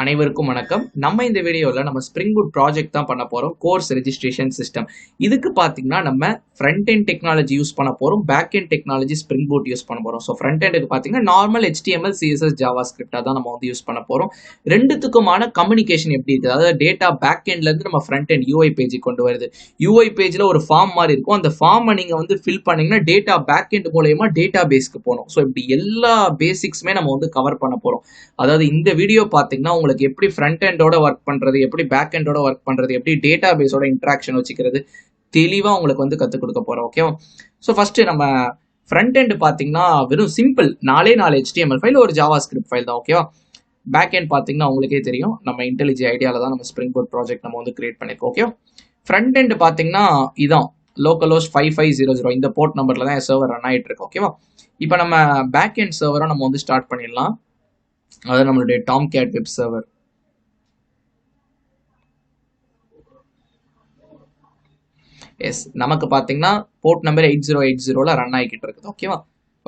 அனைவருக்கும் வணக்கம். நம்ம இந்த வீடியோல நம்ம ஸ்ப்ரிங் பூட் ப்ராஜெக்ட் தான் பண்ண போறோம். Course registration system. இதுக்கு பாத்தீங்கன்னா நம்ம ஃப்ரண்ட் எண்ட் டெக்னாலஜி யூஸ் பண்ண போறோம், back end technology spring boot use பண்ண போறோம். ஸோ ஃப்ரண்ட் எண்டுக்கு பாத்தீங்கன்னா நார்மல் HTML, CSS, ஜாவா ஸ்கிரிப்டா தான் நம்ம வந்து யூஸ் பண்ண போறோம். ரெண்டுத்துக்குமான கம்யூனிகேஷன் எப்படி இருக்குது, அதாவது டேட்டா பேக் எண்ட்ல இருந்து நம்ம ஃப்ரண்ட் எண்ட் UI பேஜ் கொண்டு வருது. UI பேஜ்ல ஒரு ஃபார்ம் மாதிரி இருக்கும். அந்த ஃபார்மை நீங்க வந்து ஃபில் பண்ணீங்கன்னா டேட்டா பேக் எண்ட் மூலயமா டேட்டா பேஸ்க்கு போகணும். ஸோ இப்படி எல்லா பேசிக்ஸுமே நம்ம வந்து கவர் பண்ண போறோம். அதாவது இந்த வீடியோ பாத்தீங்கன்னா உங்களுக்கு எப்படி ஃப்ரண்ட் எண்டோட ஒர்க் பண்றது, எப்படி பேக் எண்டோட ஒர்க் பண்றது, எப்படி டேட்டா பேஸோட இன்ட்ராக்ஷன் வச்சுக்கிறது தெளிவா உங்களுக்கு வந்து கத்துக் கொடுக்க போறோம். ஓகேவா? ஸோ ஃபர்ஸ்ட் நம்ம ஃப்ரண்ட் எண்ட் பாத்தீங்கன்னா வெறும் சிம்பிள் 4 HTML ஃபைல், ஒரு ஜாவா ஸ்கிரிப்ட் ஃபைல் தான். ஓகேவா? பேக் எண்ட் பாத்தீங்கன்னா உங்களுக்கே தெரியும், நம்ம இன்டெலிஜி ஐடியால தான் நம்ம ஸ்ப்ரிங் பூட் ப்ராஜெக்ட் நம்ம வந்து கிரியேட் பண்ணிருக்கோம். ஓகே, ஃப்ரண்ட் எண்ட் பாத்தீங்கன்னா இதான் லோக்கலோஸ் 5500 இந்த போர்ட் நம்பர்ல தான் சர்வர் ரன் ஆயிட்டு இருக்கு. ஓகேவா? இப்போ நம்ம பேக் எண்ட் சர்வரை நம்ம வந்து ஸ்டார்ட் பண்ணிடலாம். அது நம்மளுடைய டாம்கேட் வெப் சர்வர். எஸ், நமக்கு பாத்தீங்கன்னா போர்ட் நம்பர் 8080ல ரன் ஆகிக்கிட்டு இருக்குது. ஓகேவா?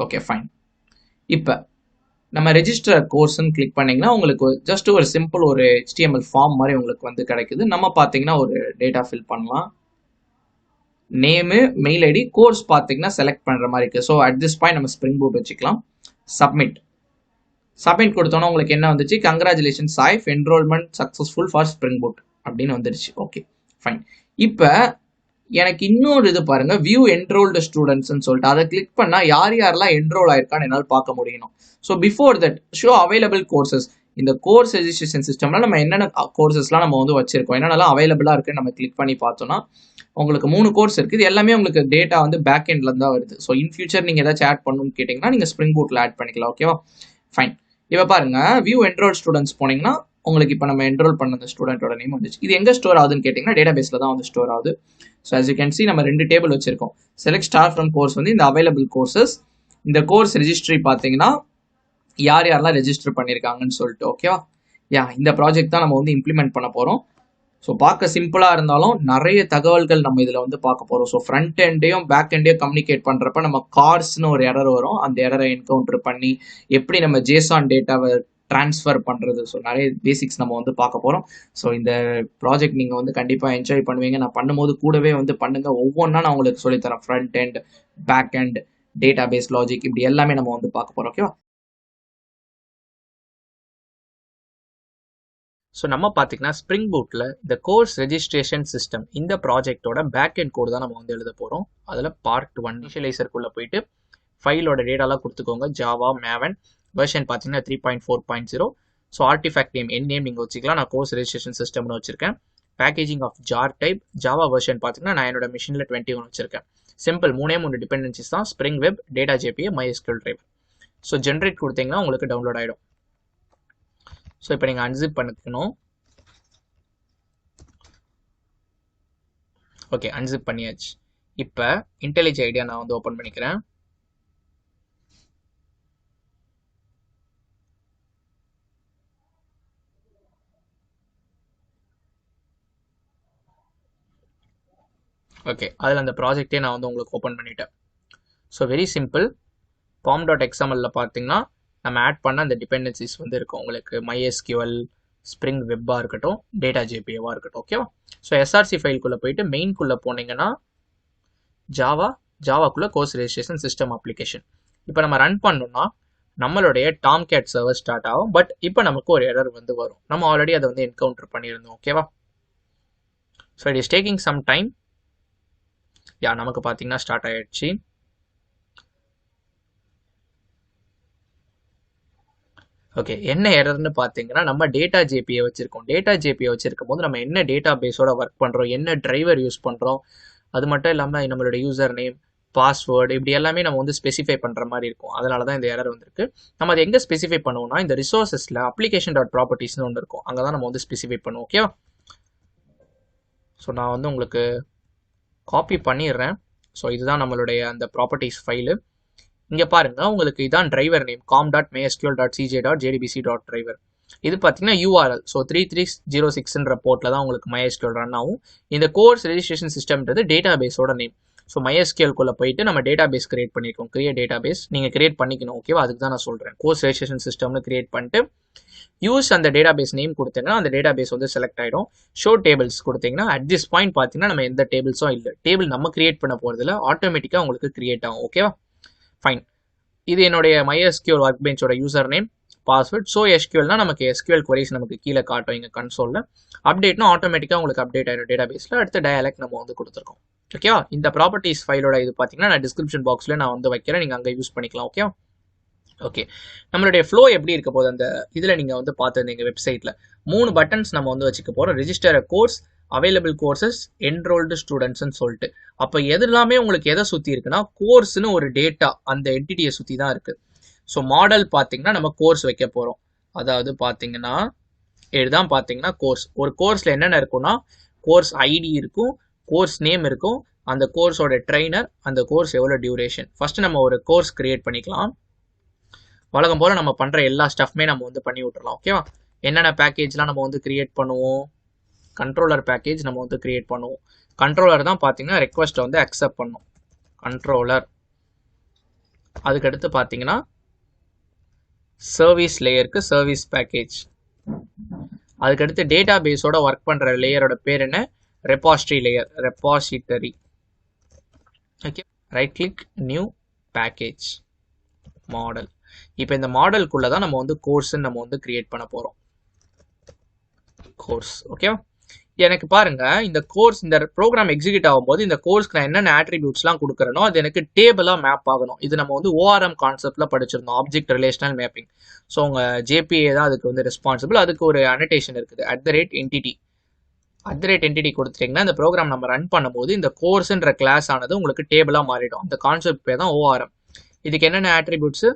Okay, fine. இப்போ நம்ம ரெஜிஸ்டர் கோர்ஸ்ன்னு கிளிக் பண்ணீங்கன்னா உங்களுக்கு ஜஸ்ட் ஒரு சிம்பிள் ஒரு HTML ஃபார்ம் மாதிரி உங்களுக்கு வந்து கிடைக்குது. நம்ம பாத்தீங்கன்னா ஒரு டேட்டா ஃபில் பண்ணலாம். நேமு, மெயில் ஐடி, கோர்ஸ் பாத்தீங்கன்னா செலக்ட் பண்ற மாதிரி இருக்கு. ஸோ அட் திஸ் பாயிண்ட் நம்ம ஸ்ப்ரிங் பூட் வச்சுக்கலாம். சப்மிட் கொடுத்தோன்னா உங்களுக்கு என்ன வந்துச்சு, congratulation Saif, enrolment successful for spring boot அப்படின்னு வந்துருச்சு. Okay, fine. இப்போ எனக்கு இன்னொரு இது பாருங்க, வியூ என்ரோல்டு ஸ்டூடெண்ட்ஸ்ன்னு சொல்லிட்டு அதை கிளிக் பண்ணா யார் யாரெல்லாம் என்ரோல் ஆயிருக்கான்னு என்னால் பார்க்க முடியணும். So before that show available courses. இந்த கோர்ஸ் ரெஜிஸ்ட்ரேஷன் சிஸ்டம்ல நம்ம என்னென்ன கோர்சஸ்லாம் நம்ம வந்து வச்சிருக்கோம், என்னென்னலாம் அவைலபிளா இருக்குன்னு நம்ம கிளிக் பண்ணி பார்த்தோம்னா உங்களுக்கு 3 கோர்ஸ் இருக்கு. இது எல்லாமே உங்களுக்கு டேட்டா வந்து பேக் எண்ட்ல தான் வருது. ஸோ இன் ஃபியூச்சர் நீங்க ஏதாச்சும் ஆட் பண்ணணும்னு கேட்டீங்கன்னா நீங்க ஸ்ப்ரிங் பூட்ல ஆட் பண்ணிக்கலாம். ஓகேவா? ஃபைன். இப்போ பாருங்க, வியூ என்ரோல் ஸ்டூடெண்ட்ஸ் போனீங்கன்னா உங்களுக்கு இப்போ நம்ம என்ரோல் பண்ண ஸ்டூடெண்டோட நேம் வந்துச்சு. இது எங்க ஸ்டோர் ஆகுதுன்னு கேட்டீங்கன்னா டேட்டா பேஸ்ல தான் வந்து ஸ்டோர் ஆகுது. So as you can see நம்ம 2 டேபிள் வச்சிருக்கோம். செலக்ட் ஸ்டார் ஃப்ரம் கோர்ஸ் வந்து இந்த அவைலபிள் கோர்சஸ், இந்த கோர்ஸ் ரெஜிஸ்ட்ரி பார்த்தீங்கன்னா யார் யாரெல்லாம் ரெஜிஸ்டர் பண்ணியிருக்காங்கன்னு சொல்லிட்டு. ஓகேவா? இந்த ப்ராஜெக்ட் தான் நம்ம வந்து இம்ப்ளிமெண்ட் பண்ண போறோம். ஸோ பார்க்க சிம்பிளா இருந்தாலும் நிறைய தகவல்கள் நம்ம இதுல வந்து பார்க்க போறோம். ஸோ ஃப்ரண்ட் எண்டையும் பேக் எண்டையும் கம்யூனிகேட் பண்றப்ப நம்ம கார்ஸ்னு ஒரு எரர் வரும். அந்த எரரை என்கவுண்டர் பண்ணி எப்படி நம்ம ஜேசான் டேட்டாவை டிரான்ஸ்ஃபர் பண்றது, ஸோ நிறைய பேசிக்ஸ் நம்ம வந்து பார்க்க போறோம். ஸோ இந்த ப்ராஜெக்ட் நீங்க வந்து கண்டிப்பா என்ஜாய் பண்ணுவீங்க. நான் பண்ணும்போது கூடவே வந்து பண்ணுங்க. ஒவ்வொன்றா நான் உங்களுக்கு சொல்லித்தரேன். Front end, back end, database logic, இப்படி எல்லாமே நம்ம வந்து பார்க்க போறோம். ஓகேவா? ஸோ நம்ம பார்த்தீங்கன்னா ஸ்ப்ரிங் பூட்டில் இந்த கோர்ஸ் ரெஜிஸ்ட்ரேஷன் சிஸ்டம் இந்த ப்ராஜெக்டோட பேக் எண்ட் கோடு தான் நம்ம வந்து எழுத போகிறோம். அதில் பார்ட் 1 இனிஷியலைசருக்குள்ளே போயிட்டு ஃபைலோட டேட்டாலாம் கொடுத்துக்கோங்க. ஜாவா மேவன் வெர்ஷன் பார்த்தீங்கன்னா 3.4.0. ஸோ ஆர்டிஃபேக்ட் நேம் என் நேம் நீங்கள் வச்சுக்கலாம். நான் கோர்ஸ் ரெஜிஸ்ட்ரேஷன் சிஸ்டம்னு வச்சிருக்கேன். Packaging of jar type, Java version பார்த்தீங்கன்னா நான் என்னோட மிஷினில் 21 வச்சிருக்கேன். சிம்பிள் 3 டிபெண்டன்சிஸ் தான், spring web, data JPA, MySQL driver. So generate கொடுத்தீங்கன்னா உங்களுக்கு டவுன்லோட் ஆகிடும். ஸோ இப்போ நீங்கள் அன்சிப் பண்ணிக்கணும். ஓகே, அன்சிப் பண்ணியாச்சு. இப்போ இன்டெலிஜ் ஐடியா நான் வந்து ஓப்பன் பண்ணிக்கிறேன். ஓகே, அதில் அந்த ப்ராஜெக்டே நான் வந்து உங்களுக்கு ஓப்பன் பண்ணிட்டேன். So very simple. pom.xml பார்த்தீங்கன்னா நம்ம ஆட் பண்ண அந்த டிபெண்டன்சிஸ் வந்து இருக்கும். உங்களுக்கு MySQL, ஸ்ப்ரிங் வெப்பாக இருக்கட்டும், டேட்டா ஜேபிஏவாக இருக்கட்டும். ஓகேவா? ஸோ SRC ஃபைல்குள்ளே போயிட்டு மெயின்குள்ளே போனீங்கன்னா ஜாவாக்குள்ளே கோர்ஸ் ரெஜிஸ்ட்ரேஷன் சிஸ்டம் அப்ளிகேஷன். இப்போ நம்ம ரன் பண்ணோம்னா நம்மளுடைய டாம்கேட் சர்வர் ஸ்டார்ட் ஆகும். பட் இப்போ நமக்கு ஒரு எரர் வந்து வரும். நம்ம ஆல்ரெடி அதை வந்து என்கவுண்டர் பண்ணியிருந்தோம். ஓகேவா? So it is taking some time. நமக்கு பார்த்தீங்கன்னா ஸ்டார்ட் ஆயிடுச்சு. ஓகே, என்ன எரர்னு பார்த்தீங்கன்னா நம்ம டேட்டா ஜேபிஏ வச்சிருக்கோம். டேட்டா ஜேபிஏ வச்சிருக்கும் போது நம்ம என்ன டேட்டா பேஸோட ஒர்க் பண்ணுறோம், என்ன டிரைவர் யூஸ் பண்ணுறோம், அது மட்டும் இல்லாமல் நம்மளோட யூசர் நேம், பாஸ்வேர்டு, இப்படி எல்லாமே நம்ம வந்து ஸ்பெசிஃபை பண்ணுற மாதிரி இருக்கும். அதனால தான் இந்த எரர் வந்திருக்கு. நம்ம அதை எங்கே ஸ்பெசிஃபை பண்ணுவோம்னா இந்த ரிசோர்ஸஸில் application.propertiesனு ஒன்று இருக்கும். அங்கே தான் நம்ம வந்து ஸ்பெசிஃபை பண்ணுவோம். ஓகேவா? ஸோ நான் வந்து உங்களுக்கு காப்பி பண்ணிடுறேன். ஸோ இதுதான் நம்மளுடைய அந்த ப்ராப்பர்ட்டிஸ் ஃபைலு. இங்கே பாருங்க, உங்களுக்கு இதான் டிரைவர் நேம் com.mysql.cj.jdbc.driver. இது பார்த்தீங்கன்னா URL. ஸோ 3306ன்ற போர்ட்டில் தான் உங்களுக்கு MySQL ரன் ஆகும். இந்த கோர்ஸ் ரெஜிஸ்ட்ரேஷன் சிஸ்டம்ன்றது டேட்டா பேஸோட நேம். ஸோ MySQL போயிட்டு நம்ம டேட்டா பேஸ் கிரியேட் பண்ணியிருக்கோம். கிரியேட் டேட்டா பேஸ் நீங்கள் கிரியேட் பண்ணிக்கணும். ஓகேவா? அதுக்கு தான் நான் சொல்கிறேன். கோர்ஸ் ரெஜிஸ்ட்ரேஷன் சிஸ்டம்னு கிரியேட் பண்ணிட்டு யூஸ் அந்த டேட்டா பேஸ் நேம் கொடுத்தீங்கன்னா அந்த டேட்டா பேஸ் வந்து செலக்ட் ஆகிடும். ஷோ டேபிள்ஸ் கொடுத்தீங்கன்னா அட் திஸ் பாயிண்ட் பார்த்தீங்கன்னா நம்ம எந்த டேபிள்ஸும் இல்லை. டேபிள் நம்ம கிரியேட் பண்ண போகிறதுல ஆட்டோமேட்டிக்காக உங்களுக்கு கிரியேட் ஆகும். ஓகேவா? ஃபைன். இது என்னுடைய MySQL ஒர்க் பெஞ்சோட யூசர் நேம், பாஸ்வேர்ட். ஸோ SQLனா நமக்கு SQL queries நமக்கு கீழே காட்டும் இங்கே கன்சோலில். அப்டேட்னா ஆட்டோமேட்டிக்காக உங்களுக்கு அப்டேட் ஆகிடும் டேட்டா பேஸில். அடுத்த டயலாக் நம்ம வந்து கொடுத்துருக்கோம். ஓகேவா? இந்த ப்ராப்பர்ட்டிஸ் ஃபைலோட இது பார்த்தீங்கன்னா நான் டிஸ்கிரிப்ஷன் பாக்ஸில் நான் வந்து வைக்கிறேன். நீங்கள் அங்கே யூஸ் பண்ணிக்கலாம். ஓகேவா? ஓகே, நம்மளுடைய ஃப்ளோ எப்படி இருக்க போகுது அந்த இதில் நீங்கள் வந்து பார்த்துருந்தீங்க வெப்சைட்டில் 3 பட்டன்ஸ் நம்ம வந்து வச்சுக்க போகிறோம். ரெஜிஸ்டர் அ கோர்ஸ், அவைலபிள் கோர்சஸ், என்ரோல்டு ஸ்டூடெண்ட்ஸ்ன்னு சொல்லிட்டு. அப்போ எதுலாமே உங்களுக்கு எதை சுற்றி இருக்குன்னா கோர்ஸ்னு ஒரு டேட்டா அந்த என்டிட்டியை சுற்றி தான் இருக்குது. ஸோ மாடல் பார்த்தீங்கன்னா நம்ம கோர்ஸ் வைக்க போகிறோம். அதாவது பார்த்தீங்கன்னா இதுதான் பார்த்தீங்கன்னா கோர்ஸ். ஒரு கோர்ஸில் என்னென்ன இருக்குன்னா கோர்ஸ் ஐடி இருக்கும், கோர்ஸ் நேம் இருக்கும், அந்த கோர்ஸோட ட்ரெயினர், அந்த கோர்ஸ் எவ்வளோ டியூரேஷன். ஃபர்ஸ்ட் நம்ம ஒரு கோர்ஸ் கிரியேட் பண்ணிக்கலாம். வழக்கம் போல் நம்ம பண்ணுற எல்லா ஸ்டஃப்மே நம்ம வந்து பண்ணி விட்டுறலாம். ஓகேவா? என்னென்ன பேக்கேஜ்லாம் நம்ம வந்து கிரியேட் பண்ணுவோம்? கண்ட்ரோலர் பேக்கேஜ் நம்ம வந்து கிரியேட் பண்ணுவோம். கண்ட்ரோலர் தான் பார்த்தீங்கன்னா ரெக்வஸ்ட்டை வந்து அக்செப்ட் பண்ணும். கண்ட்ரோலர். அதுக்கடுத்து பார்த்தீங்கன்னா சர்வீஸ் லேயருக்கு சர்வீஸ் பேக்கேஜ். அதுக்கடுத்து டேட்டா பேஸோட ஒர்க் பண்ணுற லேயரோட பேர் என்ன? Repository layer, repository. Okay, right click, new package, model. இப்போ இந்த மாடலுக்குள்ள தான் நம்ம வந்து கோர்ஸ்ன்னு நம்ம வந்து கிரியேட் பண்ண போகிறோம். கோர்ஸ். ஓகேவா? எனக்கு பாருங்க, இந்த கோர்ஸ் இந்த ப்ரோக்ராம் எக்ஸிக்யூட் ஆகும்போது இந்த கோர்ஸ்க்கு நான் என்னென்ன ஆட்ரிபியூட்ஸ்லாம் கொடுக்குறேனோ அது எனக்கு டேபிளாக மேப் ஆகணும். இது நம்ம வந்து ORM கான்செப்டில் படிச்சிருந்தோம், ஆப்ஜெக்ட் ரிலேஷனல் மேப்பிங். ஸோ உங்கள் JPA தான் அதுக்கு வந்து ரெஸ்பான்சிபிள். அதுக்கு ஒரு அனடேஷன் இருக்குது, @entity. @entity கொடுத்துட்டிங்கன்னா இந்த ப்ரோக்ராம் நம்ம ரன் பண்ணும்போது இந்த கோர்ஸ்ன்ற கிளாஸ் ஆனது உங்களுக்கு டேபிளாக மாறிடும். அந்த கான்செப்ட் பேர் தான் ORM. இதுக்கு என்னென்ன ஆட்ரிபியூட்ஸு?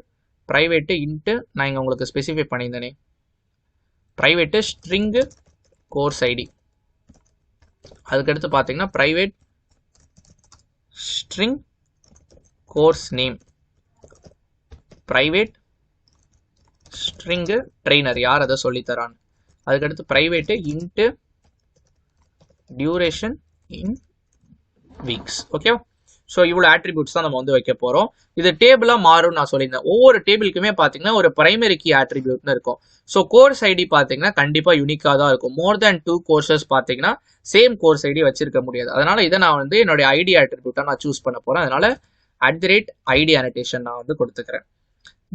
ப்ரைவேட்டு, இன்ட்டு, நான் இங்கே உங்களுக்கு ஸ்பெசிஃபை பண்ணியிருந்தேனே, ப்ரைவேட்டு ஸ்ட்ரிங்கு கோர்ஸ் ஐடி. அதுக்கடுத்து பார்த்தீங்கன்னா private string course name, private string trainer, யார் அதை சொல்லித்தரான்னு. அதுக்கடுத்து private int duration in weeks. ஓகேவா? ஸோ இவ்வளோ ஆட்ரிபியூட்ஸ் தான் நம்ம வந்து வைக்க போகிறோம். இது டேபிளாக மாறும் நான் சொல்லியிருந்தேன். ஒவ்வொரு டேபிளுக்குமே பார்த்தீங்கன்னா ஒரு பிரைமரி கீ ஆட்ரிபியூட்னு இருக்கும். ஸோ கோர்ஸ் ஐடி பார்த்தீங்கன்னா கண்டிப்பாக யூனிக்காக தான் இருக்கும். மோர் தேன் 2 கோர்சஸ் பார்த்தீங்கன்னா சேம் கோர்ஸ் ஐடி வச்சிருக்க முடியாது. அதனால இதை நான் வந்து என்னுடைய ஐடி ஆட்ரிபியூட்டாக நான் சூஸ் பண்ண போகிறேன். அதனால @ID அனடேஷன் நான் வந்து கொடுத்துக்கிறேன்.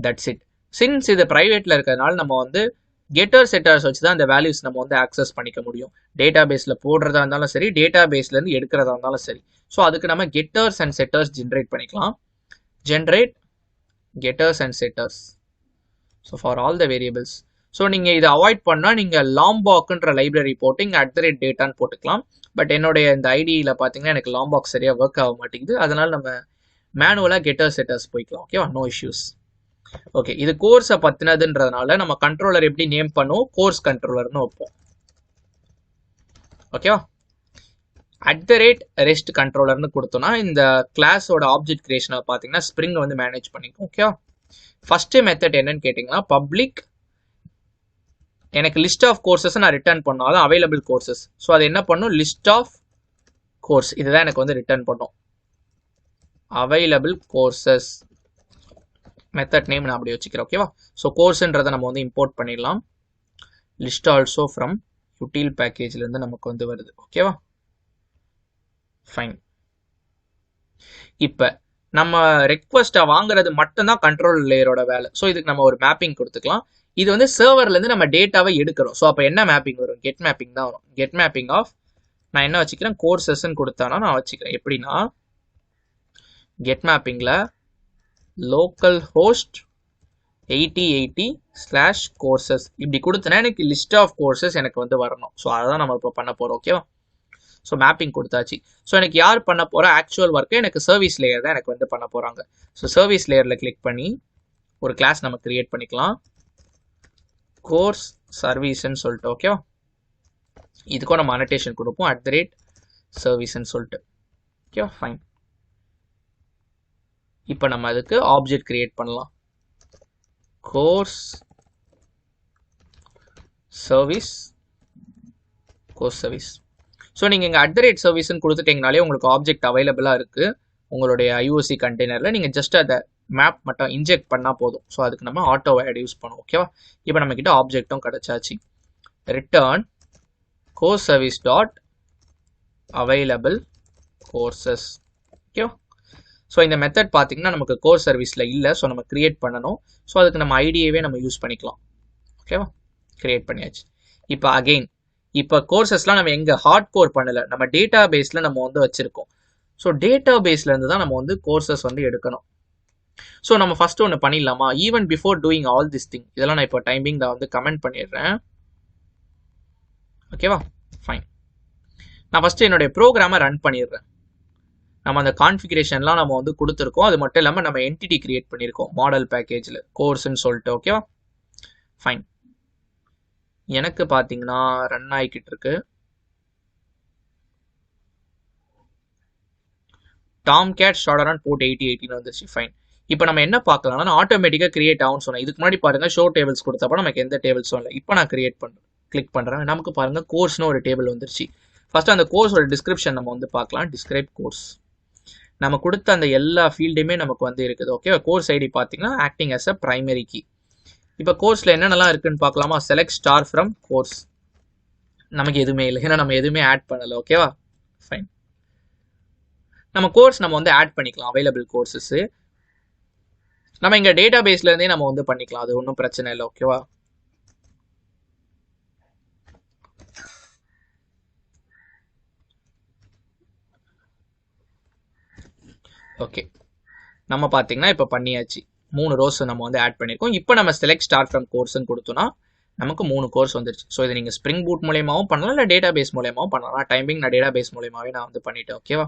That's it. சின்ஸ் இது ப்ரைவேட்டில் இருக்கிறதுனால நம்ம வந்து கெட்டர் செட்டர்ஸ் வச்சு தான் இந்த வேல்யூஸ் நம்ம வந்து ஆக்சஸ் பண்ணிக்க முடியும். டேட்டா பேஸில் போடுறதா இருந்தாலும் சரி, டேட்டா பேஸ்லேருந்து எடுக்கிறதா இருந்தாலும் சரி. ஸோ அதுக்கு நம்ம கெட்டர்ஸ் அண்ட் செட்டர்ஸ் ஜென்ரேட் பண்ணிக்கலாம். Generate getters and setters. So for all the variables. So நீங்கள் இதை அவாய்ட் பண்ணால் நீங்கள் லாம்பாக்ன்ற லைப்ரரி போட்டு இங்கே @டேட்டான்னு போட்டுக்கலாம். பட் என்னுடைய இந்த ஐடியில் பார்த்தீங்கன்னா எனக்கு லாம்பாக் சரியாக ஒர்க் ஆக மாட்டேங்குது. அதனால் நம்ம மேனுவலாக கெட்டர் செட்டர்ஸ் போய்க்கலாம். ஓகேவா? No issues. ஓகே, இது கோர்ஸை பற்றினதுன்றதுனால நம்ம கண்ட்ரோலர் எப்படி நேம் பண்ணுவோம்? கோர்ஸ் கண்ட்ரோலர்னு வைப்போம். ஓகேவா? @REST கண்ட்ரோலர்னு கொடுத்தோம்னா இந்த கிளாஸோட ஆப்ஜெக்ட் கிரியேஷனை பார்த்தீங்கன்னா ஸ்ப்ரிங் வந்து மேனேஜ் பண்ணிக்கும். ஓகேவா? ஃபர்ஸ்ட் மெத்தட் என்னன்னு கேட்டிங்கன்னா பப்ளிக், எனக்கு லிஸ்ட் ஆஃப் கோர்சஸ் நான் ரிட்டர்ன் பண்ணோம், அதான் அவைலபிள் கோர்சஸ். ஸோ அது என்ன பண்ணும்? லிஸ்ட் ஆஃப் கோர்ஸ், இதுதான் எனக்கு வந்து ரிட்டர்ன் பண்ணும். அவைலபிள் கோர்சஸ் மெத்தட் நேம் நான் அப்படி வச்சுக்கிறேன். ஓகேவா? ஸோ கோர்ஸ்ன்றதை நம்ம வந்து இம்போர்ட் பண்ணிடலாம். லிஸ்ட் ஆல்சோ ஃப்ரம் util பேக்கேஜ்லேருந்து நமக்கு வந்து வருது. ஓகேவா? ஃபைன். இப்போ நம்ம ரெக்வஸ்ட்டை வாங்குறது மட்டும்தான் கண்ட்ரோல் லேயரோட வேலை. ஸோ இதுக்கு நம்ம ஒரு மேப்பிங் கொடுத்துக்கலாம். இது வந்து சர்வர்லேருந்து நம்ம டேட்டாவை எடுக்கிறோம். ஸோ அப்போ என்ன மேப்பிங் வரும்? கெட் மேப்பிங் தான் வரும். கெட் மேப்பிங் ஆஃப், நான் என்ன வச்சுக்கிறேன்? கோர்சஸ்ன்னு கொடுத்தானா நான் வச்சுக்கிறேன். எப்படின்னா கெட் மேப்பிங்கில் லோக்கல் ஹோஸ்ட் 8080/courses இப்படி கொடுத்தனா எனக்கு லிஸ்ட் ஆஃப் கோர்சஸ் எனக்கு வந்து வரணும். ஸோ அதான் நம்ம இப்போ பண்ண போகிறோம். ஓகேவா? ஸோ மேப்பிங் கொடுத்தாச்சு. ஸோ எனக்கு யார் பண்ண போகிற ஆக்சுவல் ஒர்க்கு? எனக்கு சர்வீஸ் லேயர் தான் எனக்கு வந்து பண்ண போகிறாங்க. ஸோ சர்வீஸ் லேயரில் கிளிக் பண்ணி ஒரு கிளாஸ் நம்ம கிரியேட் பண்ணிக்கலாம், கோர்ஸ் சர்வீஸ்ன்னு சொல்லிட்டு. ஓகேவா? இதுக்கும் நம்ம அனடேஷன் கொடுப்போம், @serviceன்னு சொல்லிட்டு. ஓகேவா? ஃபைன். இப்போ நம்ம அதுக்கு ஆப்ஜெக்ட் கிரியேட் பண்ணலாம், course service, course service. So நீங்கள் இங்கே @serviceன்னு கொடுத்துட்டீங்கனாலே உங்களுக்கு ஆப்ஜெக்ட் அவைலபிளாக இருக்குது. உங்களுடைய IOC கண்டெய்னரில் நீங்கள் ஜஸ்ட் அதை மேப் மட்டும் இன்ஜெக்ட் பண்ணால் போதும். ஸோ அதுக்கு நம்ம ஆட்டோ ஆட் யூஸ் பண்ணுவோம். ஓகேவா? இப்போ நம்மக்கிட்ட ஆப்ஜெக்டும் கிடச்சாச்சு. Return course service dot available courses. ஓகேவா? ஸோ இந்த மெத்தட் பார்த்தீங்கன்னா நமக்கு கோர்ஸ் சர்வீஸில் இல்லை. ஸோ நம்ம கிரியேட் பண்ணணும். ஸோ அதுக்கு நம்ம ஐடியாவே நம்ம யூஸ் பண்ணிக்கலாம். ஓகேவா? கிரியேட் பண்ணியாச்சு. இப்போ அகெயின் இப்போ கோர்சஸ்லாம் நம்ம எங்கே ஹார்ட் கோர் பண்ணலை, நம்ம டேட்டா பேஸில் நம்ம வந்து வச்சுருக்கோம். ஸோ டேட்டா பேஸ்லேருந்து தான் நம்ம வந்து கோர்சஸ் வந்து எடுக்கணும். ஸோ நம்ம ஃபஸ்ட்டு ஒன்று பண்ணிடலாமா? Even before doing all this thing, இதெல்லாம் நான் இப்போ டைமிங் நான் வந்து கமெண்ட் பண்ணிடுறேன். ஓகேவா? ஃபைன். நான் ஃபஸ்ட்டு என்னுடைய ப்ரோக்ராமை ரன் பண்ணிடுறேன். நம்ம அந்த கான்ஃபிகரேஷன்லாம் நம்ம வந்து கொடுத்துருக்கோம். அது மட்டும் இல்லாமல் நம்ம என்டிட்டி கிரியேட் பண்ணியிருக்கோம் மாடல் பேக்கேஜில் கோர்ஸ்ன்னு சொல்லிட்டு. ஓகேவா? ஃபைன். எனக்கு பார்த்தீங்கன்னா ரன் ஆகிக்கிட்டு இருக்கு. டாம்கேட் ஷார்டரான் போர்ட் 8080 வந்துருச்சு. ஃபைன். இப்போ நம்ம என்ன பார்க்கலாம்னா ஆட்டோமேட்டிக்காக கிரியேட் ஆகும்னு சொன்னேன். இதுக்கு முன்னாடி பாருங்கள் ஷோ டேபிள்ஸ் கொடுத்தப்ப நமக்கு எந்த டேபிள்ஸும் இல்லை. இப்போ நான் கிரியேட் பண்ணுறேன், கிளிக் பண்ணுறேன். நமக்கு பாருங்கள் கோர்ஸ்னு ஒரு டேபிள் வந்துருச்சு. ஃபஸ்ட்டு அந்த கோர்ஸோட டிஸ்கிரிப்ஷன் நம்ம வந்து பார்க்கலாம். Describe course. நம்ம கொடுத்த அந்த எல்லா ஃபீல்டுமே நமக்கு வந்து இருக்குது. ஓகே, கோர்ஸ் ஐடி பார்த்தீங்கன்னா acting as a primary key. இப்போ கோர்ஸில் என்னென்னலாம் இருக்குன்னு பார்க்கலாமா? Select star from course. நமக்கு எதுவுமே இல்லை, ஏன்னா நம்ம எதுவுமே ஆட் பண்ணலை. ஓகேவா? ஃபைன். நம்ம கோர்ஸ் நம்ம வந்து ஆட் பண்ணிக்கலாம். அவைலபிள் கோர்சஸ் நம்ம இங்கே டேட்டா பேஸ்லேருந்தே நம்ம வந்து பண்ணிக்கலாம். அது ஒன்றும் பிரச்சனை இல்லை. ஓகேவா? ஓகே, நம்ம பார்த்தீங்கன்னா இப்போ பண்ணியாச்சு. 3 ரோஸ் நம்ம வந்து ஆட் பண்ணியிருக்கோம். இப்போ நம்ம செலக்ட் ஸ்டார்ட் ஃப்ரம் கோர்ஸ்ன்னு கொடுத்தோன்னா நமக்கு 3 கோர்ஸ் வந்துருச்சு. ஸோ இதை நீங்கள் ஸ்ப்ரிங் பூட் மூலியமாகவும் பண்ணலாம், இல்லை டேட்டா பேஸ் மூலியமாகவும் பண்ணலாம். டைமிங் நான் டேட்டா பேஸ் மூலியமாகவே நான் வந்து பண்ணிட்டேன். ஓகேவா?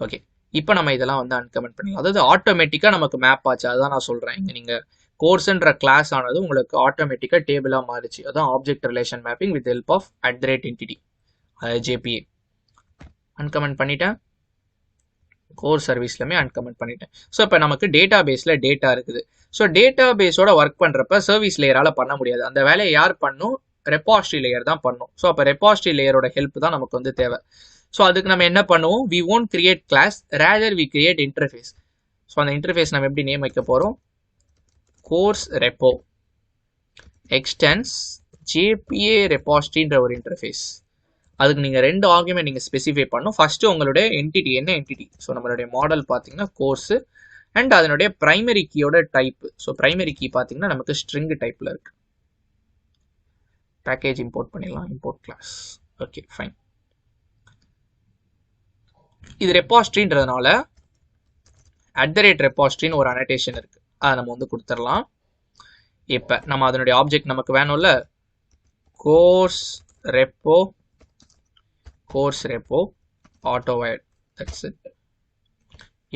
ஓகே, இப்போ நம்ம இதெல்லாம் வந்து அன்கமெண்ட் பண்ணிக்கலாம். அதாவது ஆட்டோமேட்டிக்காக நமக்கு மேப் ஆச்சு. அதுதான் நான் சொல்கிறேன். இங்கே நீங்கள் கோர்ஸ்ன்ற கிளாஸ் ஆனது உங்களுக்கு ஆட்டோமேட்டிக்காக டேபிளாக மாறிச்சு. அதான் object relation mapping with help of @entity, அதாவது JPA. அன்கமெண்ட் பண்ணிட்டேன். கோர்ஸ் சர்வீஸ்லையுமே அன்கமெண்ட் பண்ணிட்டேன். ஸோ இப்போ நமக்கு டேட்டா பேஸில் டேட்டா இருக்குது. ஸோ டேட்டா பேஸோட ஒர்க் பண்ணுறப்ப சர்வீஸ் லேயரால் பண்ண முடியாது. அந்த வேலையை யார் பண்ணும்? ரெபாசிட்டரி லேயர் தான் பண்ணும். ஸோ அப்போ ரெபாசிட்டரி லேயரோட ஹெல்ப் தான் நமக்கு வந்து தேவை. ஸோ அதுக்கு நம்ம என்ன பண்ணுவோம்? We won't create class, rather we create interface. So அந்த இன்டர்ஃபேஸ் நம்ம எப்படி நேம் வைக்க போகிறோம்? கோர்ஸ் ரெப்போ எக்ஸ்டென்ஸ் JPA ரெபாசிட்டரின்ற ஒரு இன்டர்ஃபேஸ். அதுக்கு நீங்கள் 2 ஆர்குமெண்ட் நீங்கள் ஸ்பெசிஃபை பண்ணணும். ஃபஸ்ட்டு உங்களுடைய என்டிட்டி என்ன என்டிட்டி? ஸோ நம்மளுடைய மாடல் பார்த்தீங்கன்னா கோர்ஸு அண்ட் அதனுடைய ப்ரைமரி கீயோட டைப்பு. ஸோ ப்ரைமரி கீ பார்த்தீங்கன்னா நமக்கு ஸ்ட்ரிங் டைப்பில் இருக்கு. பேக்கேஜ் இம்போர்ட் பண்ணிடலாம். Import class. Okay, fine. இது ரெபாசிட்டரின்றதுனால @repositoryன்னு ஒரு அனடேஷன் இருக்கு. அதை நம்ம வந்து கொடுத்துடலாம். இப்போ நம்ம அதனுடைய ஆப்ஜெக்ட் நமக்கு வேணும்ல, கோர்ஸ் ரெப்போ ஆட்டோவைட். That's it.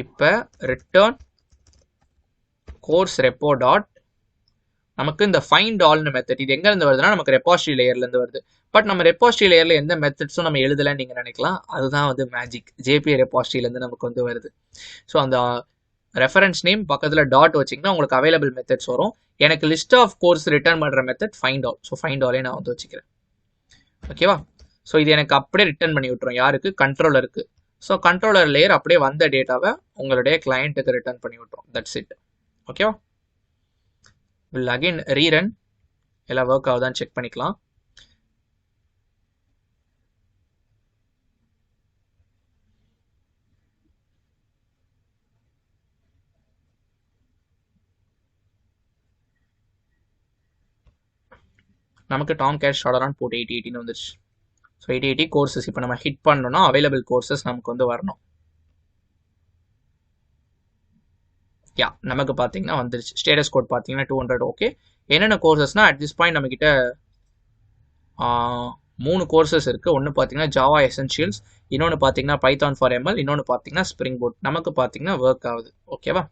இப்போ ரிட்டர்ன் கோர்ஸ் ரெப்போ டாட் நமக்கு இந்த ஃபைண்ட் ஆல்னு மெத்தட் இது எங்கேருந்து வருதுன்னா நமக்கு ரெபாசிட்டரி லேயர்லேருந்து வருது. பட் நம்ம ரெபாசிட்டரி லேயரில் எந்த மெத்தட்ஸும் நம்ம எழுதலைன்னு நீங்கள் நினைக்கலாம். அதுதான் வந்து மேஜிக். JPA ரெபாசிட்டரியிலேருந்து நமக்கு வந்து வருது. ஸோ அந்த ரெஃபரன்ஸ் நேம் பக்கத்தில் டாட் வச்சிங்கன்னா உங்களுக்கு அவைலபிள் மெத்தட்ஸ் வரும். எனக்கு லிஸ்ட் ஆஃப் கோர்ஸ் ரிட்டர்ன் பண்ணுற method find all. So find ஆலே நான் வந்து வச்சுக்கிறேன். ஓகேவா? ஸோ இது எனக்கு அப்படியே ரிட்டர்ன் பண்ணி விட்டுரும். யாருக்கு? கண்ட்ரோலருக்கு. ஸோ கண்ட்ரோலர் லேயர் அப்படியே வந்த டேட்டாவை உங்களுடைய கிளையண்ட்டுக்கு ரிட்டர்ன் பண்ணி விட்டுரும். That's it. ஓகேவா? Will again rerun. எல்லாம் ஒர்க் ஆகுதான்னு செக் பண்ணிக்கலாம். நமக்கு டாம்கேட் ஷார்டரான் போர்ட் 8080 வந்துருச்சு. ஸோ 8080 கோர்சஸ் இப்போ நம்ம ஹிட் பண்ணோம்னா அவைலபிள் கோர்சஸ் நமக்கு வந்து வரணும். யா, நமக்கு பார்த்தீங்கன்னா வந்துருச்சு. ஸ்டேட்டஸ் கோட் பார்த்தீங்கன்னா 200. ஓகே, என்னென்ன கோர்சஸ்னா அட் திஸ் பாயிண்ட் நம்மக்கிட்ட 3 கோர்சஸ் இருக்குது. ஒன்று பார்த்தீங்கன்னா ஜாவா எசென்ஷியல்ஸ், இன்னொன்று பார்த்தீங்கன்னா பைத்தான் ஃபார் ML, இன்னொன்று பார்த்தீங்கன்னா ஸ்ப்ரிங் பூட். நமக்கு பார்த்தீங்கன்னா ஒர்க் ஆகுது. ஓகேவா?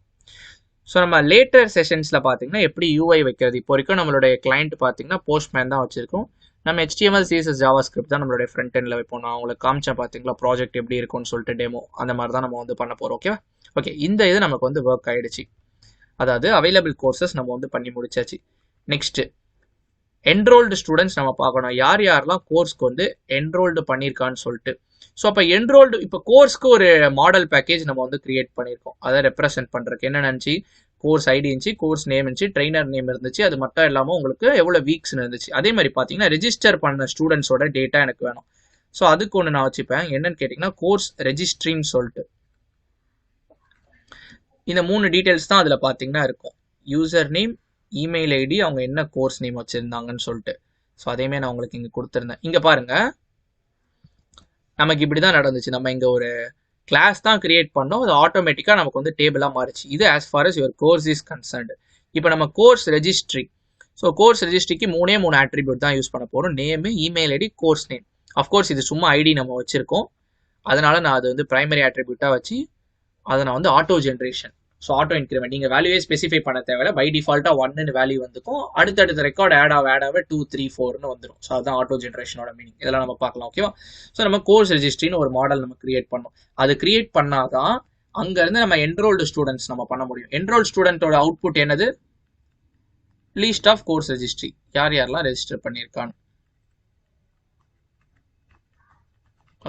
ஸோ நம்ம லேட்டர் செஷன்ஸில் பார்த்தீங்கன்னா எப்படி UI வைக்கிறது. இப்போ வரைக்கும் நம்மளுடைய கிளைண்ட் பார்த்தீங்கன்னா போஸ்ட்மேன் தான் வச்சிருக்கோம். நம்ம HTML CSS JavaScript தான் நம்மளுடைய ஃப்ரண்ட் எண்டில் வைப்போம். நான் உங்களுக்கு காமிச்சேன் பார்த்தீங்களா ப்ராஜெக்ட் எப்படி இருக்கும்னு சொல்லிட்டு டெமோ. அந்த மாதிரி தான் நம்ம வந்து பண்ண போகிறோம். ஓகேவா? ஓகே, இந்த இது நமக்கு வந்து ஒர்க் ஆகிடுச்சு. அதாவது அவைலபிள் கோர்சஸ் நம்ம வந்து பண்ணி முடிச்சாச்சு. நெக்ஸ்ட்டு என்ரோல்டு ஸ்டூடெண்ட்ஸ் நம்ம பார்க்கணும். யார் யாரெல்லாம் கோர்ஸ்க்கு வந்து என்ரோல்டு பண்ணியிருக்கான்னு சொல்லிட்டு. ஸோ அப்போ என்ரோல்டு இப்போ கோர்ஸ்க்கு ஒரு மாடல் பேக்கேஜ் நம்ம வந்து கிரியேட் பண்ணியிருக்கோம். அதை ரெப்ரசென்ட் பண்ணுறதுக்கு என்ன நினச்சி, கோர்ஸ் ஐடி இருந்துச்சு, கோர்ஸ் நேம் இருந்துச்சு, ட்ரெயினர் நேம் இருந்துச்சு, அது மட்டும் இல்லாமல் உங்களுக்கு எவ்வளோ வீக்ஸ்னு இருந்துச்சு. அதே மாதிரி பார்த்தீங்கன்னா ரெஜிஸ்டர் பண்ண ஸ்டூடெண்ட்ஸோட டேட்டா எனக்கு வேணும். ஸோ அதுக்கு ஒன்று நான் வச்சுப்பேன். என்னன்னு கேட்டிங்கன்னா கோர்ஸ் ரெஜிஸ்ட்ரின்னு சொல்லிட்டு இந்த 3 டீட்டெயில்ஸ் தான் அதில் பார்த்தீங்கன்னா இருக்கும். யூசர் நேம், இமெயில் ஐடி, அவங்க என்ன கோர்ஸ் நேம் வச்சுருந்தாங்கன்னு சொல்லிட்டு. ஸோ அதேமாதிரி நான் உங்களுக்கு இங்கே கொடுத்துருந்தேன். இங்கே பாருங்கள், நமக்கு இப்படி தான் நடந்துச்சு. நம்ம இங்கே ஒரு கிளாஸ் தான் கிரியேட் பண்ணோம், அது ஆட்டோமேட்டிக்காக நமக்கு வந்து டேபிளாக மாறிச்சு. இது as far as your course is concerned. இப்போ நம்ம கோர்ஸ் ரெஜிஸ்ட்ரி, ஸோ கோர்ஸ் ரெஜிஸ்ட்ரிக்கு 3 ஆட்ரிபியூட் தான் யூஸ் பண்ண போகிறோம். Name, email ID, course name. Of course இது சும்மா ஐடி நம்ம வச்சுருக்கோம், அதனால் நான் அது வந்து ப்ரைமரி ஆட்ரிபியூட்டாக வச்சு அதை நான் வந்து auto generation, so auto increment, நீங்கள் வேல்யூவே ஸ்பெசிஃபை பண்ண தேவையில்ல. பை டிஃபால்ட்டாக 1ன்னு வேல்யூ வந்துக்கும், அடுத்தடுத்த ரெக்கார்ட் ஆட் ஆக 2, 3, 4ன்னு வந்துடும். ஸோ அதுதான் ஆட்டோ ஜென்ரேஷனோட மீனிங். இதெல்லாம் நம்ம பார்க்கலாம். ஓகேவா? ஸோ நம்ம கோர்ஸ் ரெஜிஸ்ட்ரின்னு ஒரு மாடல் நம்ம கிரியேட் பண்ணோம். அது கிரியேட் பண்ணாதான் அங்கேருந்து நம்ம என்ரோல்டு ஸ்டூடெண்ட்ஸ் நம்ம பண்ண முடியும். என்ரோல்டு ஸ்டூடெண்ட்டோட அவுட்புட் என்னது? லீஸ்ட் ஆஃப் கோர்ஸ் ரெஜிஸ்ட்ரி, யார் யாரெல்லாம் ரெஜிஸ்டர் பண்ணியிருக்கான்னு.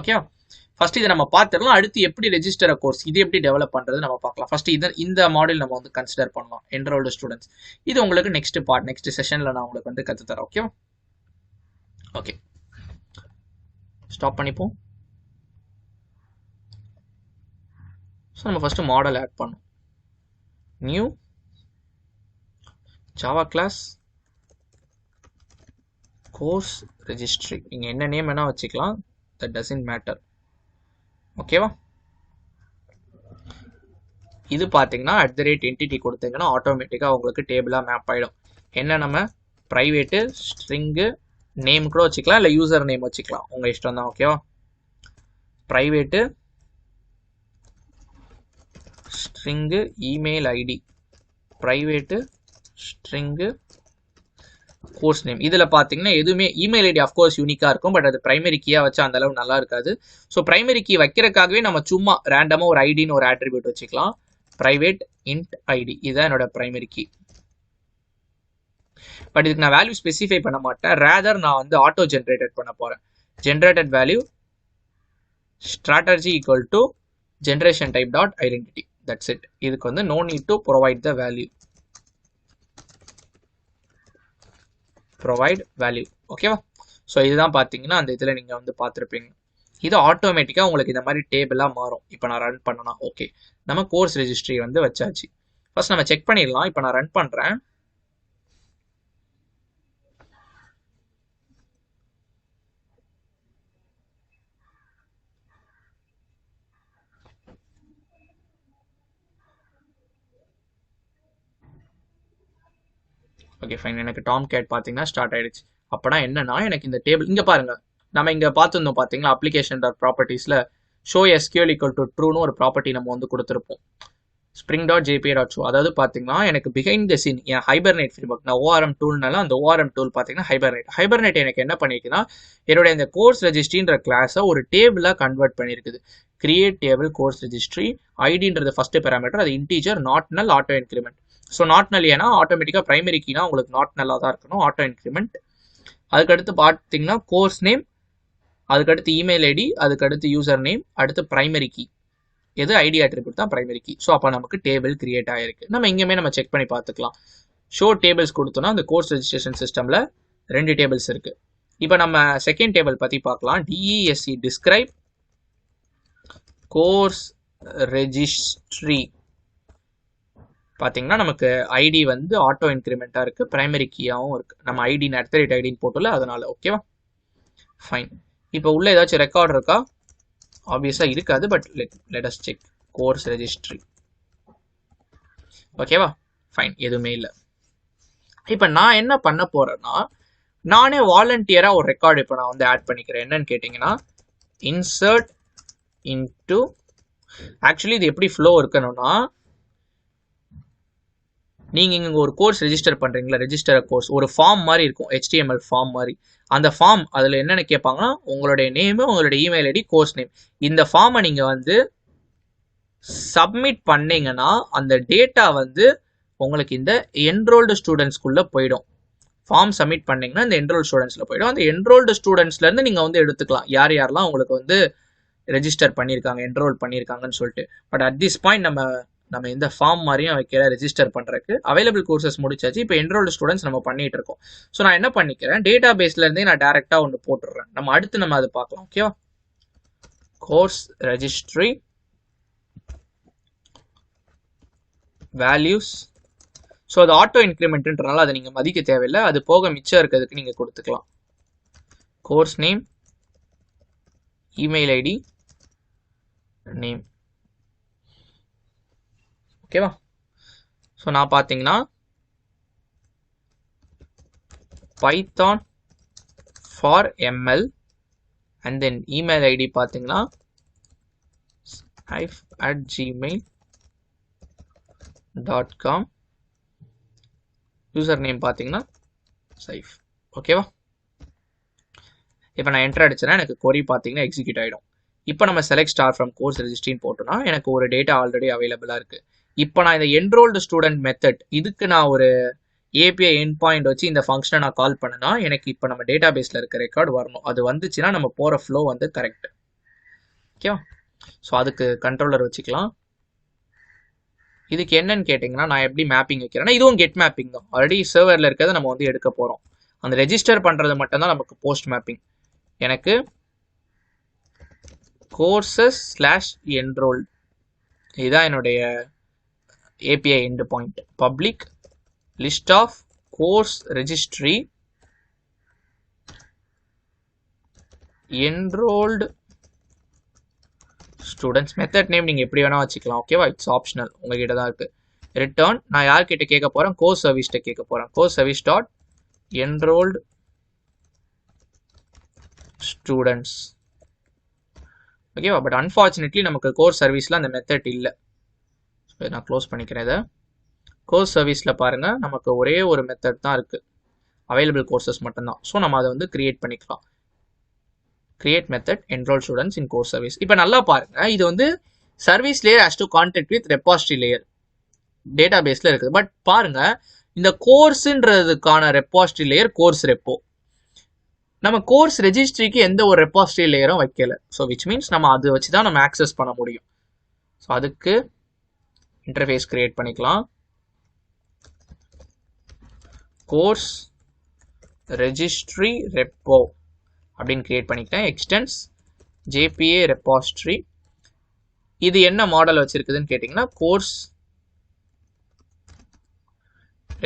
ஓகேவா? ஃபர்ஸ்ட் இதை நம்ம பார்த்துடலாம். அடுத்து எப்படி ரெஜிஸ்டர் கோர்ஸ், இது எப்படி டெவலப் பண்ணுறது நம்ம பார்க்கலாம். ஃபர்ஸ்ட் இந்த மாடல் நம்ம வந்து கன்சிடர் பண்ணலாம், என்ரோல்டு ஸ்டூடெண்ட்ஸ். இது உங்களுக்கு நெக்ஸ்ட் பார்ட், நெக்ஸ்ட் செஷனில் நான் உங்களுக்கு வந்து கற்றுத்தரேன். ஓகேவா? ஓகே, ஸ்டாப் பண்ணிப்போம். ஸோ நம்ம ஃபர்ஸ்ட் மாடல் ஆட் பண்ணோம். New Java class course registry. நீங்கள் என்ன நேம் வேணால் வச்சுக்கலாம், தட் டசன்ட் மேட்டர். ஓகேவா? இது பார்த்தீங்கன்னா @entity கொடுத்தீங்கன்னா ஆட்டோமேட்டிக்காக உங்களுக்கு டேபிளாக மேப் ஆகிடும். என்ன நம்ம ப்ரைவேட்டு ஸ்ட்ரிங்கு நேம் கூட வச்சுக்கலாம், இல்லை யூசர் நேம் வச்சுக்கலாம், உங்கள் இஷ்டம் தான். ஓகேவா? Private string email ID, private string course name. இதில் பார்த்தீங்கன்னா எதுவுமே இமெயில் ஐடி அஃப்கோர்ஸ் யூனிக்காக இருக்கும், பட் அது பிரைமரி கீயாக வச்சா அந்த அளவு நல்லா இருக்காது. ஸோ பிரைமரி கீ வைக்கிறதுக்காகவே நம்ம சும்மா ரேண்டமாக ஒரு ஐடின்னு ஒரு ஆட்ரிபியூட் வச்சுக்கலாம். ப்ரைவேட் இன்ட் ஐடி, இதுதான் என்னோட பிரைமரி கீ. பட் இதுக்கு நான் வேல்யூ ஸ்பெசிஃபை பண்ண மாட்டேன், ரேதர் நான் வந்து ஆட்டோ ஜென்ரேட்டட் பண்ண போகிறேன். Generated value strategy equal to generation type dot identity. That's it. இதுக்கு வந்து no need to provide the value. Provide value. ஓகேவா? ஸோ இதுதான் பார்த்தீங்கன்னா அந்த இதில் நீங்கள் வந்து பார்த்துருப்பீங்க. இது ஆட்டோமேட்டிக்காக உங்களுக்கு இந்த மாதிரி டேபிளாக மாறும். இப்போ நான் ரன் பண்ணனா ஓகே, நம்ம கோர்ஸ் ரெஜிஸ்ட்ரி வந்து வச்சாச்சு. ஃபர்ஸ்ட் நம்ம செக் பண்ணிடலாம். இப்போ நான் ரன் பண்ணுறேன். ஓகே ஃபைன், எனக்கு டாம் கேட் பார்த்தீங்கன்னா ஸ்டார்ட் ஆயிடுச்சு. அப்போனா என்னன்னா எனக்கு இந்த டேபிள் இங்கே பாருங்க, நம்ம இங்கே பார்த்துருந்தோம் பார்த்தீங்களா, அப்ளிகேஷன் டாட் ப்ராப்பர்ட்டிஸில் ஷோ SQL equal to ட்ரூன்னு ஒரு ப்ராப்பர்ட்டி நம்ம வந்து கொடுத்துருப்போம். spring.jpa.show. அதாவது பார்த்தீங்கன்னா எனக்கு பிஹைண்ட் த சீன் என் ஹைபர்நேட் ஃப்ரேம்வொர்க், நான் ORM டூல்னால அந்த ORM டூல் பார்த்தீங்கன்னா ஹைபர்நேட் எனக்கு என்ன பண்ணியிருக்குன்னா என்னுடைய இந்த கோர்ஸ் ரெஜிஸ்ட்ரின்ற கிளாஸை ஒரு டேபிளாக கன்வெர்ட் பண்ணியிருக்குது. கிரியேட் டேபிள் கோர்ஸ் ரெஜிஸ்ட்ரி, ஐடின்றது ஃபர்ஸ்ட் பேராமீட்டர், அது integer, not null, auto increment. So not null ஏன்னா ஆட்டோமேட்டிக்காக ப்ரைமரி கீனா உங்களுக்கு நாட் நல்லாக தான் இருக்கணும், ஆட்டோ இன்க்ரிமெண்ட். அதுக்கடுத்து பார்த்தீங்கன்னா கோர்ஸ் நேம், அதுக்கடுத்து இமெயில் ஐடி, அதுக்கடுத்து யூசர் நேம், அடுத்து ப்ரைமரி கீ. எது ஐடி ஆட்ரிபியூட் தான் ப்ரைமரி கீ. ஸோ அப்போ நமக்கு டேபிள் கிரியேட் ஆகிருக்கு. நம்ம இங்கேயுமே நம்ம செக் பண்ணி பார்த்துக்கலாம். ஷோ டேபிள்ஸ் கொடுத்தோன்னா அந்த கோர்ஸ் ரெஜிஸ்ட்ரேஷன் சிஸ்டமில் 2 டேபிள்ஸ் இருக்குது. இப்போ நம்ம செகண்ட் டேபிள் பற்றி பார்க்கலாம். DESC describe course registry. பார்த்தீங்கன்னா நமக்கு ஐடி வந்து ஆட்டோ இன்க்ரிமெண்ட்டாக இருக்குது, ப்ரைமரி கீயாகவும் இருக்குது. நம்ம ஐடின்னு @ஐடின்னு போட்டோம்ல, அதனால. ஓகேவா? ஃபைன். இப்போ உள்ள ஏதாச்சும் ரெக்கார்ட் இருக்கா? ஆப்வியஸாக இருக்காது, but let us sec course registry. ஓகேவா? ஃபைன், எதுவுமே இல்லை. இப்போ நான் என்ன பண்ண போகிறேன்னா, நானே வாலண்டியராக ஒரு ரெக்கார்டு இப்போ நான் வந்து ஆட் பண்ணிக்கிறேன். என்னன்னு கேட்டிங்கன்னா இன்சர்ட் இன்டு, ஆக்சுவலி இது எப்படி ஃப்ளோ இருக்கணும்னா, நீங்கள் இங்கே ஒரு கோர்ஸ் ரெஜிஸ்டர் பண்ணுறீங்களா, ரெஜிஸ்டர் கோர்ஸ் ஒரு ஃபார்ம் மாதிரி இருக்கும், HTML ஃபார்ம் மாதிரி. அந்த ஃபார்ம் அதில் என்னென்ன கேட்பாங்கன்னா உங்களுடைய நேமு, உங்களுடைய இமெயில் ஐடி, கோர்ஸ் நேம். இந்த ஃபார்மை நீங்கள் வந்து சப்மிட் பண்ணீங்கன்னா அந்த டேட்டா வந்து உங்களுக்கு இந்த என்ரோல்டு ஸ்டூடெண்ட்ஸ்குள்ளே போயிடும். ஃபார்ம் சப்மிட் பண்ணிங்கன்னா இந்த என்ரோல்டு ஸ்டூடெண்ட்ஸில் போயிடும். அந்த என்ரோல்டு ஸ்டூடெண்ட்ஸ்லேருந்து நீங்கள் வந்து எடுத்துக்கலாம் யார் யாரெல்லாம் உங்களுக்கு வந்து ரெஜிஸ்டர் பண்ணியிருக்காங்க, என்ரோல் பண்ணியிருக்காங்கன்னு சொல்லிட்டு. பட் அட் திஸ் பாயிண்ட் நம்ம இந்த ஃபார்ம் மாதிரியும் வைக்கிற ரெஜிஸ்டர் பண்ணுறதுக்கு அவைலபிள் கோர்சஸ் முடிச்சாச்சு. இப்போ என்ரோல்டு ஸ்டூடெண்ட்ஸ் நம்ம பண்ணிட்டு இருக்கோம். ஸோ நான் என்ன பண்ணிக்கிறேன், டேட்டா பேஸ்லேருந்தே நான் டேரெக்டாக ஒன்று போட்டுடுறேன். அடுத்து நம்ம அதை பார்க்கலாம். ஓகேவா? Course registry values. ஸோ அது ஆட்டோ இன்க்ரிமெண்ட்ன்றனால அதை நீங்கள் மதிக்க தேவையில்லை. அது போக மிச்சம் இருக்கிறதுக்கு நீங்கள் கொடுத்துக்கலாம். Course name, email ID, name. ஓகேவா? ஸோ நான் பார்த்தீங்கன்னா Python for ML and then email ID பார்த்தீங்கன்னா saif@gmail.com. யூசர் நேம் பார்த்தீங்கன்னா saif. ஓகேவா? இப்போ நான் என்டர் அடிச்சேன்னா எனக்கு கொரி பார்த்தீங்கன்னா எக்ஸிக்யூட் ஆகிடும். இப்போ நம்ம செலக்ட் ஸ்டார் ஃப்ரம் கோர்ஸ் ரெஜிஸ்ட்ரின்னு போட்டோம்னா எனக்கு ஒரு டேட்டா ஆல்ரெடி அவைலபிளாக இருக்குது. இப்போ நான் இந்த என்ரோல்டு ஸ்டூடெண்ட் மெத்தட் இதுக்கு நான் ஒரு ஏபிஐ எண்ட் பாயிண்ட் வச்சு இந்த ஃபங்க்ஷனை நான் கால் பண்ணனா எனக்கு இப்போ நம்ம டேட்டா பேஸில் இருக்க ரெக்கார்டு வரணும். அது வந்துச்சுன்னா நம்ம போகிற ஃப்ளோ வந்து கரெக்ட். ஓகேவா? ஸோ அதுக்கு கண்ட்ரோலர் வச்சுக்கலாம். இதுக்கு என்னன்னு கேட்டிங்கன்னா நான் எப்படி மேப்பிங் வைக்கிறேன்னா இதுவும் கெட் மேப்பிங் தான். ஆல்ரெடி சர்வரில் இருக்கிறத நம்ம வந்து எடுக்க போகிறோம். அந்த ரெஜிஸ்டர் பண்ணுறது மட்டும்தான் நமக்கு போஸ்ட் மேப்பிங். எனக்கு courses/enrolled இதுதான் என்னுடைய API end point. Public list of course registry enrolled students. Method name நீங்கள் எப்படி வேணால் வச்சுக்கலாம். ஓகேவா? இட்ஸ் ஆப்ஷனல், உங்ககிட்ட தான் இருக்குது. ரிட்டர்ன் நான் யார்கிட்ட கேட்க போகிறேன், கோர்ஸ் சர்வீஸ்கிட்ட கேட்க போகிறேன். Course service dot enrolled students. ஓகேவா? பட் அன்ஃபார்ச்சுனேட்லி நமக்கு கோர்ஸ் சர்வீஸில் அந்த மெத்தட் இல்லை. நான் க்ளோஸ் பண்ணிக்கிறேன் இதை. கோர்ஸ் சர்வீஸில் பாருங்கள் நமக்கு ஒரே ஒரு மெத்தட் தான் இருக்குது, அவைலபிள் கோர்சஸ் மட்டும்தான். ஸோ நம்ம அதை வந்து கிரியேட் பண்ணிக்கலாம். கிரியேட் மெத்தட் என்ரோல் ஸ்டூடெண்ட்ஸ் இன் கோர்ஸ் சர்வீஸ். இப்போ நல்லா பாருங்கள், இது வந்து service layer has to contact with repository layer data பேஸில் இருக்குது. பட் பாருங்கள், இந்த கோர்ஸுன்றதுக்கான ரெபாசிட்டரி லேயர் கோர்ஸ் ரெப்போ. நம்ம கோர்ஸ் ரெஜிஸ்ட்ரிக்கு எந்த ஒரு ரெபாசிட்டரி லேயரும் வைக்கல. ஸோ விச் மீன்ஸ் நம்ம அதை வச்சு தான் நம்ம ஆக்சஸ் பண்ண முடியும். ஸோ அதுக்கு இன்டர்ஃபேஸ் கிரியேட் பண்ணிக்கலாம். கோர்ஸ் ரெஜிஸ்ட்ரி ரெப்போ அப்படின்னு கிரியேட் பண்ணிக்கிட்டேன். Extends JBA repository. இது என்ன மாடல் வச்சிருக்குதுன்னு கேட்டிங்கன்னா கோர்ஸ்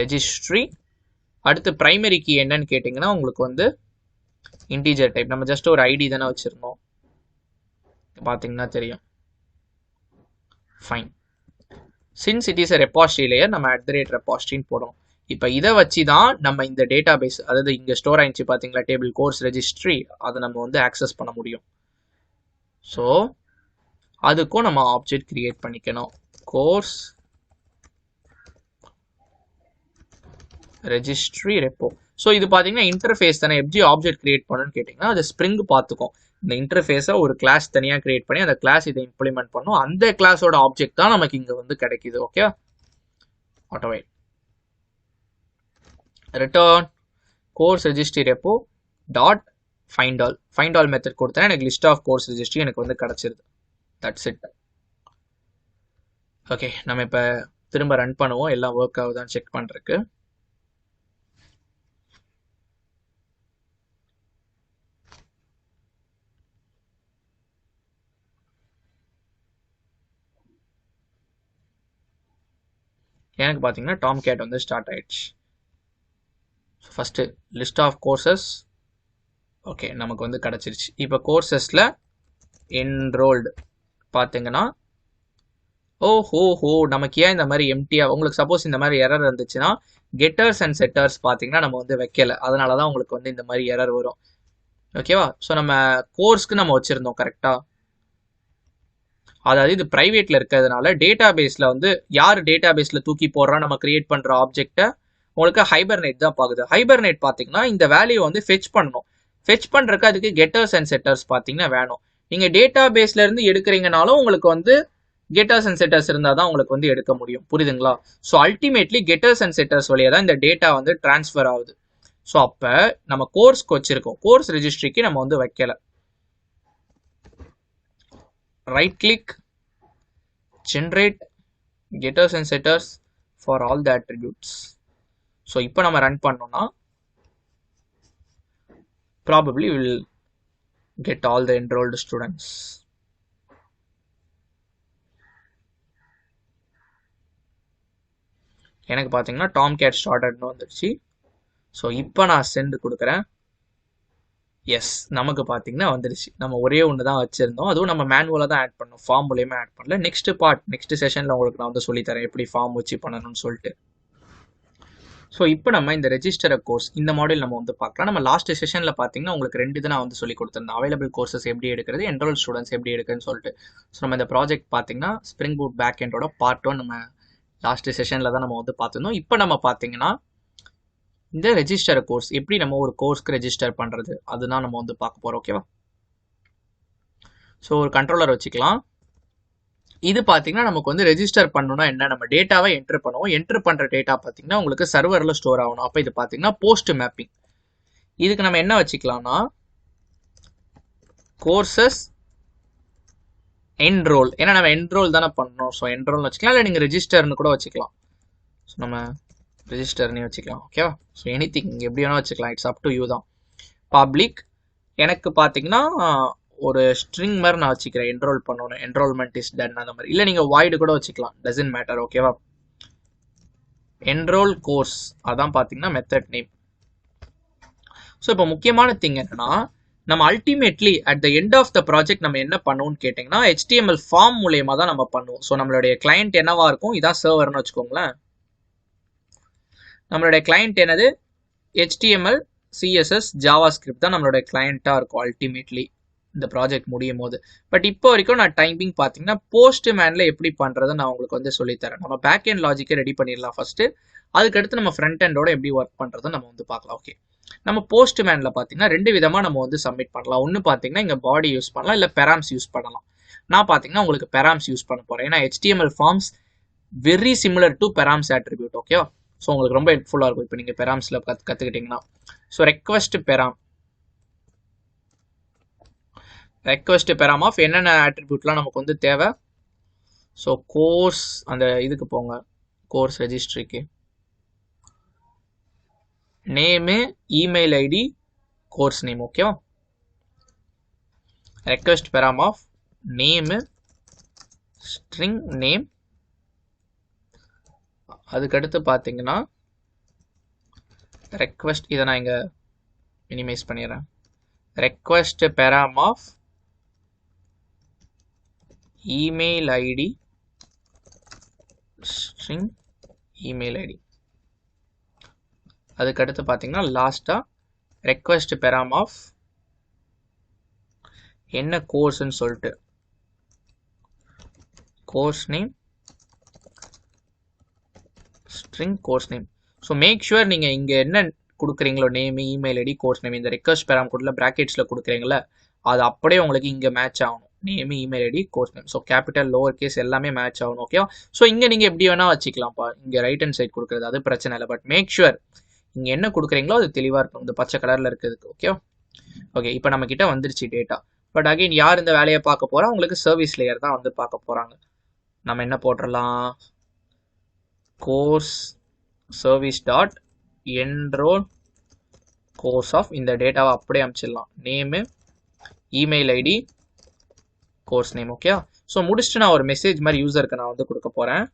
ரெஜிஸ்ட்ரி. அடுத்து பிரைமரி கீ என்னன்னு கேட்டிங்கன்னா உங்களுக்கு வந்து இன்டீஜர் டைப். நம்ம ஜஸ்ட் ஒரு ஐடி தானே வச்சுருந்தோம், பார்த்தீங்கன்னா தெரியும். Fine. Since it is a repository layer நம்ம @repository போடுறோம். இப்போ இதை வச்சு தான் நம்ம இந்த டேட்டா பேஸ், அதாவது இங்கே ஸ்டோர் ஆயிடுச்சு பார்த்தீங்களா டேபிள் கோர்ஸ் ரெஜிஸ்ட்ரி, அதை நம்ம வந்து ஆக்சஸ் பண்ண முடியும். ஸோ அதுக்கும் நம்ம ஆப்ஜெக்ட் கிரியேட் பண்ணிக்கணும். Course registry repo. ஸோ இது பார்த்தீங்கன்னா இன்டர்ஃபேஸ் தானே, எப்படி ஆப்ஜெக்ட் கிரியேட் பண்ணணும்னு கேட்டிங்கன்னா அது ஸ்ப்ரிங் பார்த்துக்கும். இந்த இன்டர்ஃபேஸை ஒரு கிளாஸ் தனியாக கிரியேட் பண்ணி அந்த கிளாஸ் இதை இம்ப்ளிமெண்ட் பண்ணும். அந்த கிளாஸோட ஆப்ஜெக்ட் தான் நமக்கு இங்கே வந்து கிடைக்குது. ஓகே, ஆட்டோவைட். Return course registry repo dot find all. Find all method கொடுத்தேன்னா எனக்கு லிஸ்ட் ஆஃப் கோர்ஸ் ரெஜிஸ்ட்ரி எனக்கு வந்து கிடச்சிருது. That's it. ஓகே, நம்ம இப்போ திரும்ப ரன் பண்ணுவோம், எல்லாம் ஒர்க் ஆகுதான்னு செக் பண்ணுறதுக்கு. எனக்கு பார்த்தீங்கன்னா டாம் கேட் வந்து ஸ்டார்ட் ஆயிடுச்சு. First list of courses okay நமக்கு வந்து கிடச்சிருச்சு. இப்போ கோர்சஸில் என்ரோல்டு பார்த்தீங்கன்னா ஓஹோ நமக்கு ஏன் இந்த மாதிரி எம்டியாக, உங்களுக்கு சப்போஸ் இந்த மாதிரி எரர் இருந்துச்சுன்னா கெட்டர்ஸ் அண்ட் செட்டர்ஸ் பார்த்தீங்கன்னா நம்ம வந்து வைக்கல, அதனால தான் உங்களுக்கு வந்து இந்த மாதிரி எரர் வரும். ஓகேவா? ஸோ நம்ம கோர்ஸ்க்கு நம்ம வச்சுருந்தோம் கரெக்டாக. அதாவது இது ப்ரைவேட்டில் இருக்கிறதுனால டேட்டா பேஸில் வந்து யார் டேட்டா பேஸில் தூக்கி போடுறா நம்ம கிரியேட் பண்ணுற ஆப்ஜெக்டை உங்களுக்கு ஹைபர்நெட் தான் பார்க்குது. ஹைபர்நெட் பார்த்தீங்கன்னா இந்த வேல்யூ வந்து ஃபெச் பண்ணணும். ஃபெச் பண்ணுறதுக்கு அதுக்கு கெட்டர்ஸ் அண்ட் செட்டர்ஸ் பார்த்தீங்கன்னா வேணும். நீங்கள் டேட்டா பேஸ்லேருந்து எடுக்கிறீங்கனாலும் உங்களுக்கு வந்து கெட்டர்ஸ் அண்ட் செட்டர்ஸ் இருந்தால் தான் உங்களுக்கு வந்து எடுக்க முடியும். புரியுதுங்களா? So ultimately getters and setters வழியாக தான் இந்த டேட்டா வந்து டிரான்ஸ்ஃபர் ஆகுது. ஸோ அப்போ நம்ம கோர்ஸ்க்கு வச்சுருக்கோம், கோர்ஸ் ரெஜிஸ்ட்ரிக்கு நம்ம வந்து வைக்கலை. right click, generate getters and setters for all the attributes. So இப்போ நம்ம ரன் பண்ணோம்னா probably we will get all the enrolled students. எனக்கு பார்த்தீங்கன்னா டாம் கேட் ஸ்டார்டட்னு வந்துருச்சு. ஸோ இப்போ நான் சென்ட் கொடுக்குறேன். எஸ், நமக்கு பார்த்தீங்கன்னா வந்துருச்சு. நம்ம ஒரே ஒன்று தான் வச்சுருந்தோம், அதுவும் நம்ம மேனுவலாக தான் ஆட் பண்ணோம், ஃபார்ம் மூலியமாக ஆட் பண்ணல. நெக்ஸ்ட் செஷனில் உங்களுக்கு நான் வந்து சொல்லித்தரேன் எப்படி ஃபார்ம் வச்சு பண்ணணும்னு சொல்லிட்டு. ஸோ இப்போ நம்ம இந்த ரெஜிஸ்டர் கோர்ஸ் இந்த மாடல் நம்ம வந்து பார்க்கலாம். நம்ம லாஸ்ட் செஷனில் பார்த்தீங்கன்னா உங்களுக்கு 2 இது நான் வந்து சொல்லி கொடுத்துருந்தேன், அவைலபிள் கோர்சஸ் எப்படி எடுக்கிறது, என்ரோல் ஸ்டூடெண்ட்ஸ் எப்படி எடுக்குன்னு சொல்லிட்டு. ஸோ நம்ம இந்த ப்ராஜெக்ட் பார்த்தீங்கன்னா ஸ்ப்ரிங் பூட் பேக் எண்டோட பார்ட் 1 நம்ம லாஸ்ட் செஷனில் தான் நம்ம வந்து பார்த்துருந்தோம். இப்போ நம்ம பார்த்தீங்கன்னா இந்த ரெஜிஸ்டர் கோர்ஸ் எப்படி நம்ம ஒரு கோர்ஸ்க்கு ரெஜிஸ்டர் பண்ணுறது அதுதான் நம்ம வந்து பார்க்க போகிறோம். ஓகேவா? ஸோ ஒரு கண்ட்ரோலர் வச்சுக்கலாம். இது பார்த்தீங்கன்னா நமக்கு வந்து ரெஜிஸ்டர் பண்ணணும்னா என்ன, நம்ம டேட்டாவை என்ட்ரு பண்ணுவோம். என்ட்ரு பண்ணுற டேட்டா பார்த்தீங்கன்னா உங்களுக்கு சர்வரில் ஸ்டோர் ஆகணும். அப்போ இது பார்த்தீங்கன்னா போஸ்ட் மேப்பிங். இதுக்கு நம்ம என்ன வச்சுக்கலாம்னா கோர்சஸ் என்ரோல், ஏன்னா நம்ம என்ரோல் தானே பண்ணணும். ஸோ என்ரோல்னு வச்சுக்கலாம், இல்லை நீங்கள் ரெஜிஸ்டர்னு கூட வச்சுக்கலாம். ஸோ நம்ம ரெஜிஸ்டர்னே வச்சுக்கலாம். ஓகேவா? ஸோ எனிதிங் எப்படி வேணால் வச்சுக்கலாம், இட்ஸ் அப் டு யூ தான். பப்ளிக் எனக்கு பார்த்தீங்கன்னா ஒரு ஸ்ட்ரிங் மாதிரி நான் வச்சுக்கிறேன், என்ரோல் பண்ணணும், என்ரோல்மெண்ட் இஸ் டன் அந்த மாதிரி. இல்லை நீங்கள் வாய்டு கூட வச்சுக்கலாம், டசன்ட் மேட்டர். ஓகேவா? என்ரோல் கோர்ஸ் அதான் பார்த்தீங்கன்னா மெத்தட் நேம். ஸோ இப்போ முக்கியமான திங் என்னன்னா நம்ம ultimately at the end of the project நம்ம என்ன பண்ணுவோம்னு கேட்டிங்கன்னா HTML ஃபார்ம் மூலயமா தான் நம்ம பண்ணுவோம். ஸோ நம்மளுடைய கிளையண்ட் என்னவா இருக்கும், இதான் சர்வர்னு வச்சுக்கோங்களேன். நம்மளுடைய கிளையண்ட் என்னது, HTML CSS JavaScript தான் நம்மளுடைய கிளையண்ட்டாக இருக்கும் அல்டிமேட்லி இந்த ப்ராஜெக்ட் முடியும் போது. பட் இப்போ வரைக்கும் நான் டைமிங் பார்த்தீங்கன்னா போஸ்ட் மேனில் எப்படி பண்ணுறதை நான் உங்களுக்கு வந்து சொல்லித்தரேன். நம்ம பேக் எண்ட் லாஜிக்கை ரெடி பண்ணிடலாம் ஃபஸ்ட்டு, அதுக்கடுத்து நம்ம ஃப்ரண்ட் எண்டோட எப்படி ஒர்க் பண்ணுறதை நம்ம வந்து பார்க்கலாம். ஓகே, நம்ம போஸ்ட் மேனில் பார்த்தீங்கன்னா 2 விதமாக நம்ம வந்து சப்மிட் பண்ணலாம். ஒன்று பார்த்தீங்கன்னா இங்கே பாடி யூஸ் பண்ணலாம், இல்லை பெராம்ஸ் யூஸ் பண்ணலாம். நான் பார்த்தீங்கன்னா உங்களுக்கு பெராம்ஸ் யூஸ் பண்ண போகிறேன், ஏன்னா HTML forms very similar to params attribute. ஓகேவா? ஸோ உங்களுக்கு ரொம்ப ஹெல்ப்ஃபுல்லாக இருக்கும் இப்போ நீங்கள் பெராம்ஸில் கற்றுக்கிட்டிங்கன்னா. ஸோ ரெக்வெஸ்ட் பெராம் ஆஃப் என்னென்ன ஆட்ரிபியூட்லாம் நமக்கு வந்து தேவை. ஸோ கோர்ஸ் அந்த இதுக்கு போங்க, கோர்ஸ் ரெஜிஸ்ட்ரிக்கு name, email ID, course name. ஓகேவா? Request param of name, string name. அதுக்கடுத்து பார்த்தீங்கன்னா ரெக்வெஸ்ட், இதை நான் இங்கே மினிமைஸ் பண்ணிடுறேன். Request param of email id, string email id. அதுக்கடுத்து பார்த்தீங்கன்னா லாஸ்ட்டாக ரெக்வெஸ்ட் பெராம் ஆஃப் என்ன கோர்ஸ்ன்னு சொல்லிட்டு course name, string course name. So make sure நீங்கள் இங்கே என்ன கொடுக்குறீங்களோ name, email ID, course name, இந்த ரெக்வெஸ்ட் பெராம் கூட ப்ராக்கெட்ஸில் கொடுக்குறீங்களா அது அப்படியே உங்களுக்கு இங்கே மேட்ச் ஆகணும். Name, email ID, course name. So capital, lower case எல்லாமே மேட்ச் ஆகணும். ஓகேவா? ஸோ இங்கே நீங்கள் எப்படி வேணால் வச்சுக்கலாம்ப்பா, இங்கே ரைட் ஹேண்ட் சைட் கொடுக்குறது அது பிரச்சனை இல்லை. பட் மேக் ஷுவர் இங்கே என்ன கொடுக்குறீங்களோ அது தெளிவாக இருக்கும், இந்த பச்சை கலரில் இருக்கிறதுக்கு. ஓகேவா? ஓகே, இப்போ நம்ம கிட்ட வந்துருச்சு டேட்டா. பட் அகைன் யார் இந்த வேலையை பார்க்க போகிறா, உங்களுக்கு சர்வீஸ் லேயர் தான் வந்து பார்க்க போகிறாங்க. நம்ம என்ன போட்டுடலாம், course service dot enrol course of, இந்த டேட்டாவை அப்படியே அமைச்சிடலாம். Name, email ID, course name. Okay, so முடிச்சுட்டு நான் ஒரு மெசேஜ் மாதிரி யூசருக்கு நான் வந்து கொடுக்க போகிறேன்.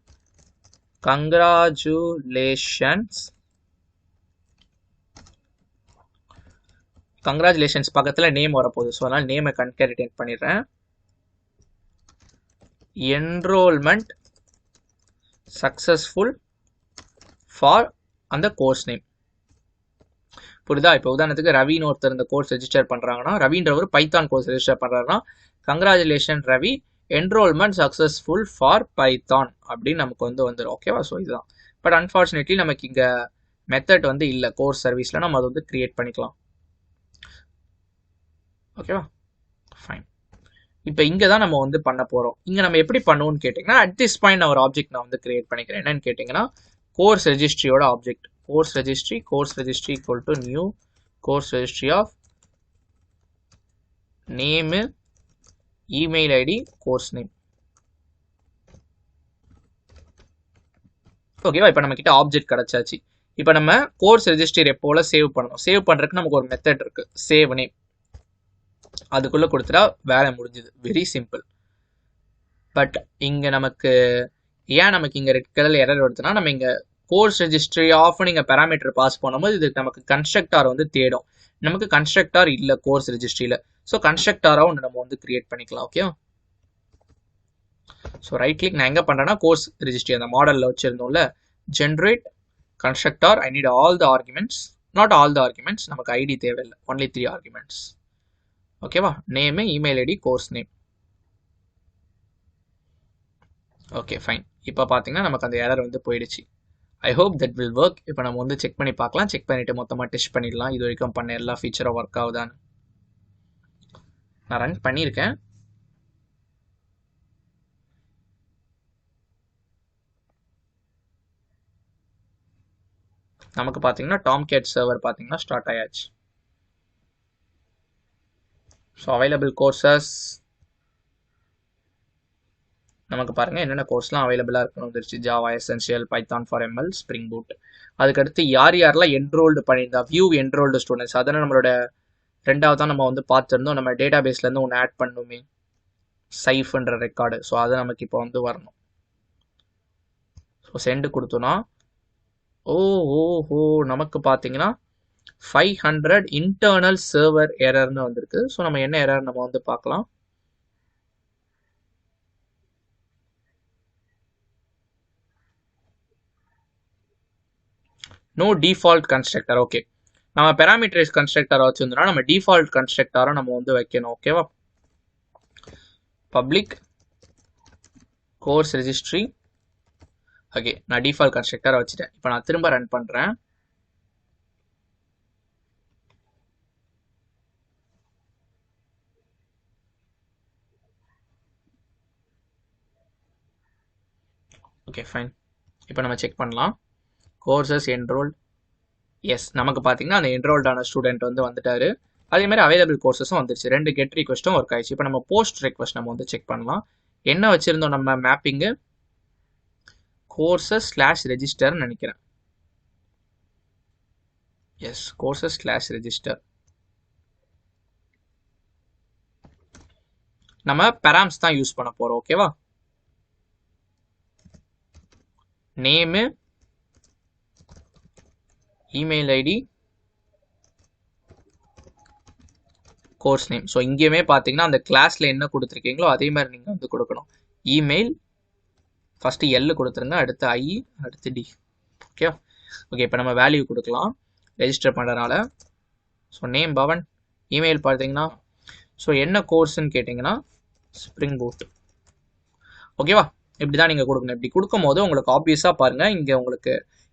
கங்க்ராச்சுலேஷன்ஸ் பக்கத்தில் நேம் வரப்போகுது. ஸோ அதனால் நேமை கன்கேரிட்டேட் பண்ணிடுறேன். என்ரோல்மெண்ட் சக்ஸஸ்ஃபுல் ஃபார் அந்த கோர்ஸ் நேம். புரியுதா? இப்போ உதாரணத்துக்கு ரவின்னு ஒருத்தர் இந்த கோர்ஸ் ரெஜிஸ்டர் பண்ணுறாங்கன்னா, ரவின்ற ஒரு பைத்தான் கோர்ஸ் ரெஜிஸ்டர் பண்ணுறாருன்னா congratulation Ravi, enrolment successful for Python அப்படின்னு நமக்கு வந்து வந்துடும். ஓகேவா? ஸோ இதுதான். பட் அன்ஃபார்ச்சுனேட்லி நமக்கு இங்கே மெத்தட் வந்து இல்லை கோர்ஸ் சர்வீஸில், நம்ம அதை வந்து கிரியேட் பண்ணிக்கலாம். ஓகேவா? ஃபைன். இப்போ இங்கே தான் நம்ம வந்து பண்ண போகிறோம். இங்கே நம்ம எப்படி பண்ணுவோம்னு கேட்டிங்கன்னா, அட் திஸ் பாயிண்ட் நான் ஒரு ஆப்ஜெக்ட் நான் வந்து கிரியேட் பண்ணிக்கிறேன். என்னன்னு கேட்டிங்கன்னா, கோர்ஸ் ரெஜிஸ்ட்ரியோட object. Course registry equal to new course registry of name, email ID course name. ஓகேவா? இப்போ நம்ம கிட்ட ஆப்ஜெக்ட் கிடைச்சாச்சு. இப்போ நம்ம கோர்ஸ் ரெஜிஸ்டர் எப்போல சேவ் பண்ணணும். சேவ் பண்றதுக்கு நமக்கு ஒரு மெத்தட் இருக்கு, சேவ் நேம். அதுக்குள்ள கொடுத்துட்டா வேலை முடிஞ்சது. Very simple. பட் இங்க நமக்கு ஏன் நமக்கு இங்க ரெட் கலர்ல எரர் வருதுன்னா, நம்ம இங்க கோர்ஸ் ரெஜிஸ்ட்ரி ஆஃப் நீங்க பேராமீட்டர் பாஸ் பண்ணும்போது இது நமக்கு கன்ஸ்ட்ரக்டார் வந்து தேடும். நமக்கு கன்ஸ்ட்ரக்டார் இல்ல கோர்ஸ் ரெஜிஸ்ட்ரியில. ஸோ கன்ஸ்ட்ரக்டாரா ஒன்று நம்ம வந்து கிரியேட் பண்ணிக்கலாம். ஓகே. ஸோ ரைட் கிளிக் நான் எங்க பண்றேன்னா கோர்ஸ் ரெஜிஸ்ட்ரி அந்த மாடல்ல வச்சிருந்தோம்ல, generate constructor. I need all the arguments, not all the arguments, நமக்கு ஐடி தேவையில்லை, ஒன்லி 3 ஆர்குமெண்ட்ஸ். ஓகேவா? Name, email ID, course name. Okay fine. இப்போ பார்த்தீங்கன்னா நமக்கு அந்த எரர் வந்து போயிடுச்சு. I hope that will work. இப்போ நம்ம வந்து செக் பண்ணி பார்க்கலாம். செக் பண்ணிட்டு மொத்தமாக டெஸ்ட் பண்ணிடலாம் இது வரைக்கும் பண்ண எல்லா ஃபீச்சரும் ஒர்க் ஆகுதான்னு. நான் ரன் பண்ணியிருக்கேன். நமக்கு பார்த்தீங்கன்னா டாம்கேட் சர்வர் பார்த்தீங்கன்னா ஸ்டார்ட் ஆயாச்சு. ஸோ அவைலபிள் கோர்சஸ் நமக்கு பாருங்க என்னென்ன கோர்ஸ்லாம் அவைலபிளாக இருக்குன்னு வந்துருச்சு. Java essential, Python for ML, spring boot. அதுக்கடுத்து யார் யாரெல்லாம் என்ரோல்டு பண்ணியிருந்தா வியூ என்ரோல்டு ஸ்டூடெண்ட்ஸ், அதனால் நம்மளோட ரெண்டாவதான் நம்ம வந்து பார்த்துருந்தோம். நம்ம டேட்டா பேஸ்லேருந்து ஒன்று ஆட் பண்ணுமே, சைஃப்ன்ற ரெக்கார்டு. ஸோ அது நமக்கு இப்போ வந்து வரணும். ஸோ சென்டு கொடுத்தோன்னா ஓஹோ நமக்கு பார்த்தீங்கன்னா 500 இன்டர்னல் சர்வர் எரர்னு வந்திருக்கு. ஸோ நம்ம என்ன எரர் நம்ம வந்து பார்க்கலாம். No default constructor. ஓகே, நம்ம பேராமீட்டரைஸ் கன்ஸ்ட்ரக்டர் வச்சிருந்தோம்னா நம்ம டிஃபால்ட் கன்ஸ்ட்ரக்டரை நம்ம வந்து வைக்கணும். ஓகேவா? Public course registry. ஓகே, நான் டிஃபால்ட் கன்ஸ்ட்ரக்டரை வச்சுட்டேன். இப்போ நான் திரும்ப ரன் பண்றேன். Okay fine. இப்போ நம்ம செக் பண்ணலாம். கோர்சஸ் என்ரோல்ட், எஸ் நமக்கு பார்த்தீங்கன்னா அந்த என்ரோல்டான ஸ்டூடெண்ட் வந்து வந்துட்டாரு. அதே மாதிரி அவைலபிள் கோர்சஸும் வந்துருச்சு. 2 கெட் ரிக்வெஸ்ட்டும் ஒர்க் ஆயிடுச்சு. இப்போ நம்ம போஸ்ட் ரிக்வெஸ்ட் நம்ம வந்து செக் பண்ணலாம். என்ன வச்சிருந்தோம் நம்ம மேப்பிங்கு, கோர்சஸ் ஸ்லாஷ் ரெஜிஸ்டர்னு நினைக்கிறேன். Yes, courses slash register. நம்ம பெராம்ஸ் தான் யூஸ் பண்ண போறோம். ஓகேவா? Name, email ID, course name. So இங்கேயுமே பார்த்தீங்கன்னா அந்த கிளாஸ்ல என்ன கொடுத்துருக்கீங்களோ அதே மாதிரி நீங்கள் வந்து கொடுக்கணும். இமெயில் ஃபர்ஸ்ட் எல் கொடுத்துருங்க, அடுத்து ஐ, அடுத்து டி. Okay okay. இப்போ நம்ம வேல்யூ கொடுக்கலாம் ரெஜிஸ்டர் பண்ணுறதுனால. ஸோ நேம் பவன், இமெயில் பார்த்தீங்கன்னா ஸோ என்ன கோர்ஸ்ன்னு கேட்டிங்கன்னா ஸ்ப்ரிங் பூட். ஓகேவா? இப்படி தான் நீங்கள் கொடுக்கணும். இப்படி கொடுக்கும் போது உங்களுக்கு ஆப்வியஸாக பாருங்கள் இங்கே உங்களுக்கு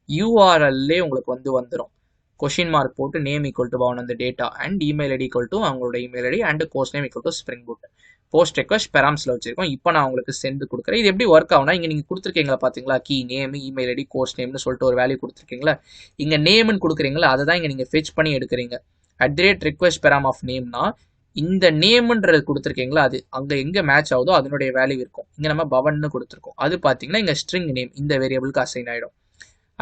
யூஆர்எல்லே உங்களுக்கு வந்து வந்துடும். கொஷின் மார்க் போட்டு நேம் ஈக்குவல் டு பவன் அந்த data and email ID equal to அவங்களோட email ID and course name equal to Spring Boot. Post request பெராம்ஸ்ல வச்சிருக்கோம். இப்போ நான் உங்களுக்கு சென்ட் கொடுக்குறேன். இது எப்படி ஒர்க் ஆகுனா, இங்கே நீங்கள் கொடுத்துருக்கீங்களா பார்த்தீங்களா, key name, email ID, course நேம்னு சொல்லிட்டு ஒரு வேல்யூ கொடுத்துருக்கீங்களா, இங்கே நேம்னு கொடுக்குறீங்களா, அதை தான் இங்கே நீங்கள் ஃபெச் பண்ணி எடுக்கிறீங்க. @request param of நேம்னா இந்த நேம்ன்றது கொடுத்துருக்கீங்களா, அது அங்கே எங்கே மேட்ச் ஆகுதோ அதனுடைய வேல்யூ இருக்கும். இங்கே நம்ம பவன்னு கொடுத்துருக்கோம். அது பார்த்தீங்கன்னா இங்கே ஸ்ட்ரிங் நேம் இந்த வேரியபிளுக்கு அசைன் ஆகிடும்.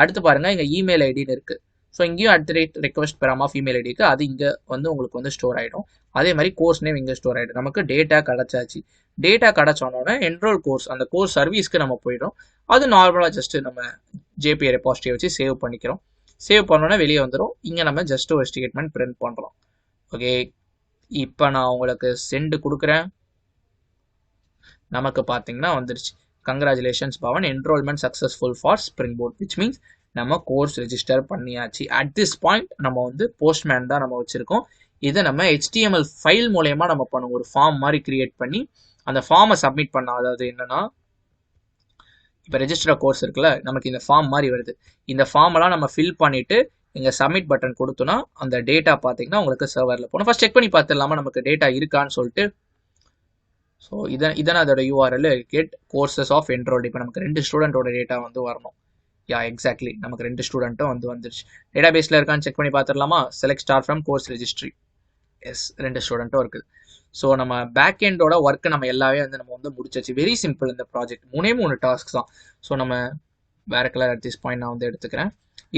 அடுத்து பாருங்க இங்கே இமெயில் ஐடின்னு இருக்கு. ஸோ இங்கேயும் @request param of இமெயில் ஐடிக்கு அது இங்கே வந்து உங்களுக்கு வந்து ஸ்டோர் ஆகிடும். அதே மாதிரி கோர்ஸ் நேம் இங்கே ஸ்டோர் ஆகிடும். நமக்கு டேட்டா கிடச்சாச்சு. டேட்டா கிடச்சோன்னே என்ரோல் கோர்ஸ் அந்த கோர்ஸ் சர்வீஸ்க்கு நம்ம போயிடும். அது நார்மலாக ஜஸ்ட் நம்ம ஜேபிஐ ரெபாசிட்டரி வச்சு சேவ் பண்ணிக்கிறோம். சேவ் பண்ணோன்னா வெளியே வந்துடும். இங்கே நம்ம ஜஸ்ட் ஒரு ஸ்டேட்மெண்ட் பிரிண்ட் பண்ணுறோம். ஓகே, இப்போ நான் உங்களுக்கு சென்ட் கொடுக்குறேன். நமக்கு பார்த்தீங்கன்னா வந்துருச்சு. Congratulations Pavan, enrollment successful for spring boot, which means நம்ம கோர்ஸ் ரெஜிஸ்டர் பண்ணியாச்சு. அட் திஸ் பாயிண்ட் நம்ம வந்து போஸ்ட்மேன் தான் நம்ம வச்சிருக்கோம். இதை நம்ம HTML ஃபைல் மூலயமா நம்ம பண்ணுவோம். ஒரு ஃபார்ம் மாதிரி கிரியேட் பண்ணி அந்த ஃபார்மை சப்மிட் பண்ண, அதாவது என்னன்னா இப்போ ரெஜிஸ்டர் கோர்ஸ் இருக்குல்ல, நமக்கு இந்த ஃபார்ம் மாதிரி வருது. இந்த ஃபார்மெல்லாம் நம்ம ஃபில் பண்ணிட்டு இங்கே சப்மிட் பட்டன் கொடுத்தோன்னா அந்த டேட்டா பார்த்தீங்கன்னா உங்களுக்கு சர்வரில் போகணும். ஃபர்ஸ்ட் செக் பண்ணி பார்த்துடலாமா நமக்கு டேட்டா இருக்கான்னு சொல்லிட்டு. ஸோ இதான அதோட URL get courses of enrolled. இப்போ நமக்கு 2 ஸ்டூடெண்ட்டோட டேட்டா வந்து வரணும். யா எக்ஸாக்ட்லி, நமக்கு 2 ஸ்டூடெண்ட்டும் வந்து வந்துருச்சு. டேட்டா பேஸில் இருக்கான்னு செக் பண்ணி பார்த்துடலாமா. Select star from course registry. Yes 2 ஸ்டூடெண்ட்டும் இருக்குது. ஸோ நம்ம பேக் எண்டோட ஒர்க்கை நம்ம எல்லாமே வந்து நம்ம வந்து முடிச்சாச்சு. வெரி சிம்பிள் இந்த ப்ராஜெக்ட். 3 டாஸ்க் தான். ஸோ நம்ம வேற கலர் அட் திஸ் பாயிண்ட் நான் வந்து எடுத்துக்கிறேன்.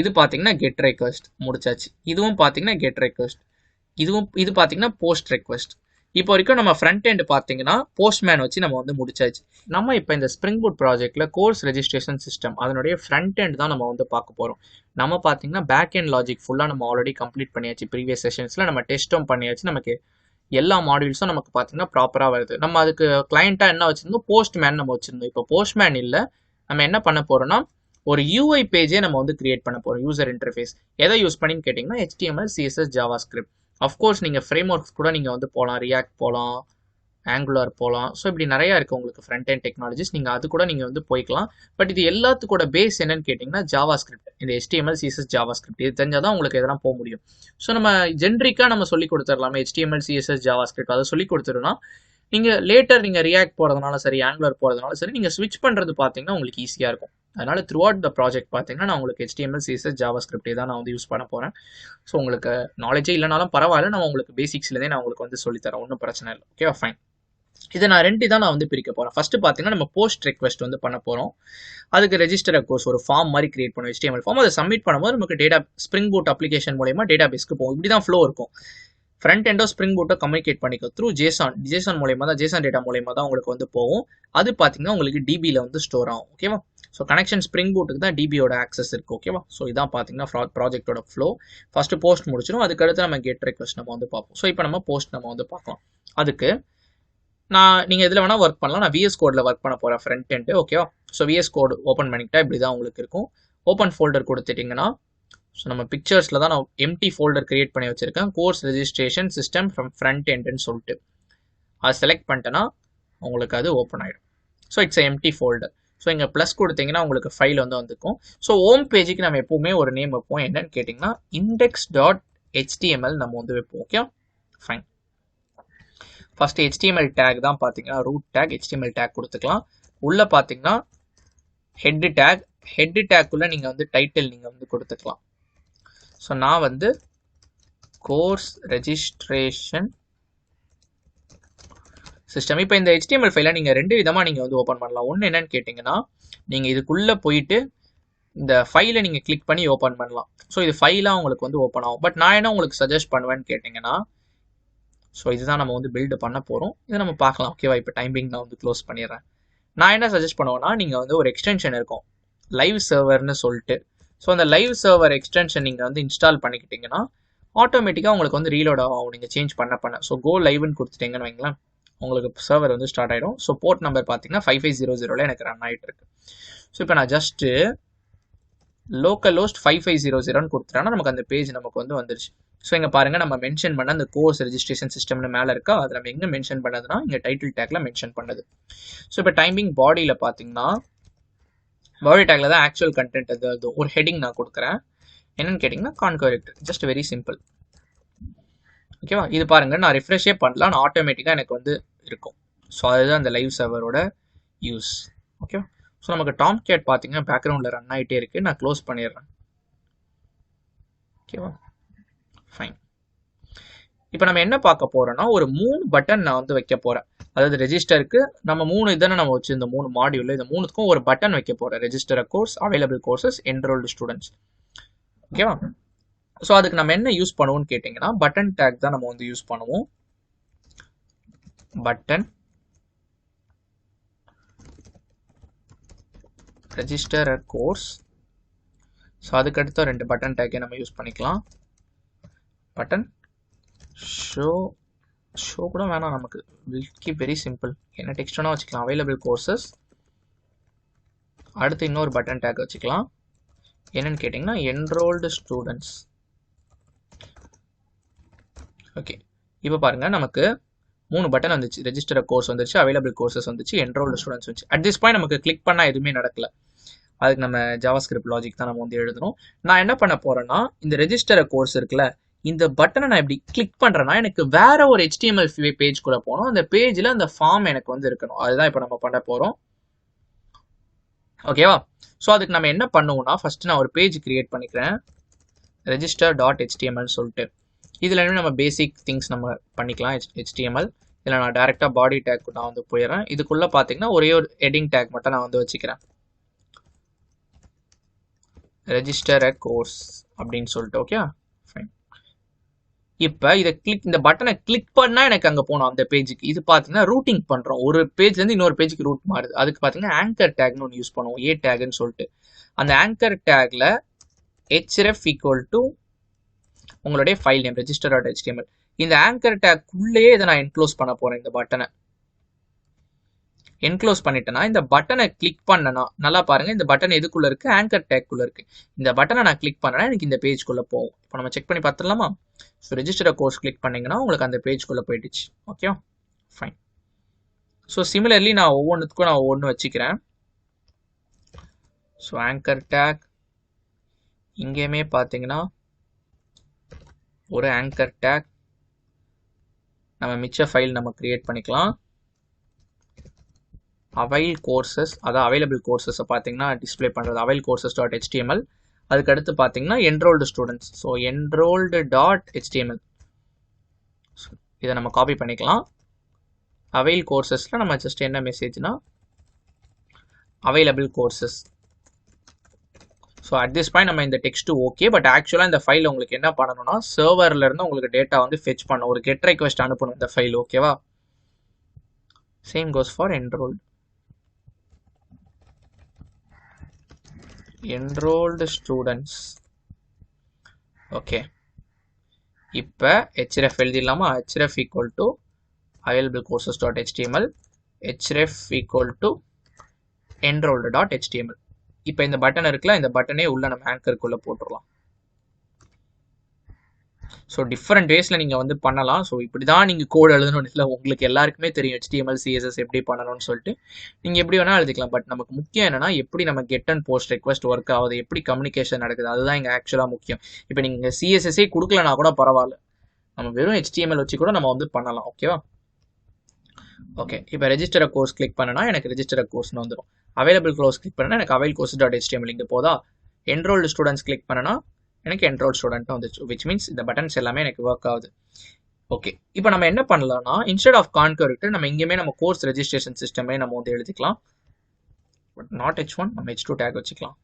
இது பார்த்தீங்கன்னா கெட் ரெக்வஸ்ட் முடிச்சாச்சு. இதுவும் பார்த்தீங்கன்னா கெட் ரெக்வஸ்ட். இது பார்த்தீங்கன்னா போஸ்ட் ரெக்வஸ்ட். இப்போ வரைக்கும் நம்ம ஃப்ரண்ட் எண்ட் பார்த்தீங்கன்னா போஸ்ட்மேன் வச்சு நம்ம வந்து முடிச்சாச்சு. நம்ம இப்போ இந்த ஸ்ப்ரிங் பூட் ப்ராஜெக்ட்ல கோர்ஸ் ரெஜிஸ்ட்ரேஷன் சிஸ்டம் அதனுடைய ஃப்ரண்ட் எண்ட் தான் நம்ம வந்து பார்க்க போகிறோம். நம்ம பார்த்தீங்கன்னா பேக் எண்ட் லாஜிக் ஃபுல்லாக நம்ம ஆல்ரெடி கம்ப்ளீட் பண்ணியாச்சு. ப்ரீவியஸ் செஷன்ஸில் நம்ம டெஸ்ட்டும் பண்ணியாச்சு. நமக்கு எல்லா மாடியூல்ஸும் நமக்கு பார்த்தீங்கன்னா ப்ராப்பராக வருது. நம்ம அதுக்கு கிளைண்ட்டாக என்ன வச்சுருந்தோம், போஸ்ட்மேன் நம்ம வச்சுருந்தோம். இப்போ போஸ்ட்மேன் இல்லை, நம்ம என்ன பண்ண போகிறோம்னா ஒரு யூஐ பேஜே நம்ம வந்து கிரியேட் பண்ண போகிறோம். யூசர் இன்டர்ஃபேஸ் எதை யூஸ் பண்ணின்னு கேட்டிங்கன்னா HTML, CSS, JavaScript. அஃப்கோர்ஸ் நீங்கள் ஃப்ரேம் ஒர்க்ஸ் கூட நீங்கள் வந்து போகலாம். ரியாக்ட் போகலாம், ஆங்குலர் போகலாம். ஸோ இப்படி நிறையா இருக்குது உங்களுக்கு ஃப்ரண்ட் எண்ட் டெக்னாலஜிஸ். நீங்கள் அது கூட நீங்கள் வந்து போய்க்கலாம். பட் இது எல்லாத்துக்கூட பேஸ் என்னன்னு கேட்டிங்கன்னா JavaScript. இந்த HTML, CSS, JavaScript இது தெரிஞ்சால் தான் உங்களுக்கு எதெல்லாம் போக முடியும். ஸோ நம்ம ஜென்ரிக்காக நம்ம சொல்லி கொடுத்துடலாமே HTML, CSS, JavaScript அதை சொல்லி கொடுத்துருன்னா நீங்கள் லேட்டர் நீங்கள் ரியாக்ட் போகிறதுனால சரி, ஆங்குலர் போகிறதுனால சரி, நீங்கள் ஸ்விட்ச் பண்ணுறது பார்த்தீங்கன்னா உங்களுக்கு ஈஸியாக இருக்கும். அதனால த்ரூ அவுட் த ப்ராஜெக்ட் பார்த்தீங்கன்னா நான் உங்களுக்கு HTML, CSS, JavaScript தான் நான் வந்து யூஸ் பண்ண போகிறேன். ஸோ உங்களுக்கு நாலேஜே இல்லைனாலும் பரவாயில்ல, நான் உங்களுக்கு பேசிக்ஸ்லேருந்தே நான் உங்களுக்கு வந்து சொல்லித்தரேன். ஒன்றும் பிரச்சனை இல்லை. ஓகேவா, ஃபைன். இதை நான் 2 தான் நான் வந்து பிரிக்க போகிறேன். ஃபர்ஸ்ட் பார்த்தீங்கன்னா நம்ம போஸ்ட் ரெக்வஸ்ட் வந்து பண்ண போகிறோம். அதுக்கு ரெஜிஸ்டர் கோர்ஸ் ஒரு ஃபார்ம் மாதிரி கிரியேட் பண்ணுவோம், HTML ஃபார்ம். அதை சப்மிட் பண்ணும்போது நமக்கு டேட்டா ஸ்ப்ரிங் பூட் அப்ளிகேஷன் மூலமா டேட்டா பேஸ்க்கு போகும். இப்படி தான் ஃப்ளோ இருக்கும். ஃப்ரண்ட் எண்டோ ஸ்ப்ரிங் பூட்டை கம்யூனிகேட் பண்ணிக்கும் த்ரூ ஜேசன் மூலயமா தான், ஜேசன் டேட்டா மூலயமா தான் உங்களுக்கு வந்து போகும். அது பார்த்தீங்கன்னா உங்களுக்கு டிபியில் வந்து ஸ்டோர் ஆகும். ஓகேவா. ஸோ கனெக்ஷன் ஸ்ப்ரிங் பூட்டுக்கு தான் டிபியோட ஆக்சஸ் இருக்குது. ஓகேவா. ஸோ இதான் பார்த்தீங்கன்னா ப்ராஜெக்டோட ஃப்ளோ. ஃபர்ஸ்ட் போஸ்ட் முடிச்சிடும், அதுக்கடுத்து நம்ம கெட் ரெக்வஸ்ட் நம்ம வந்து பார்ப்போம். ஸோ இப்போ நம்ம போஸ்ட் நம்ம வந்து பார்க்கலாம். அதுக்கு நீங்கள் இதில் வேணால் ஒர்க் பண்ணலாம். நான் VS கோடில் ஒர்க் பண்ண போகிறேன் ஃப்ரண்ட் எண்டு. ஓகேவா. ஸோ VS கோடு ஓப்பன் பண்ணிக்கிட்டா இப்படி தான் உங்களுக்கு இருக்கும். ஓப்பன் ஃபோல்டர் கொடுத்துட்டிங்கன்னா ஸோ நம்ம பிக்சர்ஸில் தான் நான் எம்டி ஃபோல்டர் கிரியேட் பண்ணி வச்சுருக்கேன். Course registration system from front எண்டுன்னு சொல்லிட்டு அதை செலக்ட் பண்ணிட்டேன்னா உங்களுக்கு அது ஓப்பன் ஆகிடும். So it's empty folder. So இங்கே ப்ளஸ் கொடுத்தீங்கன்னா உங்களுக்கு ஃபைல் வந்து வந்துக்கும். ஸோ ஹோம் பேஜுக்கு நம்ம எப்போவுமே ஒரு நேம் வைப்போம். என்னன்னு கேட்டிங்கன்னா index.html நம்ம வந்து வைப்போம். Okay, fine. First HTML take தான் பார்த்தீங்கன்னா ரூட் டேக். HTML டேக் கொடுத்துக்கலாம். உள்ளே பார்த்தீங்கன்னா ஹெட் டேக்குள்ளே நீங்கள் வந்து டைட்டில் நீங்கள் வந்து கொடுத்துக்கலாம். ஸோ நான் வந்து கோர்ஸ் ரெஜிஸ்ட்ரேஷன் சிஸ்டம். இப்போ இந்த HTML ஃபைலை நீங்கள் 2 விதமாக நீங்கள் வந்து ஓப்பன் பண்ணலாம். ஒன்று என்னன்னு கேட்டிங்கன்னா நீங்கள் இதுக்குள்ளே போயிட்டு இந்த ஃபைலை நீங்கள் கிளிக் பண்ணி ஓப்பன் பண்ணலாம். ஸோ இது ஃபைலாக உங்களுக்கு வந்து ஓப்பன் ஆகும். பட் நான் என்ன உங்களுக்கு சஜஸ்ட் பண்ணுவேன்னு கேட்டிங்கன்னா, ஸோ இதுதான் நம்ம வந்து பில்டு பண்ண போகிறோம். இதை நம்ம பார்க்கலாம். ஓகேவா. இப்போ டைமிங் நான் வந்து க்ளோஸ் பண்ணிடுறேன். நான் என்ன சஜஸ்ட் பண்ணுவேன்னா, நீங்கள் வந்து ஒரு எக்ஸ்டென்ஷன் இருக்கும் லைவ் சர்வர்னு சொல்லிட்டு. ஸோ அந்த லைவ் சர்வர் எக்ஸ்டென்ஷன் நீங்கள் வந்து இன்ஸ்டால் பண்ணிக்கிட்டிங்கன்னா ஆட்டோமேட்டிக்காக உங்களுக்கு வந்து ரீலோட் ஆகும் நீங்கள் சேஞ்ச் பண்ண. ஸோ கோ லைவ்னு கொடுத்துட்டிங்கன்னு வைங்களேன், உங்களுக்கு சர்வர் வந்து ஸ்டார்ட் ஆகிடும். ஸோ போர்ட் நம்பர் பார்த்தீங்கன்னா 5500 எனக்கு ரன் ஆகிட்டு இருக்கு. ஸோ இப்போ நான் ஜஸ்ட்டு லோக்கல் ஹோஸ்ட் 5500 கொடுத்துட்டேன்னா நமக்கு அந்த பேஜ் நமக்கு வந்து வந்துருச்சு. ஸோ இங்கே பாருங்கள், நம்ம மென்ஷன் பண்ண அந்த கோர்ஸ் ரெஜிஸ்ட்ரேஷன் சிஸ்டம்னு மேலே இருக்கா, அது நம்ம எங்கே மென்ஷன் பண்ணதுன்னா இங்கே டைட்டில் டேக்ல மென்ஷன் பண்ணது. ஸோ இப்போ டைமிங் பாடியில் பார்த்தீங்கன்னா பாடி டேக்ல தான் ஆக்சுவல் கண்டென்ட் அது ஒரு ஹெட்டிங் நான் கொடுக்குறேன். என்னன்னு கேட்டிங்கன்னா கான்கரெக்ட், ஜஸ்ட் வெரி சிம்பிள். ஓகேவா. இது பாருங்கள், நான் ரிஃப்ரெஷே பண்ணலாம், நான் ஆட்டோமேட்டிக்காக எனக்கு வந்து இருக்கும். ஸோ அதுதான் அந்த லைவ் சர்வரோட யூஸ். ஓகேவா. ஸோ நமக்கு டாம் கேட் பார்த்தீங்கன்னா பேக்ரவுண்டில் ரன் ஆகிட்டே இருக்குது. நான் க்ளோஸ் பண்ணிடுறேன். ஓகேவா, ஃபைன். இப்போ நம்ம என்ன பார்க்க போகிறோன்னா ஒரு 3 பட்டன் நான் வந்து வைக்க போகிறேன். அதாவது ரெஜிஸ்டருக்கு நம்ம 3 இதனை நம்ம வச்சு இந்த 3 மாடியூல் இந்த 3த்துக்கும் ஒரு பட்டன் வைக்க போகிறேன். Register course, available courses, enrolled students. ஓகேவா. ஸோ அதுக்கு நம்ம என்ன யூஸ் பண்ணுவோம்னு கேட்டிங்கன்னா பட்டன் டேக் தான் நம்ம வந்து யூஸ் பண்ணுவோம். Button register course. ஸோ அதுக்கடுத்த 2 பட்டன் டேக்கை நம்ம யூஸ் பண்ணிக்கலாம். பட்டன் ஷோ கூட வேணாம், நமக்கு வில் கீப் வெரி சிம்பிள். என்ன டெக்ஸ்ட் வேணா வச்சுக்கலாம். Available courses. அடுத்து இன்னொரு பட்டன் டேக் வச்சுக்கலாம். என்னன்னு கேட்டிங்கன்னா என்ரோல்டு ஸ்டூடெண்ட்ஸ். ஓகே, இப்போ பாருங்கள் நமக்கு 3 பட்டன் வந்துச்சு. ரெஜிஸ்டர் கோர்ஸ் வந்துச்சு, அவைலபிள் கோர்சஸ் வந்துச்சு, என்ரோல்டு ஸ்டூடெண்ட்ஸ் வந்துச்சு. அட் திஸ் பாயிண்ட் நமக்கு கிளிக் பண்ணால் எதுவுமே நடக்கல. அதுக்கு நம்ம JavaScript லாஜிக் தான் நம்ம வந்து எழுதணும். நான் என்ன பண்ண போகிறேன்னா இந்த ரெஜிஸ்டர் கோர்ஸ் இருக்குல்ல, இந்த பட்டனை நான் இப்படி கிளிக் பண்ணுறேன்னா எனக்கு வேற ஒரு HTML பேஜ் கூட போகணும். அந்த பேஜில் அந்த ஃபார்ம் எனக்கு வந்து இருக்கணும். அதுதான் இப்போ நம்ம பண்ண போகிறோம். ஓகேவா. ஸோ அதுக்கு நம்ம என்ன பண்ணுவோம்னா ஃபர்ஸ்ட் நான் ஒரு பேஜ் கிரியேட் பண்ணிக்கிறேன், register.html சொல்லிட்டு. இதில் நம்ம பேசிக் திங்ஸ் நம்ம பண்ணிக்கலாம். HTML இதில் நான் டேரெக்டாக பாடி டேக் நான் வந்து போயிடுறேன். இதுக்குள்ளே பார்த்தீங்கன்னா ஒரே ஒரு ஹெட்டிங் டேக் மட்டும் நான் வந்து வச்சுக்கிறேன். ரெஜிஸ்டர் அ கோர்ஸ் அப்படின்னு சொல்லிட்டு. Okay fine. இப்போ இந்த பட்டனை கிளிக் பண்ணால் எனக்கு அங்கே போகணும் அந்த பேஜுக்கு. இது பார்த்தீங்கன்னா ரூட்டிங் பண்ணுறோம். ஒரு பேஜ்லேருந்து இன்னொரு பேஜுக்கு ரூட் மாறுது. அதுக்கு பார்த்தீங்கன்னா ஆங்கர் டேக்னு ஒன்று யூஸ் பண்ணுவோம். ஏ டேக்னு சொல்லிட்டு. அந்த ஆங்கர் டேக்ல href ஈக்குவல் டு உங்களுடைய ஃபைல் நேம் register.html. இந்த ஆங்கர் டேக் உள்ளேயே இதை நான் என்க்ளோஸ் பண்ண போறேன். இந்த பட்டனை என்க்ளோஸ் பண்ணிட்டேன்னா இந்த பட்டனை கிளிக் பண்ணனா நல்லா பாருங்க, இந்த பட்டன் எதுக்குள்ள இருக்கு? ஆங்கர் டேக் குள்ள இருக்கு. இந்த பட்டனை நான் கிளிக் பண்ணனா எனக்கு இந்த பேஜ்க்குள்ள போகும். இப்போ நம்ம செக் பண்ணி பார்த்துடலாமா? ஸோ ரெஜிஸ்டர் கோர்ஸ் கிளிக் பண்ணீங்கன்னா உங்களுக்கு அந்த பேஜ்க்குள்ள போயிடுச்சு. Okay fine. ஸோ சிமிலர்லி நான் ஒவ்வொன்றுத்துக்கும் நான் ஒவ்வொன்று வச்சுக்கிறேன். ஸோ ஆங்கர் டேக் இங்கேயுமே பார்த்தீங்கன்னா ஒரு ஆங்கர் டேக் நம்ம மிச்ச ஃபைல் நம்ம கிரியேட் பண்ணிக்கலாம். அவைல் கோர்சஸ், அதாவது அவைலபிள் கோர்சஸை பார்த்தீங்கன்னா டிஸ்பிளே பண்ணுறது அவைல் courses.html. அதுக்கு அடுத்து பார்த்தீங்கன்னா enrolled students. ஸோ enrolled.html இதை நம்ம காப்பி பண்ணிக்கலாம். அவைல் கோர்சஸில் நம்ம ஜஸ்ட் என்ன மெசேஜ்னா available courses. So at this point நம்ம இந்த டெக்ஸ்ட் ஓகே. பட் ஆக்சுவலாக இந்த ஃபைல் உங்களுக்கு என்ன பண்ணணும்னா சர்வர்ல இருந்து உங்களுக்கு டேட்டா வந்து ஃபெச் பண்ணணும். ஒரு கெட் ரெக்வெஸ்ட் அனுப்பணும் இந்த ஃபைல். ஓகேவா? Same goes for enrolled students. Okay, இப்போ href எழுதிடலாமா? href equal to available courses.html, href equal to enrolled.html. இப்போ இந்த பட்டன் இருக்குல்ல, இந்த பட்டனே உள்ள நம்ம ஆங்கருக்குள்ள போட்டுடலாம். ஸோ டிஃப்ரெண்ட் வேஸில் நீங்கள் வந்து பண்ணலாம். ஸோ இப்படி தான் நீங்கள் கோட் எழுதணும்னு இல்லை, உங்களுக்கு எல்லாருக்குமே தெரியும் HTML CSS எப்படி பண்ணணும்னு சொல்லிட்டு. நீங்கள் எப்படி வேணால் எழுதிக்கலாம். பட் நமக்கு முக்கியம் என்னன்னா எப்படி நம்ம get and post request work ஆகுது, எப்படி கம்யூனிகேஷன் நடக்குது, அதுதான் இங்கே ஆக்சுவலாக முக்கியம். இப்போ நீங்கள் CSSே கொடுக்கலனா கூட பரவாயில்ல, நம்ம வெறும் HTML வச்சு கூட நம்ம வந்து பண்ணலாம். ஓகேவா? ஓகே, இப்போ ரெஜிஸ்டர் கோர்ஸ் கிளிக் பண்ணனா எனக்கு ரெஜிஸ்டர் கோர்ஸ்னு வந்துடும். அவைலபிள் கோர்ஸ் கிளிக் பண்ணனா எனக்கு அவைல் courses.html இங்கே போதா. enrolled ஸ்டூடெண்ட்ஸ் கிளிக் பண்ணனா எனக்கு enrolled ஸ்டூடெண்ட் வந்துச்சு. விச் மீன்ஸ் இந்த பட்டன்ஸ் எல்லாமே எனக்கு ஒர்க் ஆகுது. ஓகே, இப்போ நம்ம என்ன பண்ணலாம்னா இன்ஸ்டெட் ஆஃப் கான்கர் நம்ம இங்கேயுமே நம்ம கோர்ஸ் ரெஜிஸ்ட்ரேஷன் சிஸ்டமே நம்ம வந்து எழுதிக்கலாம். பட் நாட் H1, நம்ம H2 டேக் வச்சுக்கலாம்.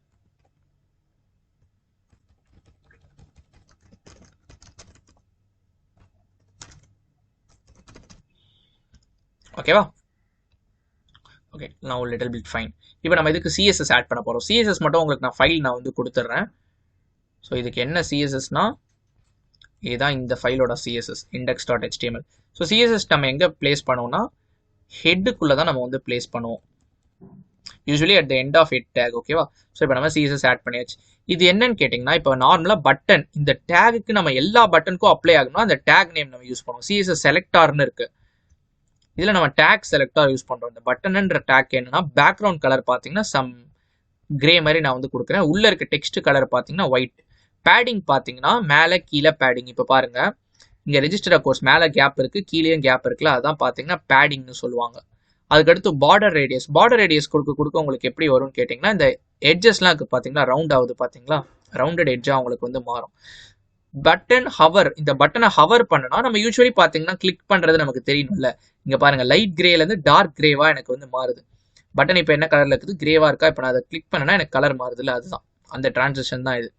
ஓகேவா? ஓகே, நான் ஒரு லிட்டில் பிட் ஃபைன். இப்போ நம்ம இதுக்கு CSS ஆட் பண்ண போகிறோம். CSS மட்டும் உங்களுக்கு நான் ஃபைல் நான் வந்து கொடுத்துட்றேன். ஸோ இதுக்கு என்ன CSSனா இதுதான் இந்த ஃபைலோட CSS index.html. ஸோ CSS நம்ம எங்கே பிளேஸ் பண்ணுவோம்னா ஹெட்டுக்குள்ளே தான் நம்ம வந்து பிளேஸ் பண்ணுவோம். Usually at the end of head tag. ஓகேவா? ஸோ இப்போ நம்ம CSS ஆட் பண்ணியாச்சு. இது என்னன்னு கேட்டிங்கன்னா இப்போ நார்மலாக பட்டன் இந்த டேகுக்கு நம்ம எல்லா பட்டனுக்கும் அப்ளை ஆகணும்னா அந்த டேக் நேம் நம்ம யூஸ் பண்ணுவோம். CSS செலக்டார்னு இருக்கு. இதில் நம்ம டேக் செலக்டார் யூஸ் பண்ணுறோம். இந்த பட்டன்ன்ற டேக் என்னன்னா பேக்ரவுண்ட் கலர் பார்த்தீங்கன்னா சம் கிரே மாதிரி நான் வந்து கொடுக்குறேன். உள்ளே இருக்க டெக்ஸ்ட் கலர் பார்த்தீங்கன்னா ஒயிட். பேடிங் பார்த்தீங்கன்னா மேலே கீழே பேடிங். இப்போ பாருங்க, இங்கே ரெஜிஸ்டர் கோர்ஸ் மேலே கேப் இருக்குது, கீழேயும் கேப் இருக்குல்ல, அதான் பார்த்தீங்கன்னா பேடிங்னு சொல்லுவாங்க. அதுக்கடுத்து பார்டர் ரேடியஸ் கொடுக்க உங்களுக்கு எப்படி வரும்னு கேட்டிங்கன்னா இந்த எட்ஜஸ்லாம் இருக்குது பார்த்தீங்களா, ரவுண்ட் ஆகுது பார்த்தீங்களா, ரவுண்டட் எட்ஜாக உங்களுக்கு வந்து மாறும். பட்டன் ஹவர், இந்த பட்டனை ஹவர் பண்ணனா நம்ம யூஸ்வலி பார்த்தீங்கன்னா கிளிக் பண்ணுறது நமக்கு தெரியணும்ல. இங்கே பாருங்க, லைட் கிரேலேருந்து டார்க் கிரேவா எனக்கு வந்து மாறுது. பட்டன் இப்போ என்ன கலரில் இருக்குது? கிரேவா இருக்கா? இப்போ நான் அதை கிளிக் பண்ணனா எனக்கு கலர் மாறுதுல்ல, அதுதான் அந்த டிரான்சிஷன் தான் இது.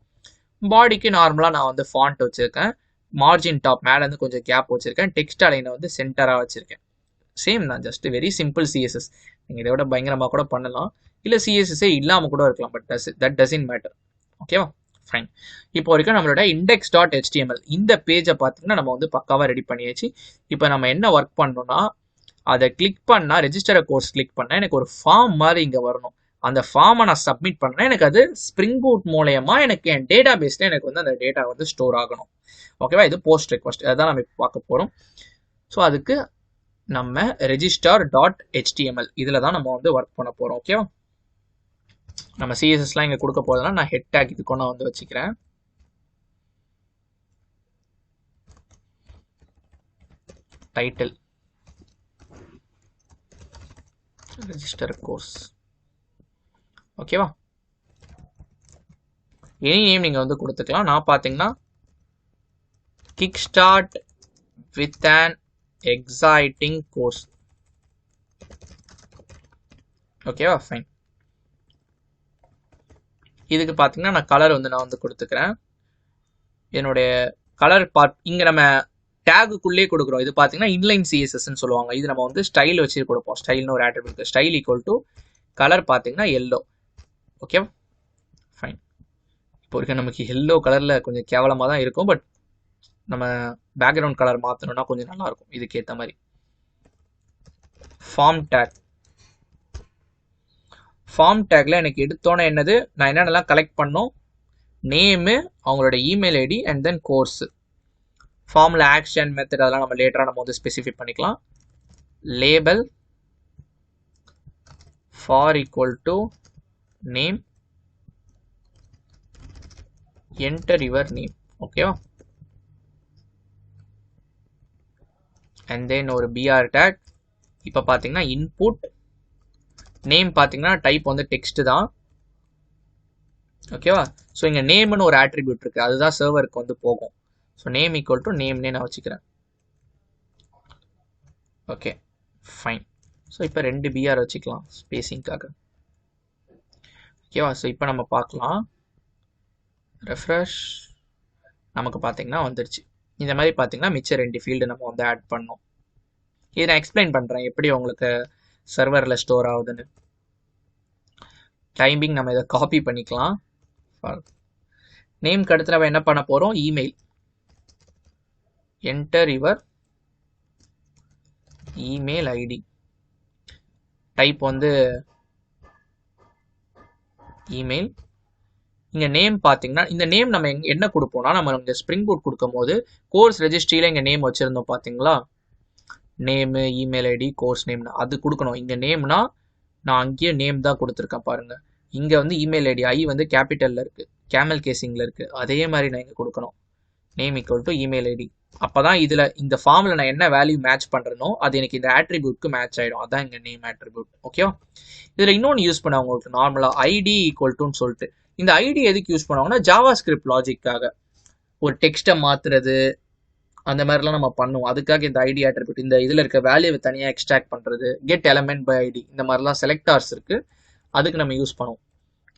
பாடிக்கு நார்மலாக நான் வந்து ஃபாண்ட் வச்சுருக்கேன். மார்ஜின் டாப் மேலேருந்து கொஞ்சம் கேப் வச்சுருக்கேன். டெக்ஸ்ட் அலைனை வந்து சென்டராக வச்சுருக்கேன். சேம் தான், ஜஸ்ட் வெரி சிம்பிள் CSS. நீங்கள் இதை விட பயங்கரமாக கூட பண்ணலாம், இல்லை CSSே இல்லாமல் கூட இருக்கலாம். But that doesn't matter. ஓகேவா? ஃபைன். இப்போ வரைக்கும் நம்மளோட index.html இந்த பேஜை பார்த்தீங்கன்னா நம்ம வந்து பக்காவாக ரெடி பண்ணியாச்சு. இப்போ நம்ம என்ன ஒர்க் பண்ணோம்னா அதை கிளிக் பண்ணால் ரெஜிஸ்டர் கோர்ஸ் கிளிக் பண்ணால் எனக்கு ஒரு ஃபார்ம் மாதிரி இங்கே வரணும். அந்த ஃபார்மை நான் சப்மிட் பண்ணேன், எனக்கு அது ஸ்ப்ரிங் பூட் மூலயமா எனக்கு என் டேட்டா பேஸில் எனக்கு வந்து அந்த டேட்டா வந்து ஸ்டோர் ஆகணும். ஓகேவா? இது போஸ்ட் ரெக்வஸ்ட், அதான் நம்ம இப்போ பார்க்க போகிறோம். ஸோ அதுக்கு நம்ம register.html இதில் தான் நம்ம வந்து ஒர்க் பண்ண போகிறோம். ஓகேவா? நம்ம CSSலாம் இங்கே கொடுக்க போகிறதுனா நான் ஹெட் டேக் இதுக்கு நான் வந்து வச்சுக்கிறேன். Title register course. ஓகேவா? எனி நேம் நீங்கள் வந்து கொடுத்துக்கலாம். நான் பார்த்தீங்கன்னா kickstart with an exciting course. ஓகேவா, ஃபைன். இதுக்கு பார்த்தீங்கன்னா நான் கலர் வந்து நான் வந்து கொடுத்துக்கிறேன். என்னுடைய கலர் பார்ட் இங்கே நம்ம டேகுக்குள்ளே கொடுக்குறோம். இது பார்த்தீங்கன்னா இன்லைன் சிஎஸ்எஸ்ன்னு சொல்லுவாங்க. இது நம்ம வந்து ஸ்டைல் வச்சு கொடுப்போம். ஸ்டைல்னு ஒரு attribute. Style equal to colour பார்த்தீங்கன்னா எல்லோ. ஓகேவா, ஃபைன். இப்போ இருக்க நமக்கு எல்லோ கலரில் கொஞ்சம் கேவலமாக தான் இருக்கும். பட் நம்ம பேக்ரவுண்ட் கலர் மாற்றணும்னா கொஞ்சம் நல்லாயிருக்கும். இதுக்கேற்ற மாதிரி ஃபார்ம் டேக். ஃபார்ம் டேக்ல எனக்கு எடுத்தோன்னே என்னது, நான் என்னென்னலாம் கலெக்ட் பண்ணோம், நேமு, அவங்களோட email ID and then course. ஃபார்மில் ஆக்ஷன் மெத்தட் அதெல்லாம் நம்ம லேட்டராக நம்ம வந்து ஸ்பெசிஃபை பண்ணிக்கலாம். Label for equal to name, enter your name. ஓகேவா, அண்ட் தென் ஒரு பிஆர் டேக். இப்போ பார்த்தீங்கன்னா இன்புட் நேம் பார்த்தீங்கன்னா டைப் வந்து டெக்ஸ்ட் தான். ஓகேவா, ஸோ இங்கே நேம்னு ஒரு ஆட்ரிபியூட் இருக்குது, அதுதான் சர்வருக்கு வந்து போகும். ஸோ நேம் ஈக்குவல் டு நேம்னே நான் வச்சுக்கிறேன். Okay, fine. ஸோ இப்போ 2 பிஆர் வச்சுக்கலாம் ஸ்பேசிங்காக. ஓகேவா, ஸோ இப்போ நம்ம பார்க்கலாம். ரெஃப்ரெஷ், நமக்கு பார்த்தீங்கன்னா வந்துருச்சு. இந்த மாதிரி பார்த்தீங்கன்னா மிச்சம் 2 ஃபீல்டு நம்ம வந்து ஆட் பண்ணோம். இதை நான் எக்ஸ்பிளைன் பண்ணுறேன் எப்படி உங்களுக்கு சர்வரில் ஸ்டோர் ஆகுதுன்னு. டைமிங் நம்ம இதை காப்பி பண்ணிக்கலாம். நேம்க்கு அடுத்து நம்ம என்ன பண்ண போகிறோம், email. Enter your email ID. Type வந்து இமெயில். இங்கே நேம் பார்த்தீங்கன்னா இந்த நேம் நம்ம என்ன கொடுப்போம்னா, நம்ம இங்கே ஸ்ப்ரிங் பூட் கொடுக்கும் போது கோர்ஸ் ரெஜிஸ்ட்ரியில் இங்கே நேம் வச்சுருந்தோம் பார்த்தீங்களா, நேமு, இமெயில் ஐடி, கோர்ஸ் நேம்னு அது கொடுக்கணும். இங்கே நேம்னா நான் அங்கேயே நேம் தான் கொடுத்துருக்கேன் பாருங்கள். இங்கே வந்து இமெயில் ஐடி ஐ வந்து கேபிட்டலில் இருக்குது, கேமல் கேசிங்கில் இருக்குது. அதே மாதிரி நான் இங்கே கொடுக்கணும். Name equal to email ID. அப்போ தான் இதில் இந்த ஃபார்மில் நான் என்ன வேல்யூ மேட்ச் பண்ணுறனோ அது எனக்கு இந்த ஆட்ரிபியூட்க்கு மேட்ச் ஆகிடும். அதான் இங்கே நேம் ஆட்ரிபியூட். ஓகேவா, இதில் இன்னொன்று யூஸ் பண்ண உங்களுக்கு நார்மலாக ஐடி ஈக்குவல் டுன்னு சொல்லிட்டு. இந்த ஐடி எதுக்கு யூஸ் பண்ணுவாங்கன்னா ஜாவா ஸ்கிரிப்ட் லாஜிக்காக, ஒரு டெக்ஸ்ட்டை மாற்றுறது அந்த மாதிரிலாம் நம்ம பண்ணுவோம். அதுக்காக இந்த ஐடி ஆட்ரிபியூட், இந்த இதில் இருக்க வேல்யூவை தனியாக எக்ஸ்ட்ராக்ட் பண்ணுறது, கெட் எலமெண்ட் பை ஐடி, இந்த மாதிரிலாம் செலக்டார்ஸ் இருக்குது, அதுக்கு நம்ம யூஸ் பண்ணுவோம்.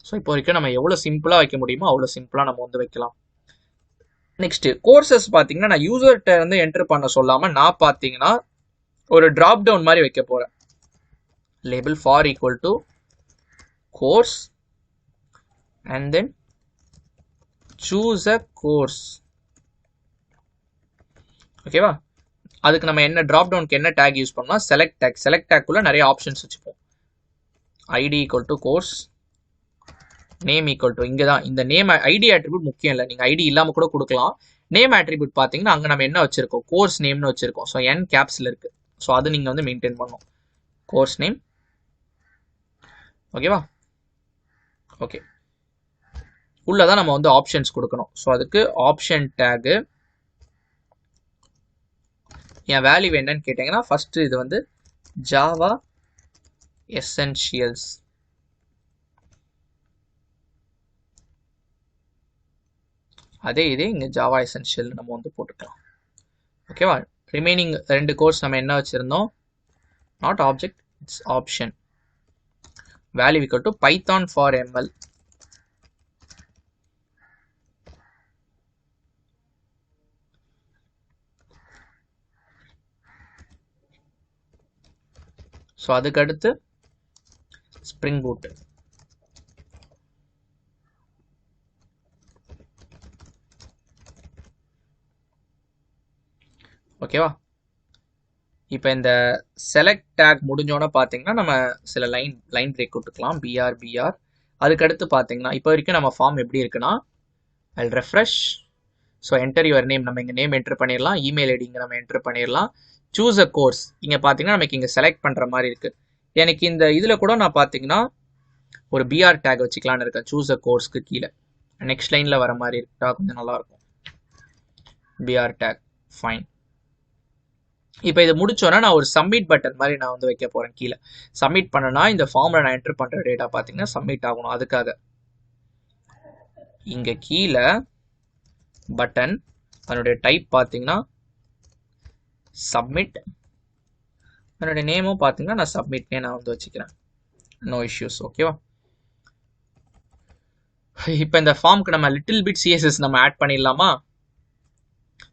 ஸோ இப்போ வரைக்கும் நம்ம எவ்வளோ சிம்பிளாக வைக்க முடியுமோ அவ்வளோ சிம்பிளாக நம்ம வந்து வைக்கலாம். நெக்ஸ்ட் கோர்சஸ் பார்த்தீங்கன்னா நான் யூசர்கிட்ட இருந்து என்டர் பண்ண சொல்லாமல் நான் பார்த்தீங்கன்னா ஒரு ட்ராப் டவுன் மாதிரி வைக்க போகிறேன். Label for equal to course and then choose a course. ஓகேவா, அதுக்கு நம்ம என்ன ட்ராப் டவுனுக்கு என்ன டேக் யூஸ் பண்ணோம்னா செலக்ட் டேக். செலக்ட் டேக்குள்ள நிறைய ஆப்ஷன்ஸ் வச்சுப்போம். ID equal to course, name equal to, இங்கே தான் இந்த நேம் ஐடி ஆட்ரிபியூட் முக்கியம் இல்லை, நீங்கள் ஐடி இல்லாமல் கூட கொடுக்கலாம். நேம் ஆட்ரிபியூட் பார்த்தீங்கன்னா அங்கே நம்ம என்ன வச்சுருக்கோம், கோர்ஸ் நேம்னு வச்சுருக்கோம். ஸோ என் கேப்ஸில் இருக்குது. ஸோ அது நீங்கள் வந்து மெயின்டைன் பண்ணணும். Course name. ஓகேவா, ஓகே. உள்ளதான் நம்ம வந்து ஆப்ஷன்ஸ் கொடுக்கணும். ஸோ அதுக்கு ஆப்ஷன் டேகு என் வேல்யூ என்னன்னு கேட்டிங்கன்னா ஃபஸ்ட்டு இது வந்து ஜாவா எசென்ஷியல்ஸ். அதே இதே இங்கே ஜாவா எசென்ஷியல் நம்ம வந்து போட்டுக்கலாம். ஓகேவா, ரிமைனிங் 2 கோர்ஸ் நம்ம என்ன வச்சுருந்தோம், not object, it's option. Value equal to Python for ML. So அதுக்கு அடுத்து ஸ்ப்ரிங் பூட். ஓகேவா, இப்போ இந்த செலக்ட் டேக் முடிஞ்சோன்னே பார்த்தீங்கன்னா நம்ம சில லைன் பிரேக் விட்டுக்கலாம். பிஆர். அதுக்கடுத்து பார்த்தீங்கன்னா இப்போ வரைக்கும் நம்ம ஃபார்ம் எப்படி இருக்குன்னா, I refresh. So enter your name, நம்ம இங்கே நேம் என்டர் பண்ணிடலாம். இமெயில் ஐடி இங்கே நம்ம என்டர் பண்ணிடலாம். சூஸ் அ கோர்ஸ், இங்கே பார்த்தீங்கன்னா நமக்கு இங்கே செலக்ட் பண்ணுற மாதிரி இருக்குது. எனக்கு இந்த இதில் கூட நான் பார்த்தீங்கன்னா ஒரு பிஆர் டேக் வச்சுக்கலான்னு இருக்கேன். சூஸ் அ கோர்ஸ்க்கு கீழே நெக்ஸ்ட் லைனில் வர மாதிரி இருக்கா, கொஞ்சம் நல்லாயிருக்கும். BR tag, fine. இப்போ இது முடிச்சோன்னா நான் ஒரு சப்மிட் பட்டன் மாதிரி நான் வந்து வைக்க போகிறேன். கீழே சப்மிட் பண்ணனா இந்த ஃபார்மில் நான் என்டர் பண்ணுற டேட்டா பார்த்தீங்கன்னா சப்மிட் ஆகணும். அதுக்காக இங்கே கீழே பட்டன் அதனுடைய டைப் பார்த்தீங்கன்னா சப்மிட். அதனுடைய நேமும் பார்த்தீங்கன்னா நான் சப்மிட்னே நான் வந்து வச்சுக்கிறேன். No issues. ஓகேவா? இப்போ இந்த ஃபார்முக்கு நம்ம லிட்டில் பிட் சிஎஸ்எஸ் நம்ம ஆட் பண்ணிடலாமா?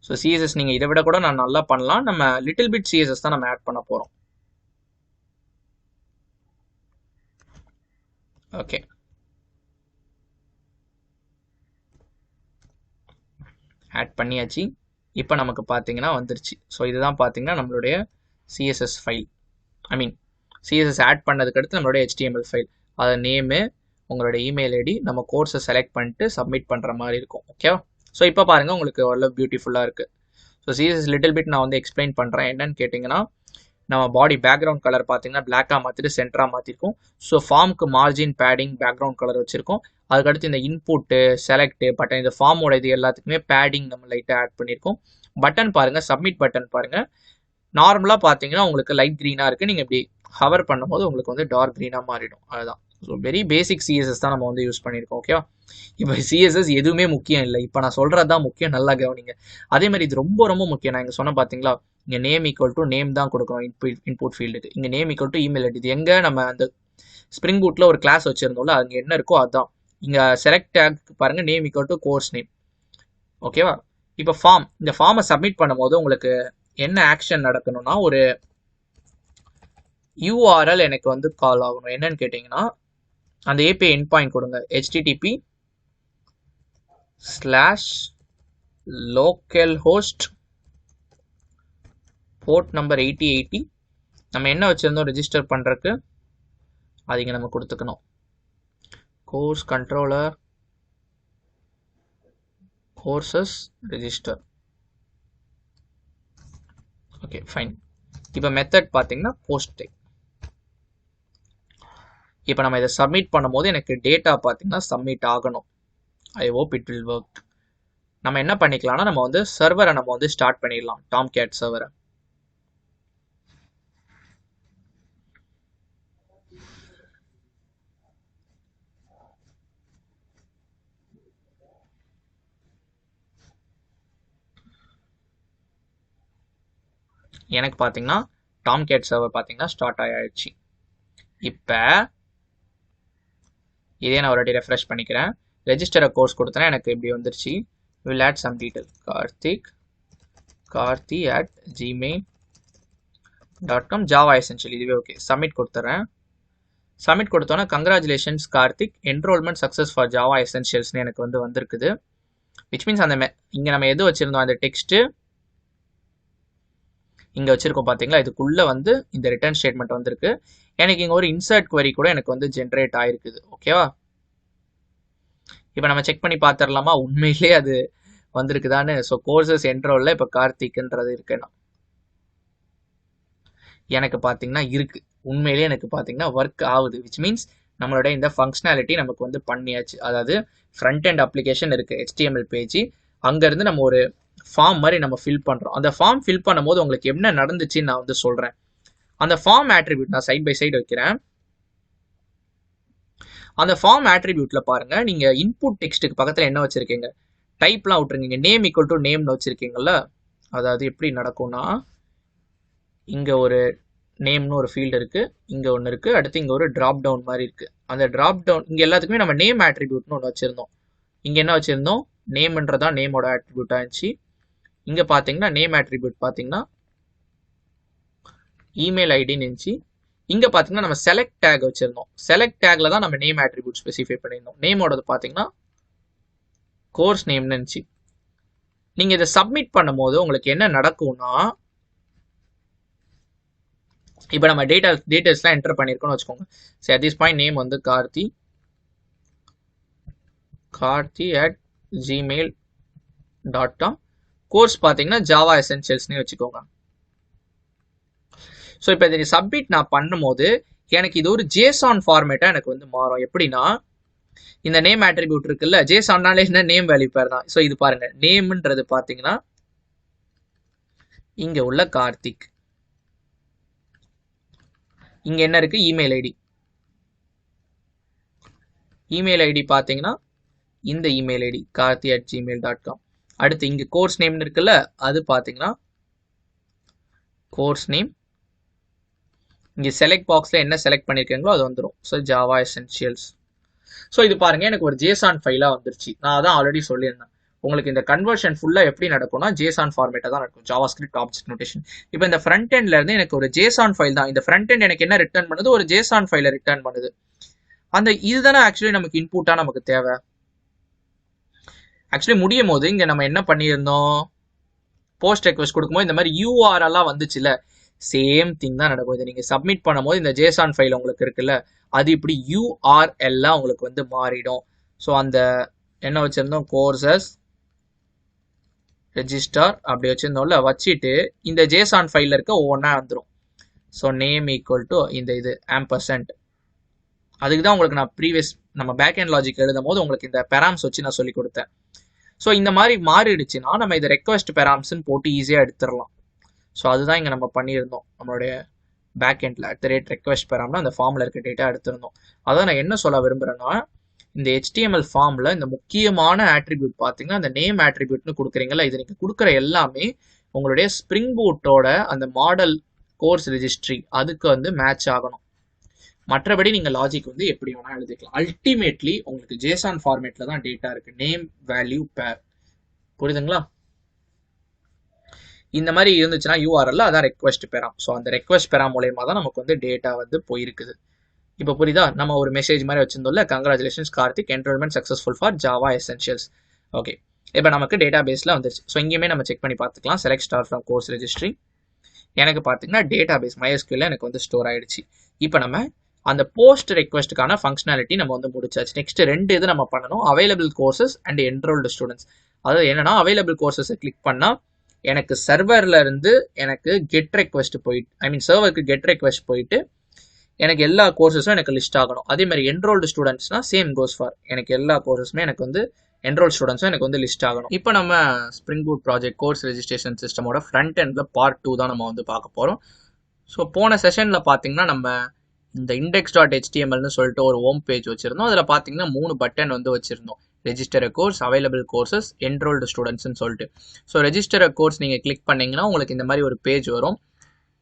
ஸோ சிஎஸ்எஸ் நீங்கள் இதை விட கூட நான் நல்லா பண்ணலாம். நம்ம லிட்டில் பிட் சிஎஸ்எஸ் தான் நம்ம ஆட் பண்ண போகிறோம். ஓகே, ஆட் பண்ணியாச்சு. இப்போ நமக்கு பார்த்தீங்கன்னா வந்துருச்சு. ஸோ இதுதான் பார்த்தீங்கன்னா நம்மளுடைய சிஎஸ்எஸ் ஃபைல். ஐ மீன் சிஎஸ்எஸ் ஆட் பண்ணதுக்கு அடுத்து நம்மளுடைய HTML ஃபைல். அது நேமு, உங்களோட இமெயில் ஐடி, நம்ம கோர்ஸை செலக்ட் பண்ணிட்டு சப்மிட் பண்ணுற மாதிரி இருக்கும். ஓகேவா? ஸோ இப்போ பாருங்கள், உங்களுக்கு அவ்வளோ பியூட்டிஃபுல்லாக இருக்குது. ஸோ சிஎஸ்எஸ் லிட்டில் பிட் நான் வந்து எக்ஸ்பிளைன் பண்ணுறேன். என்னன்னு கேட்டிங்கன்னா, நம்ம பாடி பேக்ரவுண்ட் கலர் பார்த்தீங்கன்னா பிளாக்காக மாற்றிட்டு சென்டராக மாற்றிருக்கோம். ஸோ ஃபார்முக்கு மார்ஜின், பேடிங், பேக்ரவுண்ட் கலர் வச்சுருக்கோம். அதுக்கடுத்து இந்த இன்புட்டு, செலக்ட் பட்டன், இந்த ஃபார்மோட இது எல்லாத்துக்குமே பேடிங் நம்ம லைட்டாக ஆட் பண்ணியிருக்கோம். பட்டன் பாருங்கள், சப்மிட் பட்டன் பாருங்கள். நார்மலாக பார்த்தீங்கன்னா உங்களுக்கு லைட் க்ரீனாக இருக்குது. நீங்கள் இப்படி ஹவர் பண்ணும்போது உங்களுக்கு வந்து டார்க் க்ரீனாக மாறிடும். அதுதான். ஸோ வெரி பேசிக் சிஎஸ்எஸ் தான் நம்ம வந்து யூஸ் பண்ணியிருக்கோம். ஓகேவா? இப்போ சிஎஸ்எஸ் எதுவுமே முக்கியம் இல்லை. இப்போ நான் சொல்கிறது தான் முக்கியம். நல்லா கவனிங்க. அதே மாதிரி இது ரொம்ப ரொம்ப முக்கியம். நான் இங்கே சொன்ன பார்த்தீங்களா, இங்கே நேம் ஈக்குவல் டு நேம் தான் கொடுக்கணும் இன்புட் ஃபீல்டுக்கு. இங்கே name equal to email ID. இது எங்கே நம்ம அந்த ஸ்ப்ரிங் பூட்டில் ஒரு கிளாஸ் வச்சுருந்தோம்ல, அங்கே என்ன இருக்கோ அதுதான். இங்கே செலக்ட் டேக் பாருங்கள், name equal to course name. ஓகேவா? இப்போ ஃபார்ம், இந்த ஃபார்மை சப்மிட் பண்ணும்போது உங்களுக்கு என்ன ஆக்ஷன் நடக்கணும்னா, ஒரு யூஆர்எல் எனக்கு வந்து கால் ஆகணும். என்னன்னு கேட்டிங்கன்னா, அந்த ஏபிஐ எண்ட் பாயிண்ட் கொடுங்க. http/localhost port number 8080. நம்ம என்ன வச்சுருந்தோம் ரெஜிஸ்டர் பண்ணுறதுக்கு, அது இங்கே நம்ம கொடுத்துக்கணும். Course controller courses register. Okay, fine. இப்போ மெத்தட் பார்த்தீங்கன்னா போஸ்ட் டைப். இப்போ நம்ம இதை சப்மிட் பண்ணும்போது எனக்கு டேட்டா பார்த்தீங்கன்னா சப்மிட் ஆகணும். ஐ ஹோப் இட் வில் ஒர்க். நம்ம என்ன பண்ணிக்கலாம்னா, நம்ம வந்து சர்வரை நம்ம வந்து ஸ்டார்ட் பண்ணிடலாம். டாம்கேட் சர்வரை. எனக்கு பார்த்தீங்கன்னா டாம்கேட் சர்வர் பார்த்தீங்கன்னா ஸ்டார்ட் ஆயிடுச்சு. இப்போ இதே நான் ஒரு ரெஃப்ரெஷ் பண்ணிக்கிறேன். ரெஜிஸ்டர் கோர்ஸ் கொடுத்தேன்னா எனக்கு இப்படி வந்துருச்சு. Will add some detail. karthi@gmail.com Java essential. இதுவே ஓகே. சப்மிட் கொடுத்துட்றேன். சப்மிட் கொடுத்தோன்னா congratulations Karthik, enrolment success for Java எசென்ஷியல்ஸ்னு எனக்கு வந்து வந்திருக்குது. விச் மீன்ஸ் அந்த இங்கே நம்ம எது வச்சுருந்தோம், அந்த டெக்ஸ்ட்டு இங்கே வச்சுருக்கோம் பார்த்தீங்களா, இதுக்குள்ளே வந்து இந்த ரிட்டர்ன் ஸ்டேட்மெண்ட் வந்திருக்கு. எனக்கு இங்கே ஒரு இன்சர்ட் குவரி கூட எனக்கு வந்து ஜென்ரேட் ஆகிருக்குது. ஓகேவா? இப்போ நம்ம செக் பண்ணி பார்த்துடலாமா உண்மையிலே அது வந்திருக்குதான்னு. ஸோ கோர்சஸ் என்ரோலில் இப்போ கார்த்திக்ன்றது இருக்குன்னா எனக்கு பார்த்தீங்கன்னா இருக்குது. உண்மையிலே எனக்கு பார்த்தீங்கன்னா ஒர்க் ஆகுது. விச் மீன்ஸ் நம்மளோட இந்த ஃபங்க்ஷனாலிட்டி நமக்கு வந்து பண்ணியாச்சு. அதாவது ஃப்ரண்ட் எண்ட் அப்ளிகேஷன் இருக்குது, HTML பேஜ். அங்கேருந்து நம்ம ஒரு ஃபார்ம் மாதிரி நம்ம ஃபில் பண்ணுறோம். அந்த ஃபார்ம் ஃபில் பண்ணும்போது உங்களுக்கு என்ன நடந்துச்சுன்னு நான் வந்து சொல்கிறேன். அந்த ஃபார்ம் ஆட்ரிபியூட் நான் சைட் பை சைடு வைக்கிறேன். அந்த ஃபார்ம் ஆட்ரிபியூட்டில் பாருங்கள், நீங்கள் இன்புட் டெக்ஸ்ட்டுக்கு பக்கத்தில் என்ன வச்சுருக்கீங்க, டைப்லாம் விட்டுருக்கீங்க. நேம் ஈக்குவல் டு நேம்னு வச்சுருக்கீங்கல்ல. அதாவது எப்படி நடக்கும்னா, இங்கே ஒரு நேம்னு ஒரு ஃபீல்டு இருக்குது, இங்கே ஒன்று இருக்குது, அடுத்து இங்கே ஒரு ட்ராப் டவுன் மாதிரி இருக்குது. அந்த ட்ராப் டவுன் இங்கே எல்லாத்துக்குமே நம்ம நேம் ஆட்ரிபியூட்னு ஒன்று வச்சுருந்தோம். இங்கே என்ன வச்சுருந்தோம், நேம்ன்றதான் நேமோட ஆட்ரிபியூட்டாக இருந்துச்சு. இங்கே பார்த்தீங்கன்னா நேம் ஆட்ரிபியூட் பார்த்தீங்கன்னா இமெயில் ஐடின்னு இருந்துச்சு. இங்கே பார்த்தீங்கன்னா நம்ம செலக்ட் டேக் வச்சுருந்தோம். செலக்ட் டேக்கில் தான் நம்ம நேம் ஆட்ரிபியூட் ஸ்பெசிஃபை பண்ணியிருந்தோம். நேமோடது பார்த்தீங்கன்னா கோர்ஸ் நேம்னு இருந்துச்சு. நீங்கள் இதை சப்மிட் பண்ணும்போது உங்களுக்கு என்ன நடக்கும்னா, இப்போ நம்ம டீட்டெயில்ஸ்லாம் என்டர் பண்ணியிருக்கோம்னு வச்சுக்கோங்க. சரி, அட் திஸ் பாயிண்ட் நேம் வந்து karthi@gmail.com. கோர்ஸ் பார்த்தீங்கன்னா ஜாவா எசென்ஷியல்ஸ்னே வச்சுக்கோங்க. ஸோ இப்போ இதை சப்மிட் நான் பண்ணும்போது எனக்கு இது ஒரு ஜேசான் ஃபார்மேட்டாக எனக்கு வந்து மாறும். எப்படின்னா, இந்த நேம் ஆட்ரிபியூட் இருக்குல்ல, ஜேசான்னாலே என்ன நேம் வேல்யூ பேர் தான். ஸோ இது பாருங்க, நேம்ன்றது பார்த்தீங்கன்னா இங்கே உள்ள கார்த்திக். இங்கே என்ன இருக்குது, இமெயில் ஐடி. இமெயில் ஐடி பார்த்தீங்கன்னா இந்த இமெயில் ஐடி karthi@gmail.com. அடுத்து இங்க கோர்ஸ் நேம் இருக்குல்ல, அது பாத்தீங்கன்னா கோர்ஸ் நேம். இங்க செலக்ட் பாக்ஸ்ல என்ன செலக்ட் பண்ணிருக்கீங்களோ அது வந்துடும். So Java essentials. ஸோ இது பாருங்க எனக்கு ஒரு ஜேசான் ஃபைலா வந்துருச்சு. நான் அதான் ஆல்ரெடி சொல்லியிருந்தேன். உங்களுக்கு இந்த கன்வர்ஷன் ஃபுல்லா எப்படி நடக்கும்னா ஜேசான் ஃபார்மேட்டா தான் நடக்கும். Java script object notation. இப்போ இந்த ஃப்ரண்ட் எண்ட்ல இருந்து எனக்கு ஒரு ஜேசான் ஃபைல் தான். இந்த ஃப்ரண்ட் எண்ட் எனக்கு என்ன ரிட்டர்ன் பண்ணுது? ஒரு ஜேசான் ஃபைலை ரிட்டர்ன் பண்ணுது. அந்த இதுதானே ஆக்சுவலி நமக்கு இன்புட்டா நமக்கு தேவை. ஆக்சுவலி முடியும் போது இங்க நம்ம என்ன பண்ணியிருந்தோம்? போஸ்ட் ரெக்வஸ்ட் கொடுக்கும்போது இந்த மாதிரி URL வந்துச்சுல, சேம் திங் தான் நடக்கும். இதை நீங்க சப்மிட் பண்ணும்போது இந்த ஜேசான் ஃபைல் உங்களுக்கு இருக்குல்ல, அது இப்படி URL உங்களுக்கு வந்து மாறிடும். ஸோ அந்த என்ன வச்சிருந்தோம்? கோர்சஸ் ரெஜிஸ்டர் அப்படி வச்சிருந்தோம்ல, வச்சுட்டு இந்த ஜேசான் ஃபைல்ல இருக்க ஒவ்வொன்றா வந்துடும். ஸோ நேம் ஈக்குவல் டு இந்த இது ஆம்பர்சன்ட். அதுக்கு தான் உங்களுக்கு நான் ப்ரீவியஸ் நம்ம பேக் அண்ட் லாஜிக் எழுதும் போது உங்களுக்கு இந்த பெராம்ஸ் வச்சு நான் சொல்லி கொடுத்தேன். ஸோ இந்த மாதிரி மாறிடுச்சுன்னா நம்ம இதை ரெக்வஸ்ட் பெராம்ஸ்ன்னு போட்டு ஈஸியாக எடுத்துடலாம். ஸோ அதுதான் இங்கே நம்ம பண்ணியிருந்தோம். நம்மளுடைய பேக் எண்டில் @request பெராம்னா அந்த ஃபார்மில் இருக்க டேட்டா எடுத்திருந்தோம். அதான் நான் என்ன சொல்ல விரும்புகிறேன்னா, இந்த HTML ஃபார்மில் இந்த முக்கியமான ஆட்ரிபியூட் பார்த்தீங்கன்னா அந்த நேம் ஆட்ரிபியூட்னு கொடுக்குறீங்களா, இது நீங்கள் கொடுக்குற எல்லாமே உங்களுடைய ஸ்ப்ரிங் பூட்டோட அந்த மாடல் கோர்ஸ் ரெஜிஸ்ட்ரி அதுக்கு வந்து மேட்ச் ஆகணும். மற்றபடி நீங்கள் லாஜிக் வந்து எப்படி வேணா எழுதிக்கலாம். அல்டிமேட்லி உங்களுக்கு ஜேசான் ஃபார்மேட்ல தான் டேட்டா இருக்கு. நேம் வேல்யூ பேர். புரியுதுங்களா? இந்த மாதிரி இருந்துச்சுன்னா URL அதான் ரெக்வஸ்ட் பெறாம். ஸோ அந்த ரெக்வஸ்ட் பெறாம் மூலயமா தான் நமக்கு வந்து டேட்டா வந்து போயிருக்குது. இப்போ புரியுதா? நம்ம ஒரு மெசேஜ் மாதிரி வச்சிருந்தோம்ல, congratulations Karthik, enrolment successful for Java essentials. Okay, இப்போ நமக்கு டேட்டா பேஸில் வந்துருச்சு. ஸோ இங்கேயுமே நம்ம செக் பண்ணி பார்த்துக்கலாம். Select star from course registry. எனக்கு பார்த்தீங்கன்னா டேட்டா பேஸ் MySQL எனக்கு வந்து ஸ்டோர் ஆயிடுச்சு. இப்போ நம்ம அந்த போஸ்ட் ரெக்வஸ்ட்டுக்கான ஃபங்க்ஷனாலிட்டி நம்ம வந்து முடிச்சாச்சு. நெக்ஸ்ட் 2 இது நம்ம பண்ணணும். Available courses and enrolled students. அதாவது என்னன்னா, அவைலபிள் கோர்சஸை கிளிக் பண்ணால் எனக்கு சர்வர்ல இருந்து எனக்கு கெட் ரெக்வஸ்ட் போயிட்டு சர்வருக்கு கெட் ரெக்வஸ்ட் போயிட்டு எனக்கு எல்லா கோர்சஸும் எனக்கு லிஸ்ட் ஆகணும். அதே மாதிரி என்ரோல்டு ஸ்டூடெண்ட்ஸ்னா சேம் கோஸ் ஃபார் எனக்கு எல்லா கோர்சஸுமே எனக்கு வந்து என்ரோல் ஸ்டூடெண்ட்ஸும் எனக்கு வந்து லிஸ்ட் ஆகணும். இப்போ நம்ம Spring Boot project course registration சிஸ்டமோட ஃப்ரண்ட் எண்டில் பார்ட் 2 தான் நம்ம வந்து பார்க்க போகிறோம். ஸோ போன செஷனில் பார்த்தீங்கன்னா நம்ம இந்த index.htmlனு சொல்லிட்டு ஒரு ஹோம் பேஜ் வச்சிருந்தோம். அதில் பார்த்தீங்கன்னா 3 பட்டன் வந்து வச்சிருந்தோம். Register course, available courses, enrolled ஸ்டூடெண்ட்ஸ்னு சொல்லிட்டு. ஸோ ரெஜிஸ்டர் கோர்ஸ் நீங்கள் கிளிக் பண்ணிங்கன்னா உங்களுக்கு இந்த மாதிரி ஒரு பேஜ் வரும்.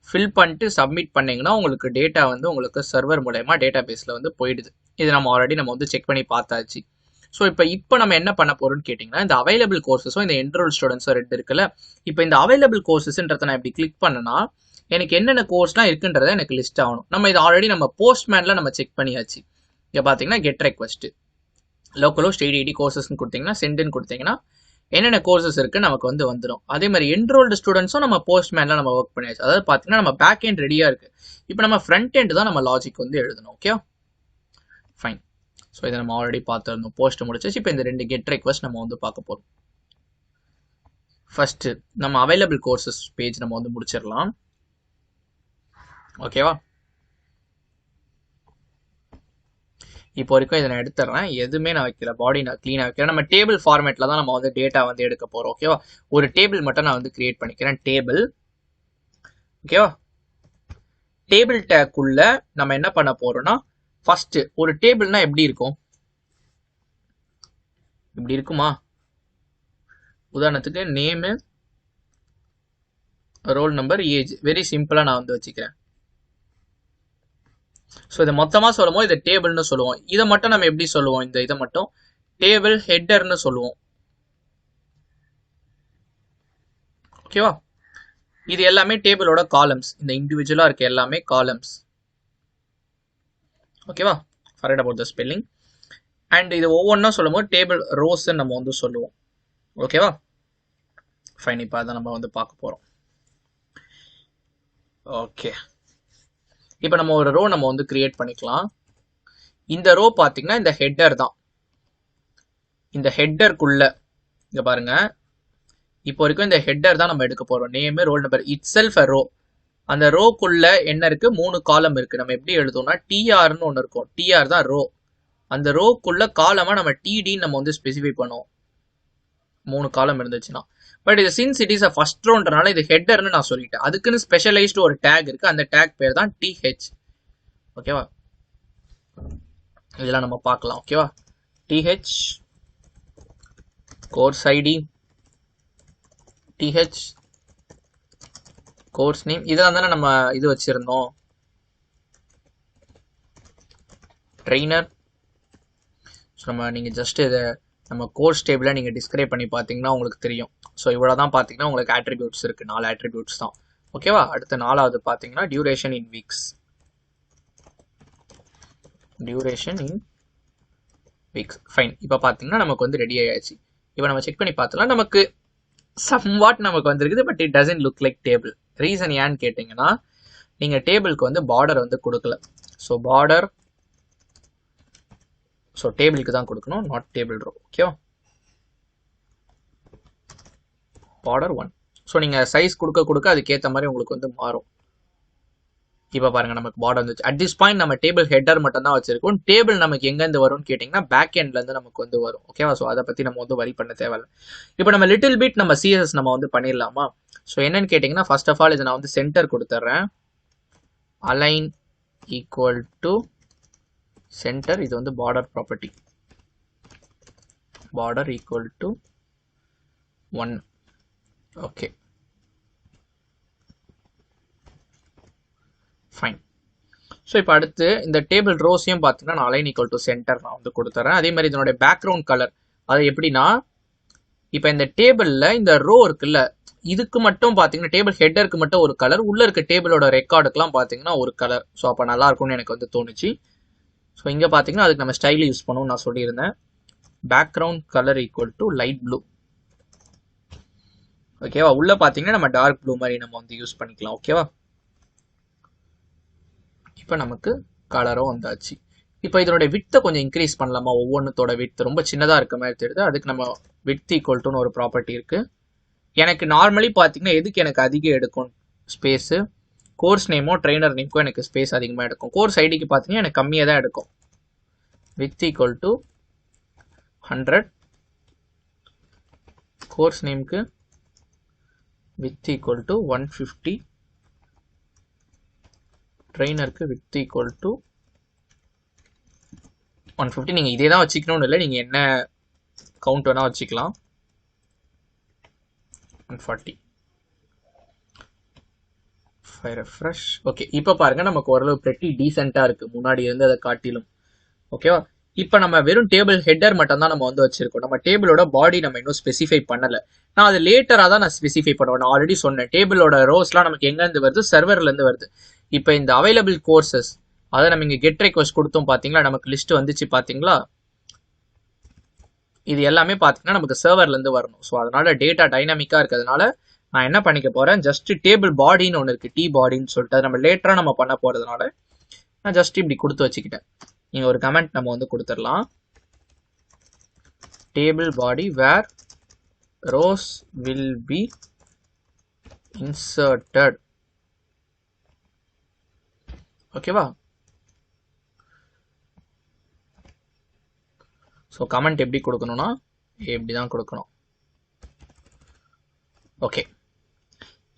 ஃபில் பண்ணிட்டு சப்மிட் பண்ணிங்கன்னா உங்களுக்கு டேட்டா வந்து உங்களுக்கு சர்வர் மூலயமா டேட்டா பேஸில் வந்து போயிடுது. இது நம்ம ஆல்ரெடி நம்ம வந்து செக் பண்ணி பார்த்தாச்சு. ஸோ இப்போ நம்ம என்ன பண்ண போகிறோம்னு கேட்டிங்கன்னா, இந்த அவைலபிள் கோர்சஸும் இந்த என்ரோல் ஸ்டூடெண்ட்ஸும் 2 இருக்குல்ல, இப்போ இந்த அவைலபிள் கோர்சஸ்ன்றதை நான் இப்படி கிளிக் பண்ணனா எனக்கு என்னென்ன கோர்ஸ்லாம் இருக்குன்றதை எனக்கு லிஸ்ட் ஆகணும். நம்ம இது ஆல்ரெடி நம்ம போஸ்ட்மேனில் நம்ம செக் பண்ணியாச்சு. இங்கே பார்த்தீங்கன்னா கெட் ரெக்வஸ்ட் லோக்கலோஸ்ட் ADD கோர்சஸ்ன்னு கொடுத்தீங்கன்னா சென்டுன்னு கொடுத்தீங்கன்னா என்னென்ன கோர்சஸ் இருக்குது நமக்கு வந்து வந்துடும். அதே மாதிரி என்ரோல்டு ஸ்டூடெண்ட்ஸும் நம்ம போஸ்ட்மேனில் நம்ம ஒர்க் பண்ணியாச்சு. அதாவது பார்த்தீங்கன்னா நம்ம பேக் எண்ட் ரெடியாக இருக்குது. இப்போ நம்ம ஃப்ரண்ட் எண்ட் தான் நம்ம லாஜிக் வந்து எழுதணும். Okay, fine. ஸோ இதை நம்ம ஆல்ரெடி பார்த்துருந்தோம். போஸ்ட் முடிச்சாச்சு. இப்போ இந்த 2 கெட் ரெக்வஸ்ட் நம்ம வந்து பார்க்க போகிறோம். ஃபர்ஸ்ட் நம்ம அவைலபிள் கோர்சஸ் பேஜ் நம்ம வந்து முடிச்சிடலாம். ஓகேவா? இப்போ வரைக்கும் இதை நான் எடுத்துறேன். எதுவுமே நான் வைக்கல, பாடி நான் க்ளீனாக வைக்கிறேன். நம்ம டேபிள் ஃபார்மேட்டில் தான் நம்ம வந்து டேட்டா வந்து எடுக்க போகிறோம். ஓகேவா? ஒரு டேபிள் மட்டும் நான் வந்து கிரியேட் பண்ணிக்கிறேன். டேபிள். ஓகேவா? டேபிள் டேக்குள்ள நம்ம என்ன பண்ண போறோம்னா, ஃபர்ஸ்ட் ஒரு டேபிள்னா எப்படி இருக்கும்? இப்படி இருக்குமா? உதாரணத்துக்கு name, roll number, age. Very சிம்பிளா நான் வந்து வச்சுக்கிறேன். ஸோ இதை மொத்தமாக சொல்லும் போது இதை டேபிள்னு சொல்லுவோம். இதை மட்டும் நம்ம எப்படி சொல்லுவோம்? இந்த இதை மட்டும் டேபிள் ஹெட்டர்னு சொல்லுவோம். ஓகேவா? இது எல்லாமே டேபிளோட காலம்ஸ். இந்த இண்டிவிஜுவலா இருக்க எல்லாமே காலம்ஸ். ஓகேவா? Forget about the spelling. And இது ஒவ்வொன்றா சொல்லும் போது டேபிள் ரோஸ் நம்ம வந்து சொல்லுவோம். ஓகேவா? ஃபைன். இப்போ அதை நம்ம வந்து பார்க்க போறோம். ஓகே, இப்போ நம்ம ஒரு ரோ நம்ம வந்து கிரியேட் பண்ணிக்கலாம். இந்த ரோ பார்த்தீங்கன்னா இந்த ஹெட்டர் தான். இந்த ஹெட்டருக்குள்ள இங்க பாருங்க, இப்போ வரைக்கும் இந்த ஹெட்டர் தான் நம்ம எடுக்க போறோம். Name, roll number, itself row. அந்த ரோக்குள்ள என்ன இருக்கு? 3 காலம் இருக்கு. நம்ம எப்படி எழுதுவோம்னா TRன்னு ஒன்று இருக்கும். TR தான் ரோ. அந்த ரோக்குள்ள காலமா நம்ம TDன்னு நம்ம வந்து ஸ்பெசிஃபை பண்ணுவோம். 3 காலம் இருந்துச்சுன்னா. பட் இது since it is a first ரோன்றனால இது ஹெட்டர்னு நான் சொல்லிட்டேன். அதுக்குன்னு ஸ்பெஷலைஸ்டு ஒரு டேக் இருக்கு. அந்த டேக் பேர் தான் TH. ஓகேவா? இதெல்லாம் நம்ம பார்க்கலாம். ஓகேவா? TH, course ID, DH course name இதெல்லாம் தானே நம்ம இது வச்சிருந்தோம் ட்ரெயினர். ஸோ நீங்கள் ஜஸ்ட் இதை நம்ம கோர்ஸ் டேபிளை நீங்கள் டிஸ்கிரைப் பண்ணி பார்த்தீங்கன்னா உங்களுக்கு தெரியும். ஸோ இவ்வளோ தான் பார்த்தீங்கன்னா உங்களுக்கு ஆட்ரிபியூட்ஸ் இருக்குது, 4 ஆட்ரிபியூட்ஸ் தான். ஓகேவா? அடுத்த 4வது பார்த்தீங்கன்னா duration in weeks. Duration in weeks fine. இப்போ பார்த்தீங்கன்னா நமக்கு வந்து ரெடி ஆயாச்சு. இப்போ நம்ம செக் பண்ணி பார்த்தலாம் நமக்கு சம்வாட் நமக்கு வந்துருக்குது. But it doesn't look like table. Reason ஏன்னு கேட்டிங்கன்னா நீங்கள் டேபிளுக்கு வந்து பார்டர் வந்து கொடுக்கல. ஸோ பார்டர் டேபிளுக்கு தான் கொடுக்கணும், நாட் டேபிள் ரோ. ஓகேவா? பார்டர் 1. ஸோ நீங்கள் சைஸ் கொடுக்க அதுக்கேற்ற மாதிரி உங்களுக்கு வந்து மாறும். இப்போ பாருங்க நமக்கு பார்டர் வந்துச்சு. அட் திஸ் பாயிண்ட் நம்ம டேபிள் ஹெட்டர் மட்டும் தான் வச்சிருக்கோம். டேபிள் நமக்கு எங்கேருந்து வரும்னு கேட்டிங்கன்னா பேக் எண்ட்லேருந்து நமக்கு வந்து வரும். ஓகேவா? ஸோ அதை பற்றி நம்ம வந்து வரி பண்ண தேவையில்லை. இப்போ நம்ம லிட்டில் பிட் நம்ம சிஎஸ்எஸ் நம்ம வந்து பண்ணிடலாமா? ஸோ என்னன்னு கேட்டிங்கன்னா ஃபர்ஸ்ட் ஆஃப் ஆல் இதை நான் வந்து சென்டர் கொடுத்துட்றேன். Align equal to center. இது வந்து border property. Border equal to 1. Okay fine. So இப்போ அடுத்து இந்த டேபிள் ரோஸையும் பார்த்தீங்கன்னா நான் அலைன் ஈக்குவல் டு சென்டர் நான் வந்து கொடுத்துறேன். அதே மாதிரி இதனுடைய பேக்ரவுண்ட் கலர் அது எப்படின்னா இப்போ இந்த டேபிளில் இந்த ரோ இருக்குல்ல இதுக்கு மட்டும் பார்த்தீங்கன்னா டேபிள் ஹெட்டருக்கு மட்டும் ஒரு கலர், உள்ளே இருக்க டேபிளோட ரெக்கார்டுக்கெலாம் பார்த்தீங்கன்னா ஒரு கலர். ஸோ அப்போ நல்லா இருக்கும்னு எனக்கு வந்து தோணுச்சு. ஸோ இங்கே பார்த்தீங்கன்னா அதுக்கு நம்ம ஸ்டைல் யூஸ் பண்ணுவோம் நான் சொல்லியிருந்தேன். Background colour equal to light blue. ஓகேவா? உள்ளே பார்த்தீங்கன்னா நம்ம டார்க் ப்ளூ மாதிரி நம்ம வந்து யூஸ் பண்ணிக்கலாம். ஓகேவா? இப்போ நமக்கு கலரும் வந்தாச்சு. இப்போ இதனுடைய வித்தை கொஞ்சம் இன்க்ரீஸ் பண்ணலாமா? ஒவ்வொன்றத்தோட வித் ரொம்ப சின்னதாக இருக்க மாதிரி தெரியுது. அதுக்கு நம்ம வித் ஈக்குவல் டுன்னு ஒரு ப்ராப்பர்ட்டி இருக்குது. எனக்கு நார்மலி பார்த்தீங்கன்னா எதுக்கு எனக்கு அதிகம் எடுக்கும் ஸ்பேஸு? கோர்ஸ் நேமோ ட்ரெயினர் நேம்க்கோ எனக்கு ஸ்பேஸ் அதிகமாக எடுக்கும். கோர்ஸ் ஐடிக்கு பார்த்தீங்கன்னா எனக்கு கம்மியாக தான் எடுக்கும். Width equal to 100. கோர்ஸ் நேம்க்கு வித் ஈக்குவல் டு 150. ட்ரெயினருக்கு வித் ஈக்குவல் டு 150. நீங்கள் இதே தான் வச்சுக்கணும்னு இல்லை, நீங்கள் என்ன கவுண்ட் வேணால் வச்சுக்கலாம். 140. ரெஃப்ரெஷ். ஓகே இப்போ பாருங்க நமக்கு ஓரளவு pretty டீசெண்டாக இருக்குது முன்னாடி இருந்து அதை காட்டிலும். ஓகேவா? இப்போ நம்ம வெறும் டேபிள் ஹெட்டர் மட்டும் தான் நம்ம வந்து வச்சிருக்கோம். நம்ம டேபிளோட பாடி நம்ம இன்னும் ஸ்பெசிஃபை பண்ணலை. நான் அது லேட்டராக தான் நான் ஸ்பெசிஃபை பண்ணுவேன். நான் ஆல்ரெடி சொன்னேன் டேபிளோட ரோஸ்லாம் நமக்கு எங்கேருந்து வருது? சர்வர்லேருந்து வருது. இப்போ இந்த அவைலபிள் கோர்சஸ் அதை நம்ம இங்கே கெட் ரெக்வஸ்ட் கொடுத்தோம் பார்த்தீங்களா, நமக்கு லிஸ்ட் வந்துச்சு பார்த்தீங்களா? இது எல்லாமே பார்த்தீங்கன்னா நமக்கு சர்வர்லேருந்து வரணும். ஸோ அதனால டேட்டா டைனாமிக்காக இருக்கிறதுனால நான் என்ன பண்ணிக்க போகிறேன், ஜஸ்ட் டேபிள் பாடின்னு ஒன்று இருக்குது, டி பாடின்னு சொல்லிட்டு. அது நம்ம லேட்டராக நம்ம பண்ண போகிறதுனால நான் ஜஸ்ட் இப்படி கொடுத்து வச்சுக்கிட்டேன். நீங்கள் ஒரு கமெண்ட் நம்ம வந்து கொடுத்துடலாம். Table body where rows will be inserted. ஓகேவா? ஸோ கமெண்ட் எப்படி கொடுக்கணும்னா எப்படி தான் கொடுக்கணும். ஓகே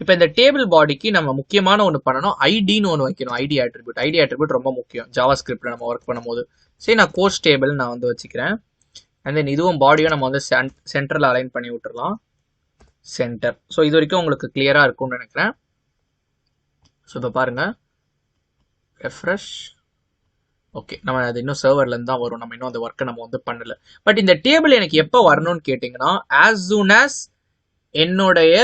இப்போ இந்த டேபிள் பாடிக்கு நம்ம முக்கியமான ஒன்று பண்ணணும், ஐடின்னு ஒன்று வைக்கணும். ID attribute. ஐடி ஆட்ரிபியூட் ரொம்ப முக்கியம் ஜாவா ஸ்கிரிப்டில் நம்ம ஒர்க் பண்ணும்போது. சரி நான் கோர்ஸ் டேபிள் நான் வந்து வச்சுக்கிறேன். அண்ட் தென் இதுவும் பாடியும் நம்ம வந்து சென்டரில் அலைன் பண்ணி விட்டுறலாம். சென்டர். ஸோ இது வரைக்கும் உங்களுக்கு கிளியராக இருக்கும்னு நினைக்கிறேன். ஸோ இப்போ பாருங்கள் ரெஃப்ரெஷ். ஓகே நம்ம அது இன்னும் சர்வர்லேருந்து தான் வரும். நம்ம இன்னும் அந்த ஒர்க்கை நம்ம வந்து பண்ணலை. பட் இந்த டேபிள் எனக்கு எப்போ வரணும்னு கேட்டிங்கன்னா ஆஸ் சூன் ஆஸ் என்னுடைய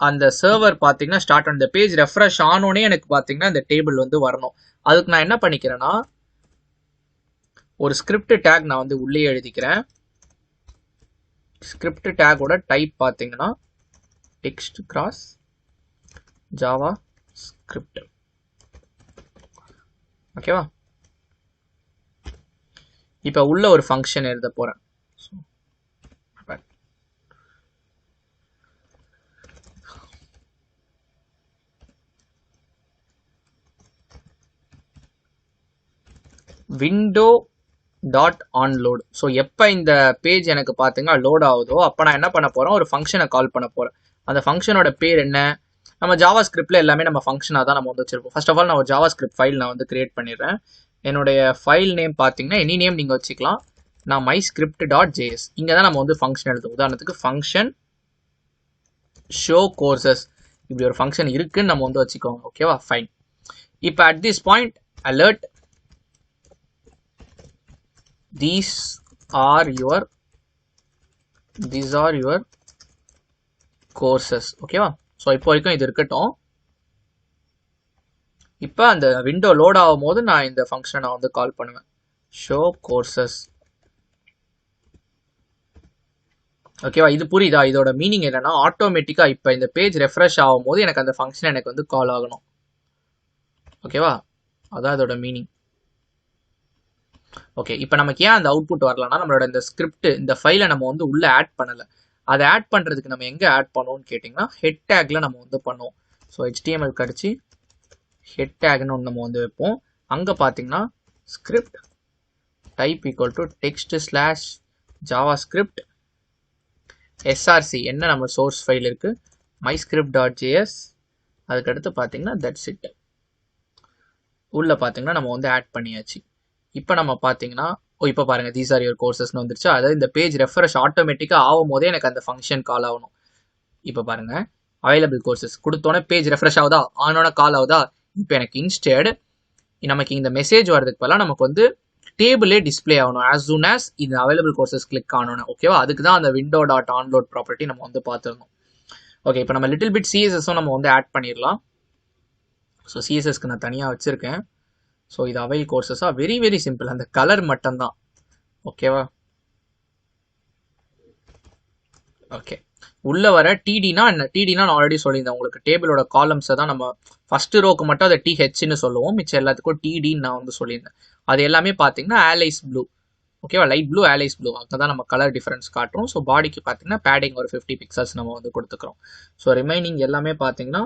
அந்த சர்வர் பார்த்தீங்கன்னா start on the page refresh ஆனோடனே எனக்கு பார்த்தீங்கன்னா இந்த டேபிள் வந்து வரணும். அதுக்கு நான் என்ன பண்ணிக்கிறேன்னா ஒரு ஸ்கிரிப்ட் டேக் நான் வந்து உள்ளே எழுதிக்கிறேன். ஸ்கிரிப்ட் டேக்கோட டைப் பார்த்தீங்கன்னா டெக்ஸ்ட் கிராஸ் ஜாவா ஸ்கிரிப்ட். ஓகேவா? இப்போ உள்ள ஒரு ஃபங்க்ஷன் எழுத போகிறேன். Window dot on load. ஸோ எப்போ இந்த பேஜ் எனக்கு பார்த்தீங்கன்னா லோட் ஆகுதோ அப்போ நான் என்ன பண்ண போகிறேன், ஒரு ஃபங்க்ஷனை கால் பண்ண போகிறேன். அந்த ஃபங்க்ஷனோட பேர் என்ன? நம்ம ஜாவா ஸ்கிரிப்டில் எல்லாமே நம்ம ஃபங்க்ஷனாக தான் நம்ம வந்து வச்சிருப்போம். ஃபர்ஸ்ட் ஆஃப் ஆல் நான் ஒரு ஜாவா ஸ்கிரிப்ட் ஃபைல் நான் வந்து கிரியேட் பண்ணிடுறேன். என்னுடைய ஃபைல் நேம் பார்த்தீங்கன்னா எனி நேம் நீங்கள் வச்சுக்கலாம். நான் மை ஸ்கிரிப்ட் டாட் ஜேஎஸ் இங்கே தான் நம்ம வந்து ஃபங்க்ஷன் எழுதுவோம். உதாரணத்துக்கு ஃபங்க்ஷன் ஷோ கோர்சஸ் இப்படி ஒரு ஃபங்க்ஷன் இருக்குன்னு நம்ம வந்து வச்சுக்கோங்க. ஓகேவா, ஃபைன். இப்போ at this point alert these are your courses. ஓகேவா, ஸோ இப்போ வரைக்கும் இது இருக்கட்டும். இப்போ அந்த விண்டோ லோட் ஆகும் போது நான் இந்த ஃபங்க்ஷனை வந்து கால் பண்ணுவேன், ஷோ கோர்சஸ். ஓகேவா, இது புரியுதா? இதோட மீனிங் என்னன்னா ஆட்டோமேட்டிக்கா இப்போ இந்த பேஜ் ரெஃப்ரெஷ் ஆகும் போது எனக்கு அந்த ஃபங்க்ஷன் எனக்கு வந்து கால் ஆகணும். ஓகேவா, அதான் இதோட மீனிங். ஓகே, இப்போ நமக்கு ஏன் அந்த அவுட்புட் வரலன்னா நம்மளோட இந்த ஸ்கிரிப்ட் இந்த ஃபைலை நம்ம வந்து உள்ள ஆட் பண்ணலை. அதை ஆட் பண்ணுறதுக்கு நம்ம எங்கே ஆட் பண்ணுவோம்னு கேட்டிங்கன்னா ஹெட் டேக்ல நம்ம வந்து பண்ணுவோம். ஸோ HTML கடிச்சு ஹெட் டேக்னு ஒன்று நம்ம வந்து வைப்போம். அங்கே பார்த்தீங்கன்னா script type equal to text slash JavaScript src என்ன நம்ம சோர்ஸ் ஃபைல் இருக்குது myscript.js. அதுக்கடுத்து பார்த்தீங்கன்னா தட்ஸ் இட். உள்ள பார்த்தீங்கன்னா நம்ம வந்து ஆட் பண்ணியாச்சு. இப்போ நம்ம பார்த்தீங்கன்னா இப்போ பாருங்கள் these are your coursesன்னு வந்துருச்சு. அதாவது இந்த பேஜ் ரெஃப்ரெஷ் ஆட்டோமேட்டிக்காக ஆகும் போதே எனக்கு அந்த ஃபங்க்ஷன் கால் ஆகணும். இப்போ பாருங்கள் அவைலபிள் கோர்சஸ் கொடுத்தோன்னே பேஜ் ரெஃப்ரெஷ் ஆகுதா, ஆனோட கால் ஆகுதா. இப்போ எனக்கு இன்ஸ்டெட் நமக்கு இந்த மெசேஜ் வரதுக்கு பதிலாக நமக்கு வந்து டேபிளே டிஸ்பிளே ஆகணும் as soon as இந்த அவைலபிள் கோர்சஸ் கிளிக் ஆகணும். ஓகேவா, அதுக்கு தான் அந்த விண்டோ டாட் ஆன்லோட் ப்ராப்பர்ட்டி நம்ம வந்து பார்த்துருந்தோம். ஓகே, இப்போ நம்ம லிட்டில் பிட் சிஎஸ்எஸும் நம்ம வந்து ஆட் பண்ணிடலாம். ஸோ சிஎஸ்எஸ்க்கு நான் தனியாக வச்சுருக்கேன். ஸோ இது அவைல் கோர்சஸாக வெரி வெரி சிம்பிள், அந்த கலர் மட்டும்தான். ஓகேவா, ஓகே. உள்ள வர டிடினா என்ன? டிடினா நான் ஆல்ரெடி சொல்லியிருந்தேன் உங்களுக்கு, டேபிளோட காலம்ஸை தான் நம்ம ஃபர்ஸ்ட் ரோக்கு மட்டும் அதை டிஹெச்னு சொல்லுவோம், மிச்சம் எல்லாத்துக்கும் டிடின்னு நான் வந்து சொல்லியிருந்தேன். அது எல்லாமே பார்த்தீங்கன்னா ஆலைஸ் ப்ளூ. ஓகேவா, லைட் ப்ளூ ஆலைஸ் ப்ளூ, அங்கே தான் நம்ம கலர் டிஃபரன்ஸ் காட்டுறோம். ஸோ பாடிக்கு பார்த்தீங்கன்னா பேடிங் ஒரு 50 பிக்சல்ஸ் நம்ம வந்து கொடுத்துக்கிறோம். ஸோ ரிமைனிங் எல்லாமே பார்த்தீங்கன்னா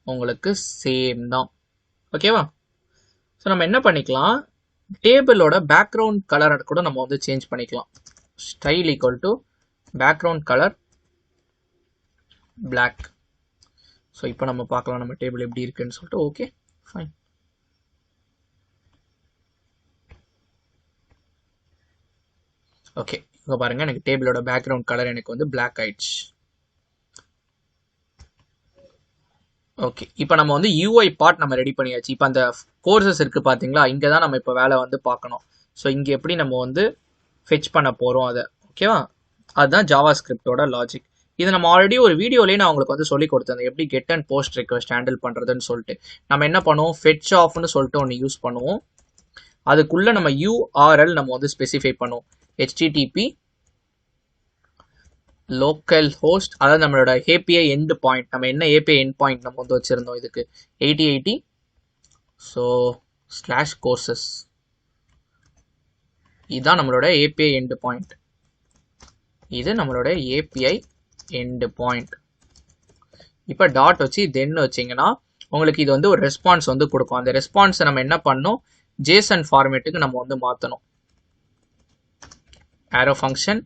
உங்களுக்கு சேம் தான். ஓகேவா, ஸோ நம்ம என்ன பண்ணிக்கலாம், டேபிளோட பேக்ரவுண்ட் கலரை கூட நம்ம வந்து சேஞ்ச் பண்ணிக்கலாம். Style equal to background colour black. So இப்போ நம்ம பார்க்கலாம் நம்ம டேபிள் எப்படி இருக்குன்னு சொல்லிட்டு. Okay, fine. ஓகே, இப்போ பாருங்க எனக்கு டேபிளோட பேக்ரவுண்ட் கலர் எனக்கு வந்து பிளாக் ஆயிடுச்சு. ஓகே, இப்போ நம்ம வந்து UI பார்ட் நம்ம ரெடி பண்ணியாச்சு. இப்போ அந்த கோர்சஸ் இருக்குது பார்த்தீங்களா, இங்கே தான் நம்ம இப்போ வேலை வந்து பார்க்கணும். ஸோ இங்கே எப்படி நம்ம வந்து ஃபெச் பண்ண போகிறோம் அதை. ஓகேவா, அதுதான் ஜாவா ஸ்கிரிப்டோட லாஜிக். இது நம்ம ஆல்ரெடி ஒரு வீடியோலேயே நான் உங்களுக்கு வந்து சொல்லி கொடுத்தேன் எப்படி get and post request handle பண்ணுறதுன்னு சொல்லிட்டு. நம்ம என்ன பண்ணுவோம், ஃபெச் ஆஃப்னு சொல்லிட்டு ஒன்று யூஸ் பண்ணுவோம். அதுக்குள்ளே நம்ம URL நம்ம வந்து ஸ்பெசிஃபை பண்ணுவோம். HTTP லோக்கல் ஹோஸ்ட், அதாவது நம்மளோட API எண்ட் பாயிண்ட், நம்ம என்ன API எண்ட் பாயிண்ட் நம்ம வந்து வச்சுருந்தோம் இதுக்கு 8080. ஸோ /courses இதுதான் நம்மளோட API எண்ட் பாயிண்ட். இது நம்மளோட API எண்ட் பாயிண்ட். இப்போ டாட் வச்சு தென் வச்சிங்கன்னா உங்களுக்கு இது வந்து ஒரு ரெஸ்பான்ஸ் வந்து கொடுக்கும். அந்த ரெஸ்பான்ஸை நம்ம என்ன பண்ணணும், JSON ஃபார்மேட்டுக்கு நம்ம வந்து மாற்றணும். arrow function,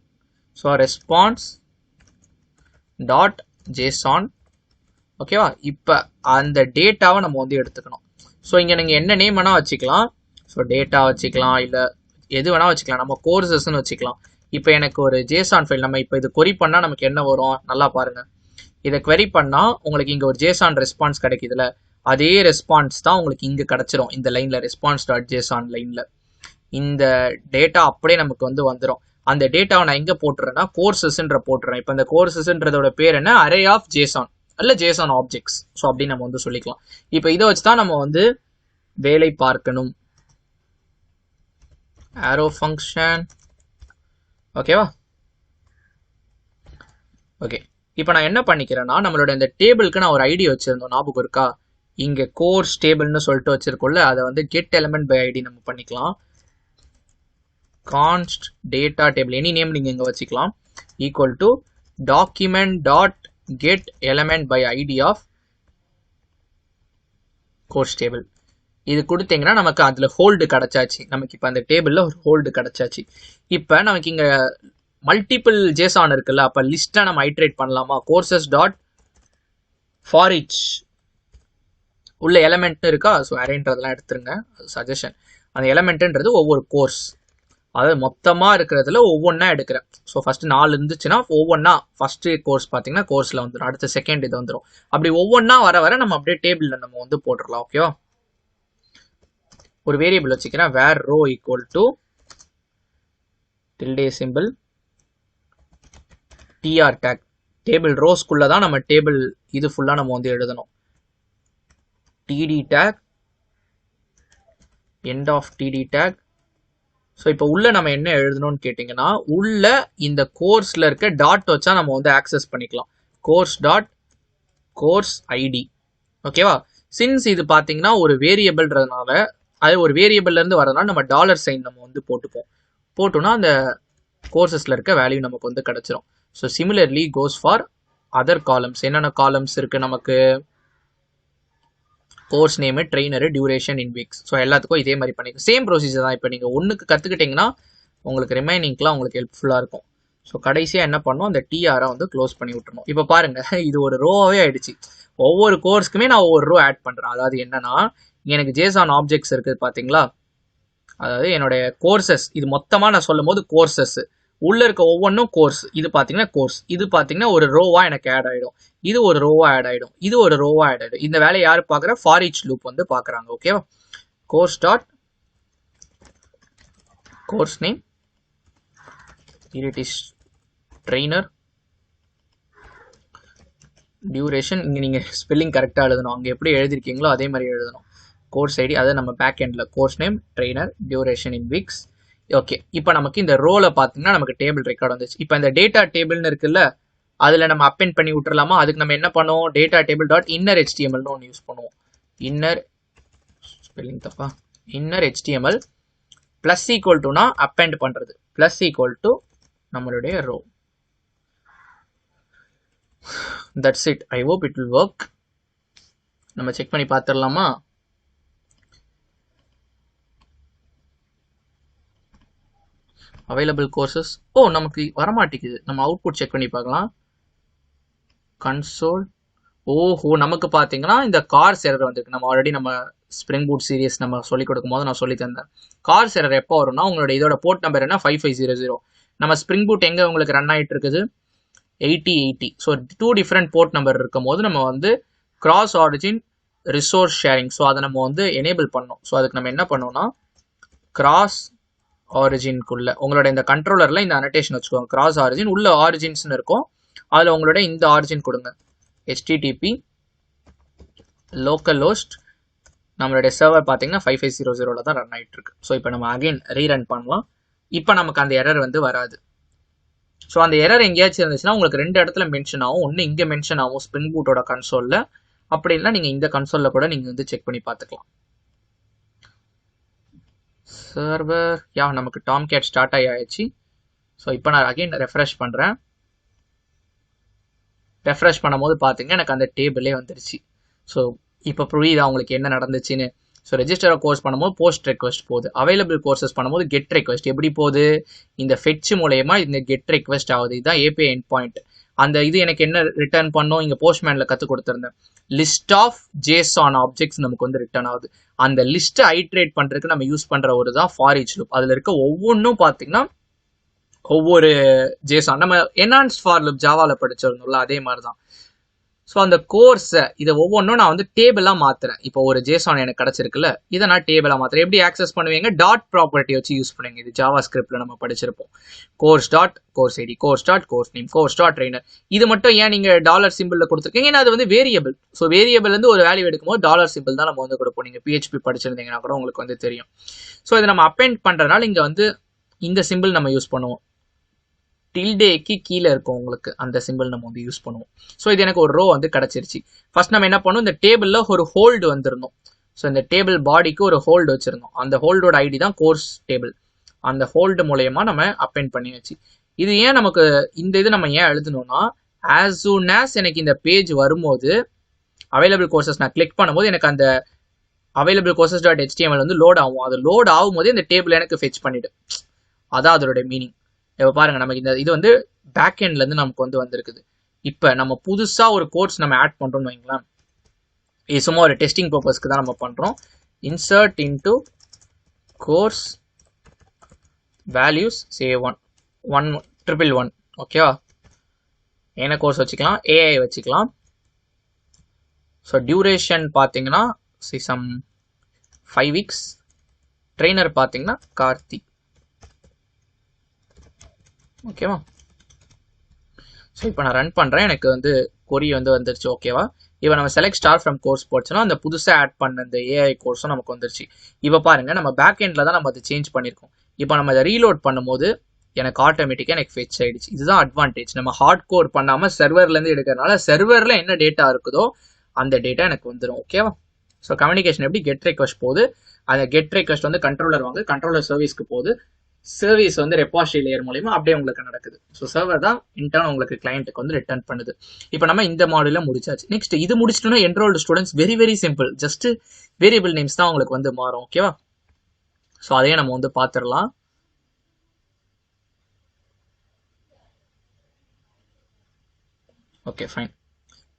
so response dot JSON. ஓகேவா, இப்போ அந்த டேட்டாவை நம்ம வந்து எடுத்துக்கணும். ஸோ இங்கே நீங்கள் என்ன நேம் வேணால் வச்சுக்கலாம். ஸோ டேட்டா வச்சுக்கலாம், இல்லை எது வேணால் வச்சுக்கலாம். நம்ம கோர்சஸ்ன்னு வச்சுக்கலாம். இப்போ எனக்கு ஒரு JSON ஃபைல், நம்ம இப்போ இது query பண்ணால் நமக்கு என்ன வரும் நல்லா பாருங்கள். இதை query பண்ணால் உங்களுக்கு இங்கே ஒரு JSON ரெஸ்பான்ஸ் கிடைக்குதுல, அதே ரெஸ்பான்ஸ் தான் உங்களுக்கு இங்கே கிடச்சிரும் இந்த லைனில், ரெஸ்பான்ஸ் டாட் JSON லைனில். இந்த டேட்டா அப்படியே நமக்கு வந்து வந்துடும். அந்த டேட்டாவை நான் எங்கே போட்டுறேன்னா கோர்சஸ்ன்ற போட்டுறேன். இப்போ இந்த கோர்சஸ்ன்றதோட பேர் என்ன, அரே ஆஃப் JSON அல்ல JSON ஆப்ஜெக்ட்ஸ். ஸோ அப்படின்னு நம்ம வந்து சொல்லிக்கலாம். இப்போ இதை வச்சு தான் நம்ம வந்து வேலை பார்க்கணும். arrow function. ஓகேவா, ஓகே. இப்போ நான் என்ன பண்ணிக்கிறேன்னா நம்மளோட இந்த டேபிளுக்கு நான் ஒரு ஐடி வச்சிருந்தோம், ஞாபகம் இருக்கா? இங்கே கோர்ஸ் டேபிள்னு சொல்லிட்டு வச்சிருக்கோம்ல, அதை வந்து கெட் எலிமெண்ட் பை ஐடி நம்ம பண்ணிக்கலாம். Const data table any name நீங்கள் இங்கே வச்சுக்கலாம். Equal to document dot get element by ID of course table. இது கொடுத்தீங்கன்னா நமக்கு அதில் ஹோல்டு கிடச்சாச்சு. நமக்கு இப்போ அந்த டேபிளில் ஒரு ஹோல்டு கிடச்சாச்சு. இப்போ நமக்கு இங்கே மல்டிபிள் JSON இருக்குல்ல, அப்போ லிஸ்ட்டை நம்ம ஐட்ரேட் பண்ணலாமா? கோர்சஸ் டாட் ஃபார் ஈச் உள்ள எலமெண்ட்னு இருக்கா? ஸோ அரேன்றதெல்லாம் எடுத்துருங்க, அது சஜஷன். அந்த எலமெண்ட்ன்றது ஒவ்வொரு கோர்ஸ். அதாவது மொத்தமா இருக்கிறதுல ஒவ்வொன்றா எடுக்கிறேன். ஸோ ஃபர்ஸ்ட் 4 இருந்துச்சுன்னா ஒவ்வொன்றா ஃபர்ஸ்ட் கோர்ஸ் பார்த்தீங்கன்னா கோர்ஸ்ல வந்துடும், அடுத்த செகண்ட் இது வந்துடும். அப்படி ஒவ்வொன்றா வர வர நம்ம அப்படியே டேபிள்ல நம்ம வந்து போட்டுடலாம். ஓகேவா? ஒரு வேரியபிள் வச்சுக்கிறேன், var row equal to tilde simple TR tag. Table ரோஸ்குள்ள தான் நம்ம டேபிள் இது ஃபுல்லா நம்ம வந்து எழுதணும். TD tag end of TD tag. So இப்போ உள்ள நம்ம என்ன எழுதணும்னு கேட்டிங்கன்னா, உள்ள இந்த கோர்ஸ்ல இருக்க டாட் வச்சா நம்ம வந்து ஆக்சஸ் பண்ணிக்கலாம். Course dot course ID. ஓகேவா? சின்ஸ் இது பார்த்தீங்கன்னா ஒரு வேரியபிள்ன்றதுனால, அது ஒரு வேரியபிள்ல இருந்து வரதுனால நம்ம டாலர் சைன் நம்ம வந்து போட்டோம்னா அந்த கோர்சஸ்ல இருக்க வேல்யூ நமக்கு வந்து கிடைச்சிரும். So similarly goes for other columns. என்னென்ன காலம்ஸ் இருக்கு நமக்கு? Course name, trainer, duration in weeks. So எல்லாத்துக்கும் இதே மாதிரி பண்ணிக்கலாம். சேம் ப்ரொசீஜர் தான். இப்போ நீங்கள் ஒன்றுக்கு கற்றுக்கிட்டிங்கன்னா உங்களுக்கு ரிமைனிங்க்குலாம் உங்களுக்கு ஹெல்ப்ஃபுல்லாக இருக்கும். ஸோ கடைசியாக என்ன பண்ணணும், அந்த டிஆரை வந்து க்ளோஸ் பண்ணி விட்டுருணும். இப்போ பாருங்கள், இது ஒரு ரோவாகவே ஆயிடுச்சு. ஒவ்வொரு கோர்ஸ்க்குமே நான் ஒவ்வொரு ரோ ஆட் பண்ணுறேன். அதாவது என்னன்னா, எனக்கு ஜேசான் ஆப்ஜெக்ட்ஸ் இருக்குது பார்த்தீங்களா? அதாவது என்னுடைய கோர்சஸ், இது மொத்தமாக நான் சொல்லும் போது கோர்சஸ் உள்ள இருக்க ஒவ்வொன்றும் கோர்ஸ். இது பார்த்தீங்கன்னா கோர்ஸ், இது பார்த்தீங்கன்னா ஒரு ரோவா எனக்கு ஆட் ஆகிடும், இது ஒரு ரோவா ஆட் ஆகிடும், இது ஒரு ரோவா ஆட் ஆகிடும். இந்த வேலையை யார் பார்க்குற? ஃபார் ஈச் லூப் வந்து பார்க்குறாங்க. ஓகேவா? Course dot course name, it is trainer, duration. இங்கே நீங்கள் ஸ்பெல்லிங் கரெக்டாக எழுதணும், அங்கே எப்படி எழுதிருக்கீங்களோ அதே மாதிரி எழுதணும். கோர்ஸ் ஐடி, அதை நம்ம பேக் எண்டில் course name, trainer, duration in weeks. Okay, இப்போ நமக்கு இந்த ரோல பார்த்தீங்கன்னா நமக்கு டேபிள் ரெக்கார்ட் வந்துச்சு. இப்போ இந்த டேட்டா டேபிள்னு இருக்குல்ல, அதில் நம்ம அப்பெண்ட் பண்ணி விட்டுறலாமா? அதுக்கு நம்ம என்ன பண்ணுவோம், டேட்டா டேபிள் டாட் இன்னர் ஹெச்டிஎம்எல்னு ஒன்று யூஸ் பண்ணுவோம். இன்னர் ஸ்பெல்லிங் தப்பா, இன்னர் ஹெச்டிஎம்எல் ப்ளஸ் ஈக்குவல் டுனா அப்பெண்ட் பண்ணுறது, ப்ளஸ் ஈக்குவல் டு நம்மளுடைய row. That's it. I hope it will work. நம்ம செக் பண்ணி பார்த்துடலாமா? Available courses. ஓ, நமக்கு வரமாட்டேங்குது. நம்ம அவுட்புட் செக் பண்ணி பார்க்கலாம். கன்சோல். ஓஹோ, நமக்கு பார்த்தீங்கன்னா இந்த கார்ஸ் எரர் வந்திருக்கு. நம்ம ஆல்ரெடி நம்ம ஸ்ப்ரிங் பூட் சீரியஸ் நம்ம சொல்லிக் கொடுக்கும் போது நான் சொல்லி தந்தேன். கார்ஸ் எரர் எப்போ வரும்னா, உங்களோட இதோட போர்ட் நம்பர் என்ன, 5500. நம்ம ஸ்ப்ரிங் பூட் எங்கே உங்களுக்கு ரன் ஆகிட்டு இருக்குது, 8080. ஸோ 2 டிஃப்ரெண்ட் போர்ட் நம்பர் இருக்கும் போது நம்ம வந்து cross origin resource sharing, so அதை நம்ம வந்து எனேபிள் பண்ணோம். ஸோ அதுக்கு நம்ம என்ன பண்ணோம்னா, கிராஸ் ஆரிஜின்குள்ள உங்களோட இந்த கண்ட்ரோலர்ல இந்த அனோட்டேஷன் வச்சுக்கோங்க. கிராஸ் ஆரிஜின் உள்ள ஆரிஜின்ஸ்னு இருக்கும், அதில் உங்களோட இந்த ஆரிஜின் கொடுங்க. HTTP லோக்கல் ஹோஸ்ட், நம்மளுடைய சர்வர் பார்த்தீங்கன்னா 5500 தான் ரன் ஆகிட்டு இருக்கு. ஸோ இப்போ நம்ம அகைன் ரீரன் பண்ணலாம். இப்போ நமக்கு அந்த எரர் வந்து வராது. ஸோ அந்த எரர் எங்கேயாச்சும் இருந்துச்சுன்னா உங்களுக்கு 2 இடத்துல மென்ஷன் ஆகும். ஒன்று இங்கே மென்ஷன் ஆகும் ஸ்ப்ரிங் பூட்டோட கன்சோலில், அப்படி இல்லைனா நீங்கள் இந்த கன்சோலில் கூட நீங்கள் வந்து செக் பண்ணி பார்த்துக்கலாம். சர்வர் நமக்கு டாம் கேட் ஸ்டார்ட் ஆகிடுச்சு. ஸோ இப்போ நான் அகைன் ரெஃப்ரெஷ் பண்ணுறேன். ரெஃப்ரெஷ் பண்ணும்போது பார்த்தீங்கன்னா எனக்கு அந்த டேபிளே வந்துருச்சு. ஸோ இப்போ புரியுதா உங்களுக்கு என்ன நடந்துச்சுன்னு? ஸோ ரெஜிஸ்டரை கோர்ஸ் பண்ணும்போது போஸ்ட் ரெக்வஸ்ட் போகுது, அவைலபிள் கோர்சஸ் பண்ணும்போது கெட் ரெக்வஸ்ட் எப்படி போகுது, இந்த ஃபெட்ச் மூலயமா இந்த கெட் ரெக்வஸ்ட் ஆகுது. இதுதான் ஏபிஐ எண்ட் பாயிண்ட். அந்த இது எனக்கு என்ன ரிட்டர்ன் பண்ணும், இங்கே போஸ்ட்மேனில் கற்றுக் கொடுத்துருந்தேன். லிஸ்ட் ஆஃப் ஜேசான் ஆப்ஜெக்ட்ஸ் நமக்கு வந்து ரிட்டர்ன் ஆகுது. அந்த லிஸ்ட்டை ஐட்ரேட் பண்ணுறதுக்கு நம்ம யூஸ் பண்ணுற ஒரு தான் ஃபார் ஈச் லூப். அதில் இருக்க ஒவ்வொன்றும் பார்த்தீங்கன்னா ஒவ்வொரு ஜேசான். நம்ம என்ஹான்ஸ் ஃபார் லூப் ஜாவாவில் படிச்சிருந்தோம்ல, அதே மாதிரி தான். ஸோ அந்த கோர்ஸை இதை ஒவ்வொன்றும் நான் வந்து டேபிளாக மாற்றுறேன். இப்போ ஒரு ஜேசான் எனக்கு கிடச்சிருக்குல்ல, இதை நான் டேபிளாக மாற்றுறேன். எப்படி ஆக்சஸ் பண்ணுவீங்க, டாட் ப்ராப்பர்ட்டி வச்சு யூஸ் பண்ணுவீங்க. இது ஜாவா ஸ்கிரிப்டில் நம்ம படிச்சிருப்போம். Course dot course ID, course dot course name, course dot trainer. இது மட்டும் ஏன் நீங்கள் டாலர் சிம்பிளில் கொடுத்துருக்கீங்க, ஏன்னா அது வந்து வேரியபிள். ஸோ வேரியபிள்லேருந்து ஒரு வேல்யூ எடுக்கும்போது டாலர் சிம்பிள் தான் நம்ம வந்து கொடுப்போம். நீங்கள் PHP படிச்சிருந்தீங்கன்னா கூட உங்களுக்கு வந்து தெரியும். ஸோ இதை நம்ம அப்பெண்ட் பண்ணுறதுனால இங்கே வந்து இந்த சிம்பிள் நம்ம யூஸ் பண்ணுவோம். டில்டேக்கு கீழே இருக்கும் உங்களுக்கு அந்த சிம்பிள் நம்ம வந்து யூஸ் பண்ணுவோம். ஸோ இது எனக்கு ஒரு ரோ வந்து கிடச்சிருச்சு. ஃபர்ஸ்ட் நம்ம என்ன பண்ணுவோம், இந்த டேபிளில் ஒரு ஹோல்டு வந்துருந்தோம். ஸோ இந்த டேபிள் பாடிக்கு ஒரு ஹோல்டு வச்சுருந்தோம். அந்த ஹோல்டோட ஐடி தான் கோர்ஸ் டேபிள். அந்த ஹோல்டு மூலயமா நம்ம அப்பெண்ட் பண்ணியாச்சு. இது ஏன் நமக்கு இந்த இது நம்ம ஏன் எழுதணும்னா, ஆஸ் சூன் ஆஸ் எனக்கு இந்த பேஜ் வரும்போது அவைலபிள் கோர்சஸ் நான் கிளிக் பண்ணும்போது எனக்கு அந்த அவைலபிள் கோர்சஸ் டாட் HTML வந்து லோட் ஆகும். அது லோட் ஆகும்போது இந்த டேபிள் எனக்கு ஃபெச் பண்ணிவிடு. அதான் அதோட மீனிங். இப்போ பாருங்க, நமக்கு இந்த இது வந்து பேக் எண்ட்லேருந்து நமக்கு வந்து வந்திருக்குது. இப்போ நம்ம புதுசாக ஒரு கோர்ஸ் நம்ம ஆட் பண்ணுறோம்னு வைங்களேன். இது சும்மா ஒரு டெஸ்டிங் பர்பஸ்க்கு தான் நம்ம பண்ணுறோம். இன்சர்ட் இன்டு கோர்ஸ் வேல்யூஸ் சே 111 ஓகேவா. என்ன கோர்ஸ் வச்சுக்கலாம், ஏஐ வச்சுக்கலாம். ஸோ டியூரேஷன் பார்த்தீங்கன்னா சம் 5 weeks. ட்ரெயினர் பார்த்தீங்கன்னா கார்த்திக். ஓகேவா. ஸோ இப்போ நான் ரன் பண்ணுறேன், எனக்கு வந்து கொரி வந்துருச்சு ஓகேவா. இப்போ நம்ம செலக்ட் ஸ்டார் ஃப்ரம் கோர்ஸ் போச்சுன்னா அந்த புதுசாக ஆட் பண்ண இந்த ஏஐ கோர்ஸும் நமக்கு வந்துருச்சு. இப்போ பாருங்க, நம்ம பேக் எண்டில் தான் நம்ம அதை சேஞ்ச் பண்ணியிருக்கோம். இப்போ நம்ம அதை ரீலோட் பண்ணும்போது எனக்கு ஆட்டோமேட்டிக்காக எனக்கு ஃபெச் ஆகிடுச்சு. இதுதான் அட்வான்டேஜ். நம்ம ஹார்ட் கோர் பண்ணாமல் சர்வர்லேருந்து எடுக்கிறதுனால சர்வரில் என்ன டேட்டா இருக்குதோ அந்த டேட்டா எனக்கு வந்துடும் ஓகேவா. ஸோ கம்யூனிகேஷன் எப்படி கெட் ரெக்வஸ்ட் போகுது, அந்த கெட் ரெக்வஸ்ட் வந்து கண்ட்ரோலர் வாங்க, கண்ட்ரோலர் சர்வீஸ்க்கு போகுது, சர்வீஸ் வந்து ரெபாசிட்டரி லேயர் மூலியமா அப்படியே உங்களுக்கு நடக்குது. ஸோ சர்வர் தான் இன்டர்ன் உங்களுக்கு கிளையண்ட்டுக்கு வந்து ரிட்டர்ன் பண்ணுது. இப்போ நம்ம இந்த மாடல முடிச்சாச்சு. நெக்ஸ்ட் இது முடிச்சிட்டோம்னா enrolled students very simple. Just variable names தான் உங்களுக்கு வந்து மாறும் ஓகேவா. ஸோ அதையே நம்ம வந்து பார்த்துடலாம். Okay fine.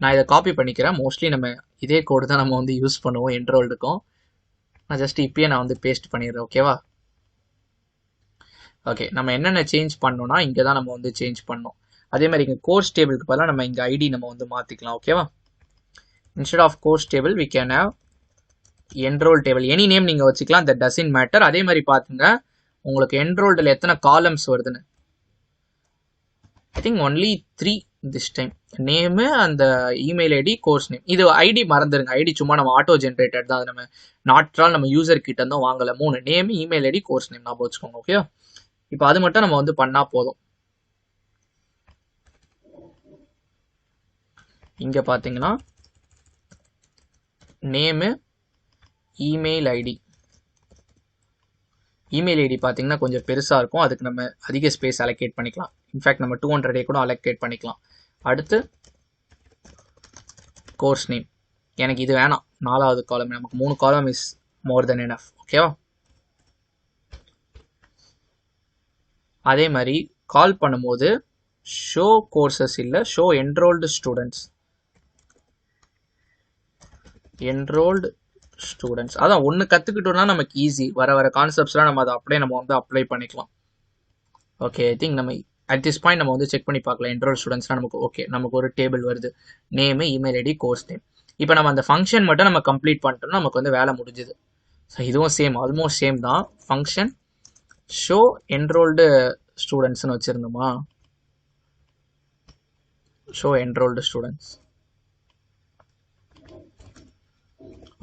நான் இதை காப்பி பண்ணிக்கிறேன். மோஸ்ட்லி நம்ம இதே கோடு தான் நம்ம வந்து யூஸ் பண்ணுவோம் என்ரோல்டுக்கும். நான் ஜஸ்ட் இப்பயே நான் வந்து பேஸ்ட் பண்ணிடுறேன் ஓகேவா. ஓகே, நம்ம என்னென்ன சேஞ்ச் பண்ணோம்னா இங்கே தான் நம்ம வந்து சேஞ்ச் பண்ணோம். அதே மாதிரி இங்கே கோர்ஸ் டேபிளுக்கு பதிலாக நம்ம இங்கே ஐடி நம்ம வந்து மாற்றிக்கலாம் ஓகேவா. Instead of course table we can have enroll table. Any name நீங்கள் வச்சுக்கலாம், தட் டசன்ட் மேட்டர். அதே மாதிரி பார்த்துங்க உங்களுக்கு என்ரோல்டில் எத்தனை காலம்ஸ் வருதுன்னு. I think only 3 this time. Name, அந்த இமெயில் ஐடி, கோர்ஸ் நேம். இது ஐடி மறந்துருங்க, ஐடி சும்மா நம்ம ஆட்டோ ஜென்ரேட்டட் தான். அது நம்ம நாட்ரால் நம்ம யூசர் கிட்ட இருந்தும் வாங்கலை. 3 name, email ID, course name நான் வச்சுக்கோங்க ஓகே. இப்போ அது மட்டும் நம்ம வந்து பண்ணா போதும். இங்க பாத்தீங்கன்னா name, email ID. Email ID பார்த்தீங்கன்னா கொஞ்சம் பெருசாக இருக்கும், அதுக்கு நம்ம அதிக ஸ்பேஸ் அலோகேட் பண்ணிக்கலாம். இன்ஃபேக்ட் நம்ம 200 கூட அலோகேட் பண்ணிக்கலாம். அடுத்து கோர்ஸ் நேம், எனக்கு இது வேணாம், 4வது காலம், நமக்கு 3 காலம் இஸ் மோர் தென் எனஃப் ஓகேவா. அதே மாதிரி கால் பண்ணும்போது ஷோ கோர்சஸ் இல்லை, show enrolled students. Enrolled students அதான் ஒன்று கற்றுக்கிட்டோம்னா நமக்கு ஈஸி. வர கான்செப்ட்ஸ்லாம் நம்ம அதை அப்படியே நம்ம வந்து அப்ளை பண்ணிக்கலாம். ஓகே, ஐ திங்க் நம்ம அட் திஸ் பாயிண்ட் நம்ம வந்து செக் பண்ணி பார்க்கலாம். என்ரோல் ஸ்டூடெண்ட்ஸ்லாம் நமக்கு ஓகே, நமக்கு ஒரு டேபிள் வருது, name, email ID, course name. இப்போ நம்ம அந்த ஃபங்க்ஷன் மட்டும் நம்ம கம்ப்ளீட் பண்ணிட்டோம்னா நமக்கு வந்து வேலை முடிஞ்சுது. ஸோ இதுவும் சேம், ஆல்மோஸ்ட் சேம் தான். ஃபங்க்ஷன் ஷோ என்ரோல்டு ஸ்டூடெண்ட்ஸ்னு வச்சுருந்தோமா, ஷோ என்ரோல்டு ஸ்டூடெண்ட்ஸ்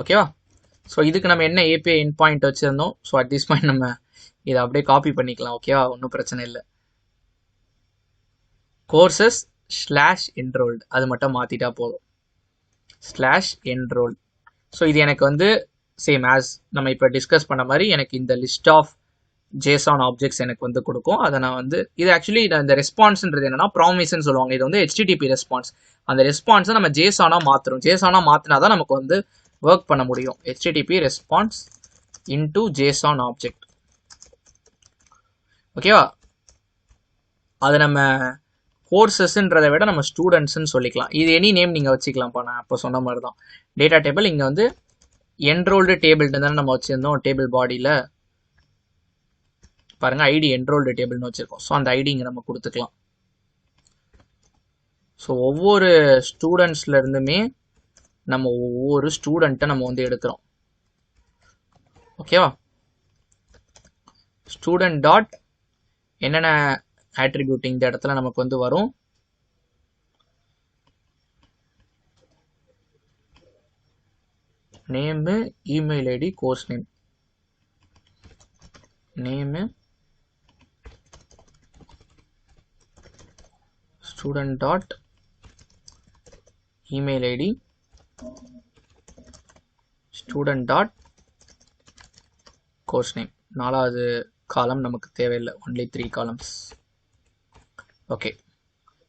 ஓகேவா. ஸோ இதுக்கு நம்ம என்ன ஏபிஐ எண்ட் பாயிண்ட் வச்சுருந்தோம். ஸோ அட் திஸ் பாயிண்ட் நம்ம இதை அப்படியே காப்பி பண்ணிக்கலாம் ஓகேவா, ஒன்றும் பிரச்சனை இல்லை. கோர்சஸ் ஸ்லாஷ் என்ரோல்டு அது மட்டும் மாற்றிட்டா போதும், ஸ்லாஷ் என்ரோல்டு. ஸோ இது எனக்கு வந்து சேம் ஆஸ் நம்ம இப்போ டிஸ்கஸ் பண்ண மாதிரி எனக்கு இந்த லிஸ்ட் ஆஃப் JSON ஆப்ஜெக்ட்ஸ் எனக்கு வந்து கொடுக்கும். அதை நான் வந்து இது ஆக்சுவலி இந்த ரெஸ்பான்ஸ்ன்றது என்னன்னா ப்ராமிஸ்ன்னு சொல்லுவாங்க. இது வந்து HTTP ரெஸ்பான்ஸ். அந்த ரெஸ்பான்ஸை நம்ம JSON மாற்றுறோம். JSON மாற்றினா தான் நமக்கு வந்து ஒர்க் பண்ண முடியும். HTTP response into JSON object ஓகேவா. அதை நம்ம கோர்சஸ்ன்றதை விட நம்ம ஸ்டூடெண்ட்ஸ்ன்னு சொல்லிக்கலாம். இது எனி நேம் நீங்கள் வச்சுக்கலாம்ப்பா, நான் அப்போ சொன்ன மாதிரி தான். டேட்டா டேபிள் இங்கே வந்து என்ரோல்டு டேபிள்னு தானே நம்ம வச்சுருந்தோம். டேபிள் பாடியில் பாருங்கள் ஐடி என்ரோல்டு டேபிள்னு வச்சுருக்கோம். ஸோ அந்த ஐடி இங்கே நம்ம கொடுத்துக்கலாம். ஸோ ஒவ்வொரு ஸ்டூடெண்ட்ஸ்ல இருந்துமே நம்ம ஒவ்வொரு ஸ்டூடெண்ட்டை நம்ம வந்து எடுக்கிறோம் ஓகேவா. ஸ்டூடெண்ட் டாட் என்னென்ன ஆட்ரிபியூட் இந்த இடத்துல நமக்கு வந்து வரும். Name, email ID, course name. Name, student dot email ID, student dot course name. 4வது காலம் நமக்கு தேவையில்லை, only 3 columns okay.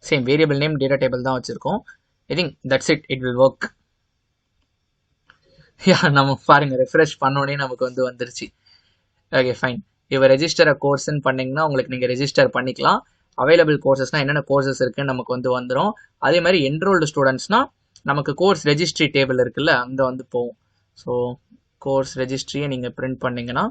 Same variable name data table தான் வச்சுருக்கோம். I think that's it, it will work. Yeah நம்ம பாருங்கள் refresh பண்ணோடனே நமக்கு வந்து வந்துருச்சு. Okay fine. இப்போ ரெஜிஸ்டர் கோர்ஸ்ன்னு பண்ணிங்கன்னா உங்களுக்கு நீங்கள் ரெஜிஸ்டர் பண்ணிக்கலாம். அவைலபிள் கோர்சஸ்னால் என்னென்ன கோர்சஸ் இருக்குன்னு நமக்கு வந்து வந்துடும். அதே மாதிரி என்ரோல்டு ஸ்டூடெண்ட்ஸ்னால் நமக்கு கோர்ஸ் ரெஜிஸ்ட்ரி டேபிள் இருக்குல்ல, அங்கே வந்து போகும். ஸோ கோர்ஸ் ரெஜிஸ்ட்ரியை நீங்கள் பிரிண்ட் பண்ணிங்கன்னா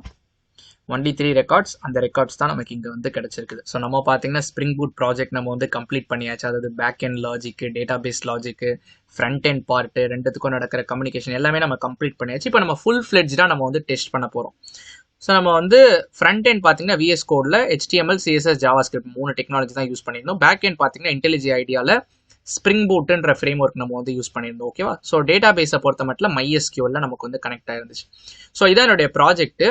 ஒன்லி 3 ரெக்கார்ட்ஸ். அந்த ரெக்கார்ட்ஸ் தான் நமக்கு இங்கே வந்து கிடைச்சிருக்குது. ஸோ நம்ம பார்த்தீங்கன்னா ஸ்ப்ரிங் பூட் ப்ராஜெக்ட் நம்ம வந்து கம்ப்ளீட் பண்ணியாச்சு. அதாவது back end logic, database logic, front end part ரெண்டுத்துக்கும் நடக்கிற கம்யூனிகேஷன் எல்லாமே நம்ம கம்ப்ளீட் பண்ணியாச்சு. இப்போ நம்ம ஃபுல் ஃப்ளெட்ஜாக நம்ம வந்து டெஸ்ட் பண்ண போகிறோம். ஸோ நம்ம வந்து ஃப்ரண்ட் எண்ட் பார்த்தீங்கன்னா விஎஸ் கோடில் HTML, CSS, JavaScript 3 டெக்னாலஜி தான் யூஸ் பண்ணியிருந்தோம். பேக் எண்ட் பார்த்தீங்கன்னா இன்டெலிஜி ஐடியாவில் ஸ்ப்ரிங் பூட்டுன்ற ஃப்ரேம் ஒர்க் நம்ம வந்து யூஸ் பண்ணியிருந்தோம். ஓகேவா? ஸோ டேட்டா பேஸை பொறுத்த மட்டும் MySQL நமக்கு வந்து கனெக்ட் ஆயிருந்துச்சு. ஸோ இதான் என்னுடைய project,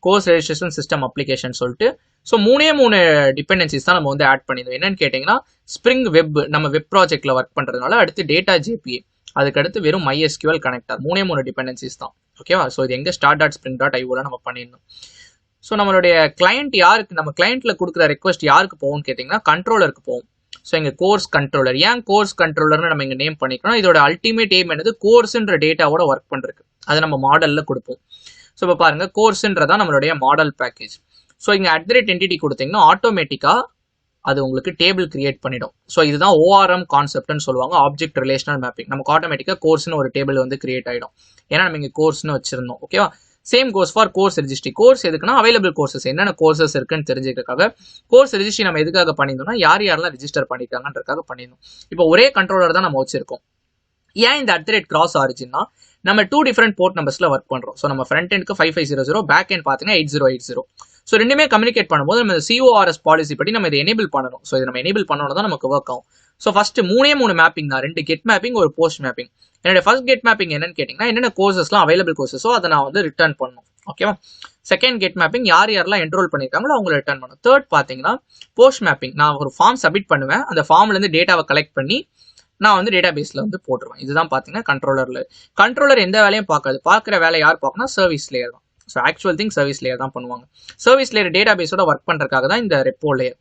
course registration system application சொல்லிட்டு. ஸோ 3 டிபெண்டன்சிஸ் தான் நம்ம வந்து ஆட் பண்ணியிருந்தோம். என்னன்னு கேட்டிங்கன்னா ஸ்ப்ரிங் வெப், நம்ம வெப் ப்ராஜெக்ட்ல ஒர்க் பண்ணுறதுனால அடுத்து டேட்டா JPA, அதுக்கடுத்து வெறும் MySQL கனெக்டர், 3 டிபெண்டன்சிஸ் தான். ஓகேவா? ஸோ இது எங்கே start.spring.io நம்ம பண்ணியிருந்தோம். ஸோ நம்மளுடைய கிளைண்ட் யாருக்கு, நம்ம கிளைண்ட்ல கொடுக்குற ரெக்வஸ்ட் யாருக்கு போகும்னு கேட்டிங்கன்னா கண்ட்ரோலருக்கு போகும். ஸோ இங்கே கோர்ஸ் கண்ட்ரோலர், ஏன் கோர்ஸ் கண்ட்ரோலர்னு நம்ம இங்கே நேம் பண்ணிக்கிறோம், இதோட அல்டிமேட் எய்ம் என்னது, கோர்ஸ்ன்ற டேட்டாவோட ஒர்க் பண்ணுறதுக்கு. அதை நம்ம மாடலில் கொடுப்போம். ஸோ இப்போ பாருங்கள், கோர்ஸ்ன்றதான் நம்மளுடைய மாடல் பேக்கேஜ். ஸோ இங்கே @entity கொடுத்தீங்கன்னா ஆட்டோமேட்டிக்காக அது உங்களுக்கு டேபிள் கிரியேட் பண்ணிடும். ஸோ இதுதான் ORM கான்செப்ட்னு சொல்லுவாங்க, ஆப்ஜெக்ட் ரிலேஷனல் மேப்பிங். நமக்கு ஆட்டோமேட்டிக்காக கோர்ஸ்னு ஒரு டேபிள் வந்து கிரியேட் ஆகிடும். ஏன்னா நம்ம இங்கே கோர்ஸ்னு வச்சிருந்தோம். ஓகேவா? Same course for course registry. Course எதுக்குன்னா அவைலபிள் கோர்சஸ், என்னென்ன கோர்சஸ் இருக்குன்னு தெரிஞ்சுக்கிறதுக்காக. கோர்ஸ் ரெஜிஸ்ட்ரி நம்ம எதுக்காக பண்ணியிருந்தோம்னா யாரெல்லாம் ரெஜிஸ்டர் பண்ணியிருக்காங்கன்றதுக்காக பண்ணியிருந்தோம். இப்போ ஒரே கண்ட்ரோலர் தான் நம்ம வச்சிருக்கோம். ஏன் இந்த @cross origin-னா நம்ம 2 டிஃப்ரெண்ட் போர்ட் நம்பர்ஸ்ல ஒர்க் பண்றோம். ஸோ நம்ம ஃப்ரண்ட் எண்ட்க்கு 5500, பேக் எண்ட் பார்த்தீங்கன்னா 8080. ஸோ ரெண்டுமே கம்யூனிகேட் பண்ணும்போது நம்ம CORS பாலிசி படி நம்ம இதை எனேபிள் பண்ணணும். ஸோ இதை நம்ம எனேபிள் பண்ணணும் தான் நமக்கு ஒர்க் ஆகும். ஸோ ஃபர்ஸ்ட் 3 மேப்பிங் தான், 2 கெட் மேப்பிங், ஒரு போஸ்ட் மேப்பிங். என்னோட ஃபர்ஸ்ட் கெட் மேப்பிங் என்னன்னு கேட்டிங்கன்னா என்னென்ன கோர்சஸ்லாம் அவைலபிள் கோர்சஸோ அதை நான் வந்து ரிட்டர்ன் பண்ணணும். ஓகேவா? செகண்ட் கெட் மேப்பிங் யாரெல்லாம் என்ரோல் பண்ணியிருக்காங்களோ அவங்களை ரிட்டர்ன் பண்ணணும். தேர்ட் பார்த்தீங்கன்னா போஸ்ட் மேப்பிங், நான் ஒரு ஃபார்ம் சப்மிட் பண்ணுவேன், அந்த ஃபார்ம்லேருந்து டேட்டாவை கலெக்ட் பண்ணி நான் வந்து டேட்டா பேஸில் வந்து போட்டுருவேன். இதுதான் பார்த்தீங்கன்னா கண்ட்ரோலரில். கண்ட்ரோலர் எந்த வேலையும் பார்க்காது, பார்க்குற வேலை யார் பார்க்கணும், சர்வீஸ் லேயர் தான். So actual thing service layer தான் பண்ணுவாங்க. சர்வீஸ் லேயர் டேட்டா பேஸோட ஒர்க் பண்ணுறதுக்காக தான் இந்த ரெப்போ லேயர்.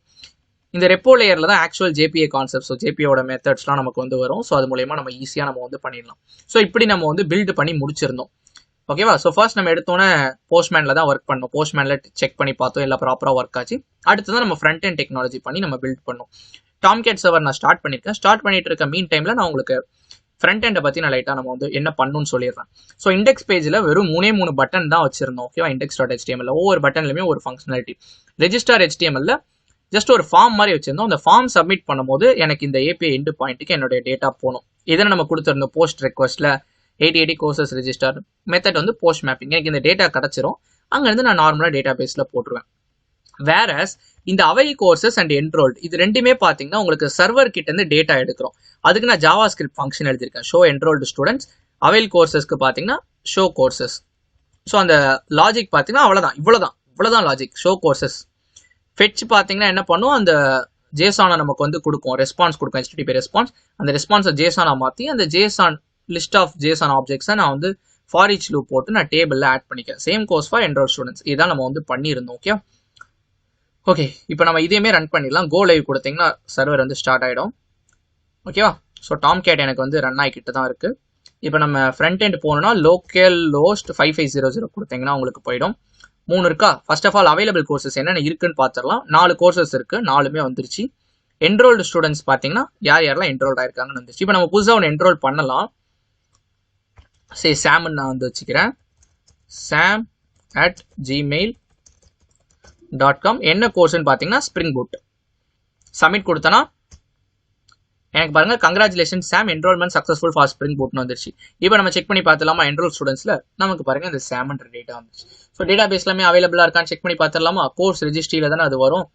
இந்த ரெப்போ லேயரில் தான் ஆக்சுவல் JPA கான்செப்ட், ஸோ JPA-ஓட மெத்தட்ஸ்லாம் நமக்கு வந்து வரும். ஸோ அது மூலயமா நம்ம ஈஸியாக நம்ம வந்து பண்ணிடலாம். ஸோ இப்படி நம்ம வந்து பில்டு பண்ணி முடிச்சிருந்தோம். ஓகேவா? ஸோ ஃபர்ஸ்ட் நம்ம எடுத்தோன்னே போஸ்ட்மேனில் தான் ஒர்க் பண்ணோம். போஸ்ட்மேனில் செக் பண்ணி பார்த்தோம், எல்லாம் ப்ராப்பராக ஒர்க் ஆச்சு. அடுத்து தான் நம்ம ஃப்ரண்ட் எண்ட் டெக்னாலஜி பண்ணி நம்ம பில்ட் பண்ணோம். டாம்கேட் சர்வர் நான் ஸ்டார்ட் பண்ணியிருக்கேன். ஸ்டார்ட் பண்ணிட்டு இருக்க மீன் டைமில் நான் உங்களுக்கு ஃப்ரண்ட் எண்டை பற்றி நான் லைட்டாக நம்ம வந்து என்ன பண்ணணும்னு சொல்லிடுறேன். ஸோ இண்டெக்ஸ் பேஜில் வெறும் 3 பட்டன் தான் வச்சிருந்தோம். ஓகேவா? index.html ஒவ்வொரு பட்டன்லையுமே ஒரு ஃபங்க்ஷனாலிட்டி. ரெஜிஸ்டர் HTML ஜஸ்ட் ஒரு ஃபார்ம் மாதிரி வச்சிருந்தோம். அந்த ஃபார்ம் சப்மிட் பண்ணும்போது எனக்கு இந்த API எண்டு பாயிண்ட்டுக்கு என்னுடைய டேட்டா போகணும். இதில் நம்ம கொடுத்துருந்தோம் போஸ்ட் ரெக்வஸ்ட்டில் 8080 கோர்சஸ் ரெஜிஸ்டர் மெத்தட் வந்து போஸ்ட் மேப்பிங். எனக்கு இந்த டேட்டா கிடச்சிரும், அங்கேருந்து நான் நார்மலாக டேட்டா பேஸில் போட்டுருவேன். வேறஸ் இந்த அவை கோர்சஸ் அண்ட் என்ரோல்டு இது ரெண்டுமே பார்த்தீங்கன்னா உங்களுக்கு சர்வர் கிட்ட இருந்து டேட்டா எடுக்கிறோம். அதுக்கு நான் JavaScript ஃபங்க்ஷன் எழுதியிருக்கேன். ஷோ என்ரோல்டு ஸ்டூடெண்ட்ஸ், அவைல் கோர்சஸ்க்கு பார்த்தீங்கன்னா ஷோ கோர்சஸ். ஸோ அந்த லாஜிக் பார்த்தீங்கன்னா அவ்வளோதான், இவ்வளோதான் லாஜிக். ஷோ கோர்சஸ் ஃபெட்ச் பார்த்தீங்கன்னா என்ன பண்ணும், அந்த ஜேசானை நமக்கு வந்து கொடுக்கும், ரெஸ்பான்ஸ் கொடுக்கும், HTTP ரெஸ்பான்ஸ். அந்த ரெஸ்பான்ஸை ஜேசானா மாற்றி அந்த ஜேசான் லிஸ்ட் ஆஃப் ஜேசான் ஆப்ஜெக்ட்ஸை நான் வந்து ஃபார் ஈச் லூப் போட்டு நான் டேபிளில் ஆட் பண்ணிக்கிறேன். Same course for enrol students. இதான் நம்ம வந்து பண்ணியிருந்தோம். ஓகே இப்போ நம்ம இதையுமே ரன் பண்ணிடலாம். கோ லைவ் கொடுத்தீங்கன்னா சர்வர் வந்து ஸ்டார்ட் ஆகிடும். ஓகேவா? ஸோ டாம்கேட் எனக்கு வந்து ரன் ஆகிக்கிட்டு தான் இருக்குது. இப்போ நம்ம ஃப்ரண்ட் எண்ட் போகணும்னா லோக்கல் ஹோஸ்ட் 5500 கொடுத்தீங்கன்னா உங்களுக்கு போயிடும். 3 இருக்கா? First of all available courses என்னென்ன இருக்குன்னு பார்த்துடலாம். 4 கோர்சஸ் இருக்குது, 4மே வந்துருச்சு. என்ரோல்டு ஸ்டூடெண்ட்ஸ் பார்த்தீங்கன்னா யாரெல்லாம் என்ரோல்ட் ஆயிருக்காங்கன்னு வந்துருச்சு. இப்போ நம்ம புதுசாக ஒன்று என்ரோல் பண்ணலாம். சரி, சாம்னு நான் வந்து வச்சுக்கிறேன். sam@gmail.com. என்ன கோர்ஸ்ன்னு பார்த்தீங்கன்னா ஸ்ப்ரிங் பூட். சப்மிட் கொடுத்தனா எனக்கு பாருங்க, congratulation Sam, enrolment successful for Spring பூட்னு வந்துருச்சு. இப்போ நம்ம செக் பண்ணி பார்த்துலாமா என்ரோல் ஸ்டூடெண்ட்ஸில் நமக்கு பாருங்க இந்த சாம்ன்ற டேட்டா வந்துச்சு. ஸோ டேட்டா பேஸ் எல்லாமே அவைலபிளாக இருக்கான்னு செக் பண்ணி பார்த்துடலாமா? கோர்ஸ் ரெஜிஸ்ட்ரியில் தானே அது வரும்.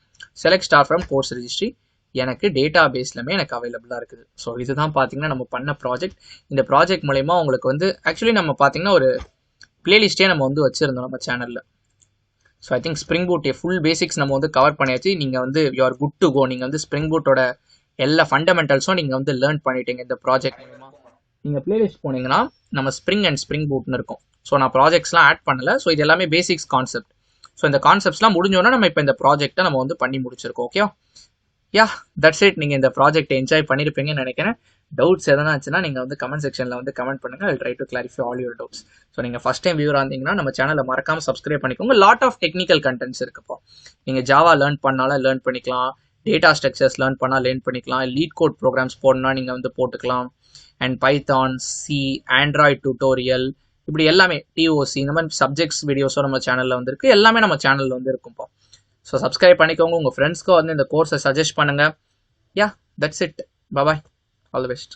Select star from course registry. எனக்கு டேட்டா பேஸ்லுமே எனக்கு அவைலபிளாக இருக்குது. ஸோ இதுதான் பார்த்தீங்கன்னா நம்ம பண்ண ப்ராஜெக்ட். இந்த ப்ராஜெக்ட் மூலயமா உங்களுக்கு வந்து ஆக்சுவலி நம்ம பார்த்தீங்கன்னா ஒரு பிளேலிஸ்ட்டே நம்ம வந்து வச்சுருந்தோம் நம்ம சேனலில். So I think spring boot full basics நம்ம வந்து கவர் பண்ணியாச்சு. நீங்கள் வந்து you are good to go. நீங்கள் வந்து ஸ்ப்ரிங் பூட்டோட எல்லா ஃபண்டமெண்டல்ஸும் நீங்கள் வந்து லேர்ன் பண்ணிட்டீங்க இந்த ப்ராஜெக்ட் மூலமா. நீங்கள் பிளேலிஸ்ட் போனீங்கன்னா நம்ம ஸ்ப்ரிங் அண்ட் ஸ்ப்ரிங் பூட்னு இருக்கும். ஸோ நான் ப்ராஜெக்ட்ஸ்லாம் ஆட் பண்ணல. ஸோ இது எல்லாமே பேசிக்ஸ் கான்செப்ட். ஸோ இந்த கான்செப்ட்ஸ்லாம் முடிஞ்சோன்னா நம்ம இப்போ இந்த ப்ராஜெக்ட்டை நம்ம வந்து பண்ணி முடிச்சிருக்கோம். ஓகேவா? யா தட்ஸ் இட். நீங்கள் இந்த ப்ராஜெக்ட்டை என்ஜாய் பண்ணியிருப்பீங்கன்னு நினைக்கிறேன். டவுட்ஸ் எதனா ஆச்சுன்னா நீங்கள் வந்து கமெண்ட் செக்ஷனில் வந்து கமெண்ட் பண்ணுங்கள். I try to clarify all your doubts. So நீங்கள் ஃபஸ்ட் டைம் வியூவராக இருந்தீங்கன்னா நம்ம சேனலை மறக்காமல் சப்ஸ்கிரைப் பண்ணிக்கோங்க. லாட் ஆஃப் டெக்னிக்கல் கண்டென்ட்ஸ் இருக்குப்போ. நீங்கள் ஜாவா லேர்ன் பண்ணாலும் லேர்ன் பண்ணிக்கலாம், டேட்டா ஸ்ட்ரக்சர்ஸ் லேர்ன் பண்ணால் லேர்ன் பண்ணிக்கலாம், லீட் கோட் ப்ரோக்ராம்ஸ் போடணும்னா நீங்கள் வந்து போட்டுக்கலாம், and Python, C, Android tutorial, இப்படி எல்லாமே டிஓசி இந்த மாதிரி சப்ஜெக்ட்ஸ் வீடியோஸும் நம்ம சேனலில் வந்துருக்கு. எல்லாமே நம்ம சேனலில் வந்து இருக்கும்ப்போ. ஸோ சப்ஸ்கிரைப் பண்ணிக்கோங்க. உங்கள் ஃப்ரெண்ட்ஸ்க்கு வந்து இந்த கோர்ஸை சஜஸ்ட் பண்ணுங்கள். Yeah, that's it. Bye. All the best.